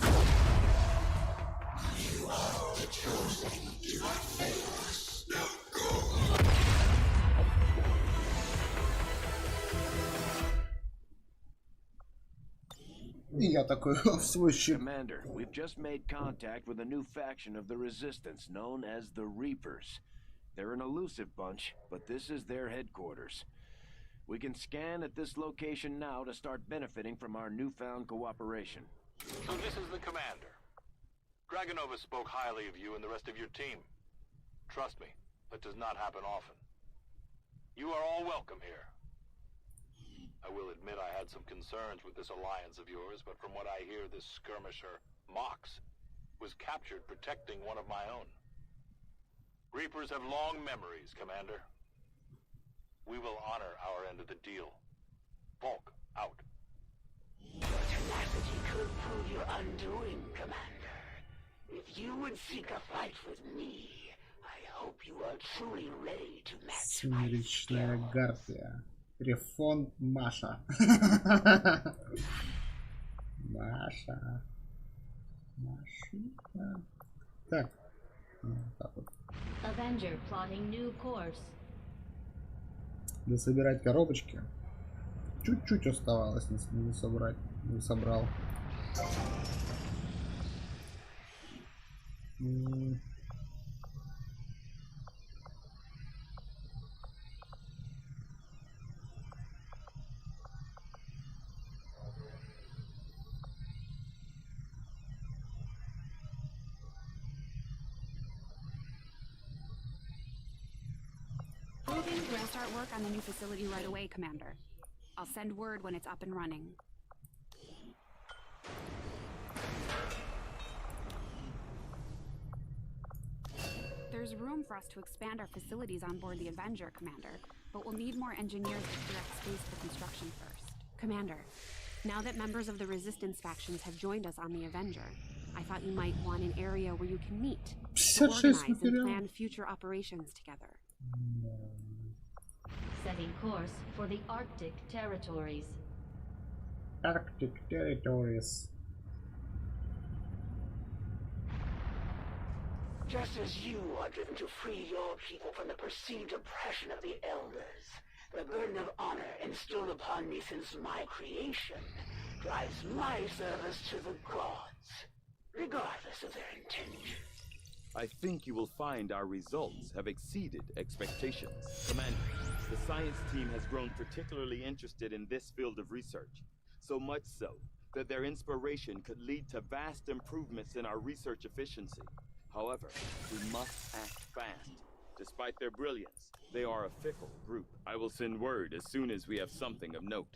You are the chosen. Do not fail us. Now go. Я такой в свой щит. Commander, we've just made contact with a new faction of the Resistance known as the Reapers. They're an elusive bunch, but this is their headquarters. We can scan at this location now to start benefiting from our newfound cooperation. So this is the commander. Dragonova spoke highly of you and the rest of your team. Trust me, that does not happen often. You are all welcome here. I will admit I had some concerns with this alliance of yours, but from what I hear, this skirmisher, Mox, was captured protecting one of my own. Reapers have long memories, Commander. We will honor our end of the deal. Volk, out. Your tenacity could prove your undoing, Commander. If you would seek a fight with me, I hope you are truly ready to match my Сумеречная гвардия. Рефон Маша. Маша. Машина. Так. Так вот. Avenger plotting new course. Да собирать коробочки. Чуть-чуть оставалось, не собрать. Не собрал. We'll start work on the new facility right away, Commander. I'll send word when it's up and running. There's room for us to expand our facilities on board the Avenger, Commander, but we'll need more engineers to clear out space for construction first. Commander, now that members of the Resistance factions have joined us on the Avenger, I thought you might want an area where you can meet, to organize and plan future operations together. Setting course for the Arctic territories. Arctic territories. Just as you are driven to free your people from the perceived oppression of the Elders, the burden of honor instilled upon me since my creation drives my service to the gods, regardless of their intention. I think you will find our results have exceeded expectations. Commander, the science team has grown particularly interested in this field of research, so much so that their inspiration could lead to vast improvements in our research efficiency. However, we must act fast. Despite their brilliance, they are a fickle group. I will send word as soon as we have something of note.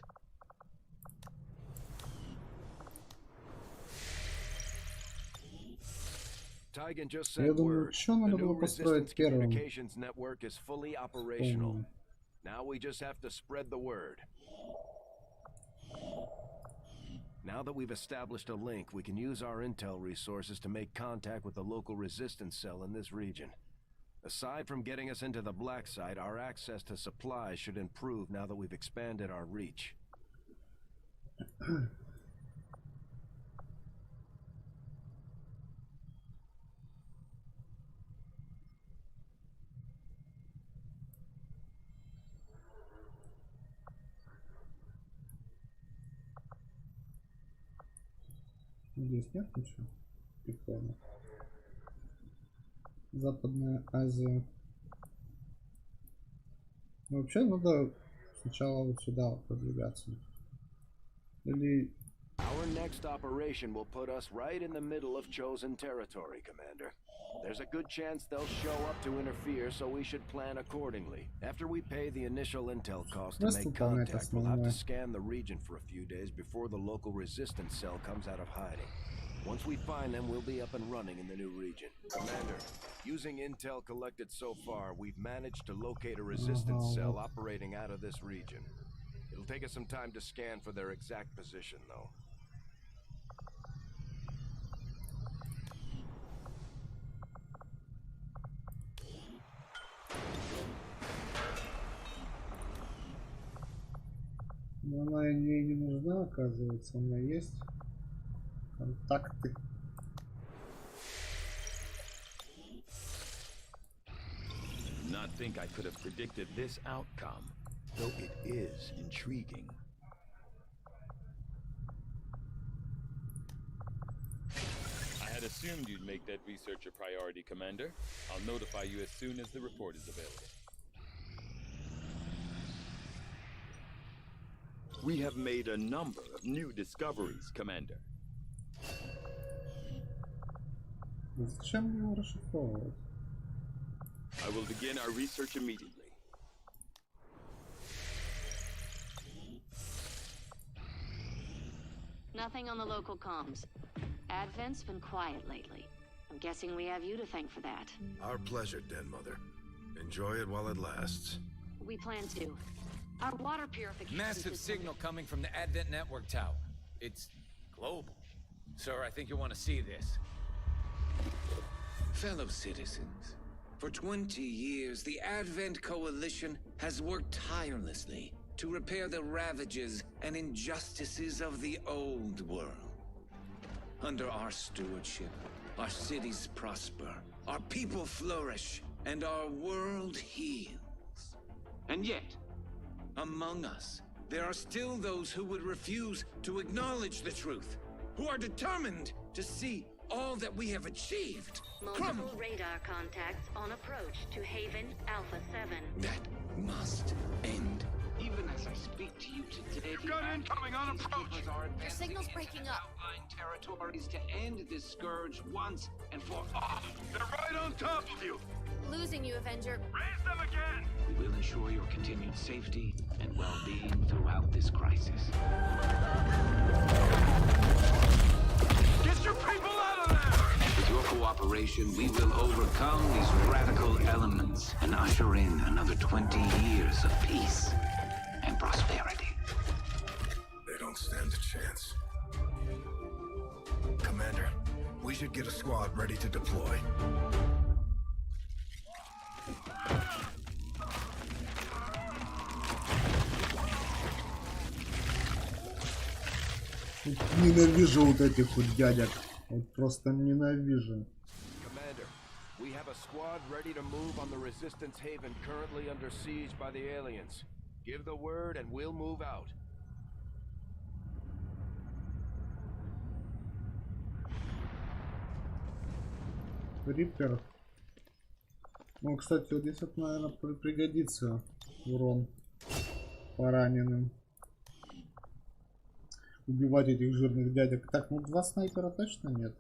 Tigan just sent word. The new Resistance communications network is fully operational. Now we just have to spread the word. Now that we've established a link, we can use our intel resources to make contact with the local resistance cell in this region. Aside from getting us into the black site, our access to supplies should improve now that we've expanded our reach. Здесь нет ничего? Прикольно. Западная Азия. Ну, вообще надо сначала вот сюда вот продвигаться. Или... Our next operation will put us right in the middle of chosen territory, Commander. There's a good chance they'll show up to interfere, so we should plan accordingly. After we pay the initial intel cost to make contact, we'll have to scan the region for a few days before the local resistance cell comes out of hiding. Once we find them, we'll be up and running in the new region. Commander, using intel collected so far, we've managed to locate a resistance cell operating out of this region. It'll take us some time to scan for their exact position, though. Но она ей не нужна, оказывается, у меня есть контакты. Not think I could have predicted this outcome, though it is intriguing. I had assumed you'd make that research a priority, Commander. I'll notify you as soon as the report is available. We have made a number of new discoveries, Commander. Зачем его расшифровывать? I will begin our research immediately. Nothing on the local comms. Advent's been quiet lately. I'm guessing we have you to thank for that. Our pleasure, Den Mother. Enjoy it while it lasts. We plan to. Our water purification Massive signal coming from the Advent Network Tower. It's global. Sir, I think you'll want to see this. Fellow citizens, for 20 years, the Advent Coalition has worked tirelessly to repair the ravages and injustices of the old world. Under our stewardship, our cities prosper, our people flourish, and our world heals. And yet, among us, there are still those who would refuse to acknowledge the truth, who are determined to see all that we have achieved crumble. Multiple radar contacts on approach to Haven Alpha 7. That must end. Even as I speak to you today, Got incoming on approach! Your signal's breaking up. Outlying territories to end this scourge once and for all. They're right on top of you! Losing you, Avenger. Raise them again! We will ensure your continued safety and well-being throughout this crisis. Get your people out of there! With your cooperation, we will overcome these radical elements and usher in another 20 years of peace and prosperity. They don't stand a chance. Commander, we should get a squad ready to deploy. Ненавижу вот этих вот дядек. Вот просто ненавижу. Commander, we have a squad ready to move on the Resistance Haven currently under siege by the aliens. Give the word and we'll move out. Риппер. Ну, кстати, вот здесь вот, наверное, пригодится урон по раненым. Убивать этих жирных дядек. Так, ну 2 снайпера точно нет.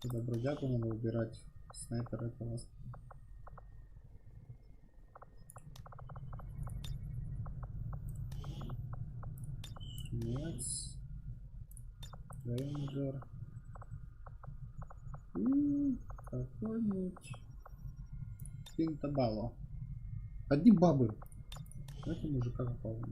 Тогда бродягу надо убирать. Снайпер это у нас. Шмец. Рейнджер. И какой-нибудь Пинтабало. Одни бабы. Давайте мужика какого-то.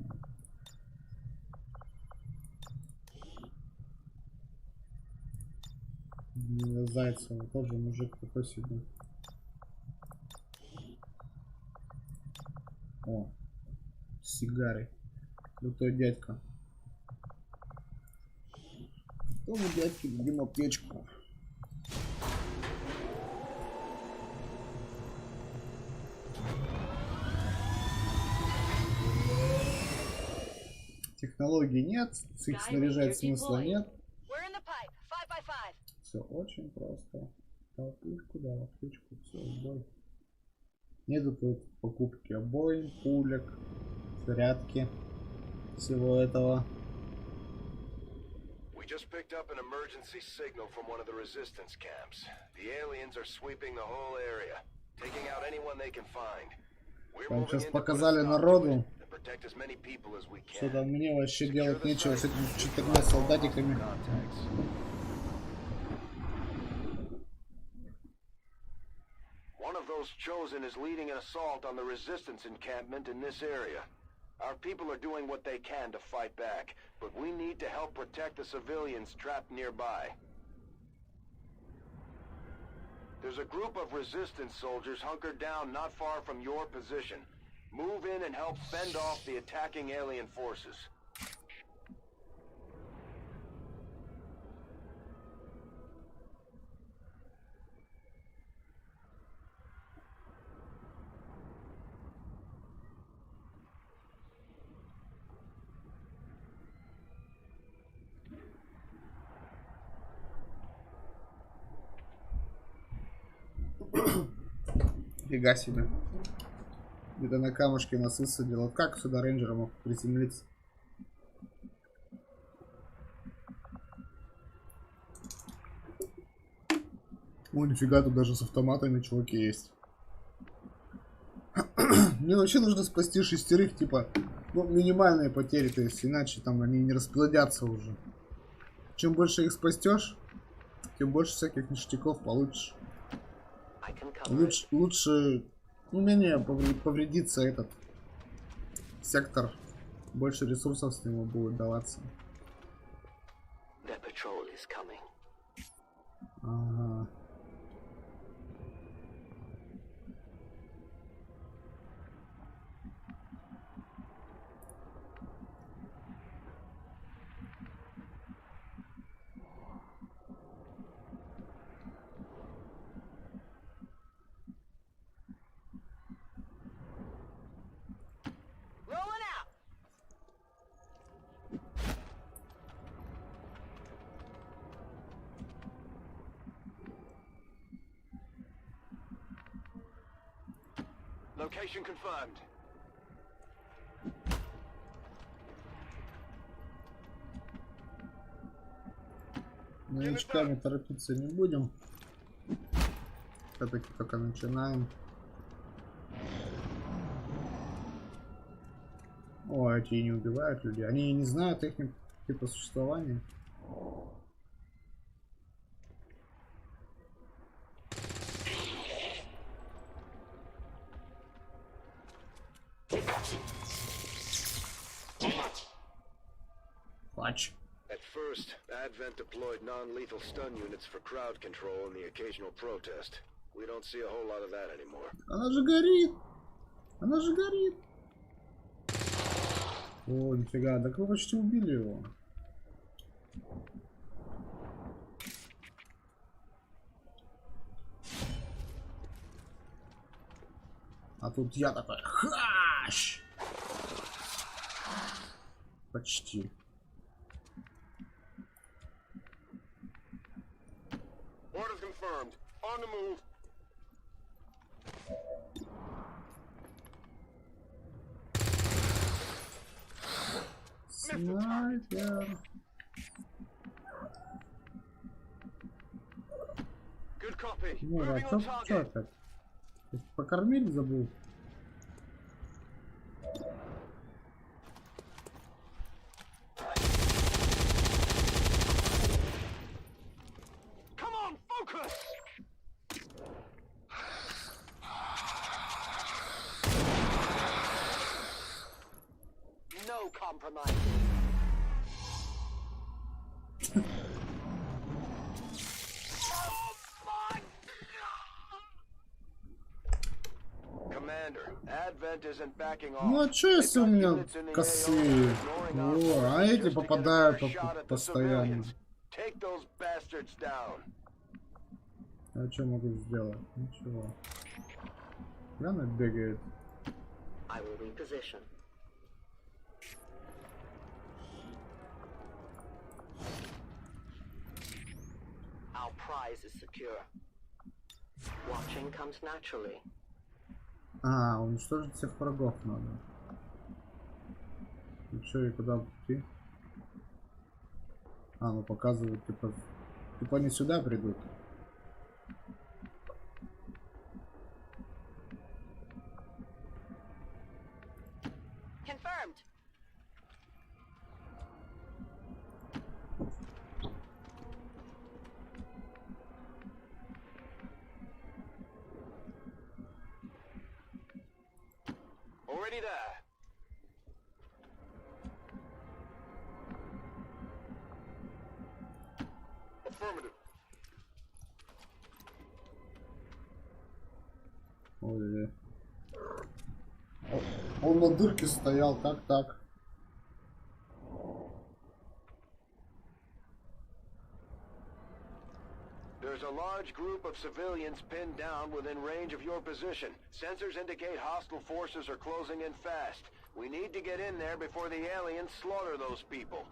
Зайцева тоже мужик такой себе. О, сигары. Крутой дядька. Тому дядьке дадим аптечку. Технологий нет, с их снаряжать смысла нет. Все очень просто. Аптечку, да, аптечку, все, бой. Нету тут покупки обоим, пулек, зарядки, всего этого. We just picked up an emergency signal from one of the resistance camps. The aliens are sweeping the whole area, taking out anyone they can find. Там сейчас показали народу, что там мне вообще делать нечего с этими 4 солдатиками. One of those chosen is leading an assault on the resistance encampment in this area. Our people are doing what they can to fight back, but we need to help protect the civilians trapped nearby. There's a group of resistance soldiers hunkered down not far from your position. Move in and help fend off the attacking alien forces. Фига себе. Где-то на камушке нас высадило. Как сюда рейнджер мог приземлиться? О, нифига, тут даже с автоматами чуваки есть. Мне вообще нужно спасти 6, типа, ну, минимальные потери, то есть, иначе там они не расплодятся уже. Чем больше их спастешь, тем больше всяких ништяков получишь. Лучше, ну, менее повредится этот сектор, больше ресурсов с него будет даваться. Ага. Location confirmed. Новичками торопиться не будем. Все-таки только начинаем. О, эти не убивают людей. Они не знают их типа существования. Watch. At first, Advent deployed non-lethal stun units for crowd control and the occasional protest. We don't see a whole lot of that anymore. Она же горит! Она же горит! О, нифига, так вы почти убили его. А тут я такой, хаш! Почти. Orders confirmed. On the move. Снайпер. Good copy. Ну, а Moving on чё target. опять? Покормить забыл. Come on, focus. No compromise. Commander, Advent isn't backing Ну off. а чё если у меня косые? О, а эти попадают постоянно. Take those bastards down. А что могу сделать? Ничего. Главное бегает. I will reposition. Our prize is secure. Watching comes naturally. А, уничтожить всех врагов надо. И чё, и куда идти? А, ну показывают, типа они сюда придут. Confirmed. Already there. Affirmative. Ой, он на дырке стоял, как так? There's a large group of civilians pinned down within range of your position. Sensors indicate hostile forces are closing in fast. We need to get in there before the aliens slaughter those people.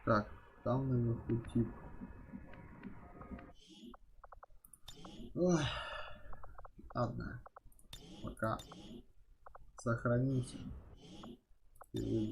Так, там наверху тип. Ой. Ладно. Пока. Сохранить.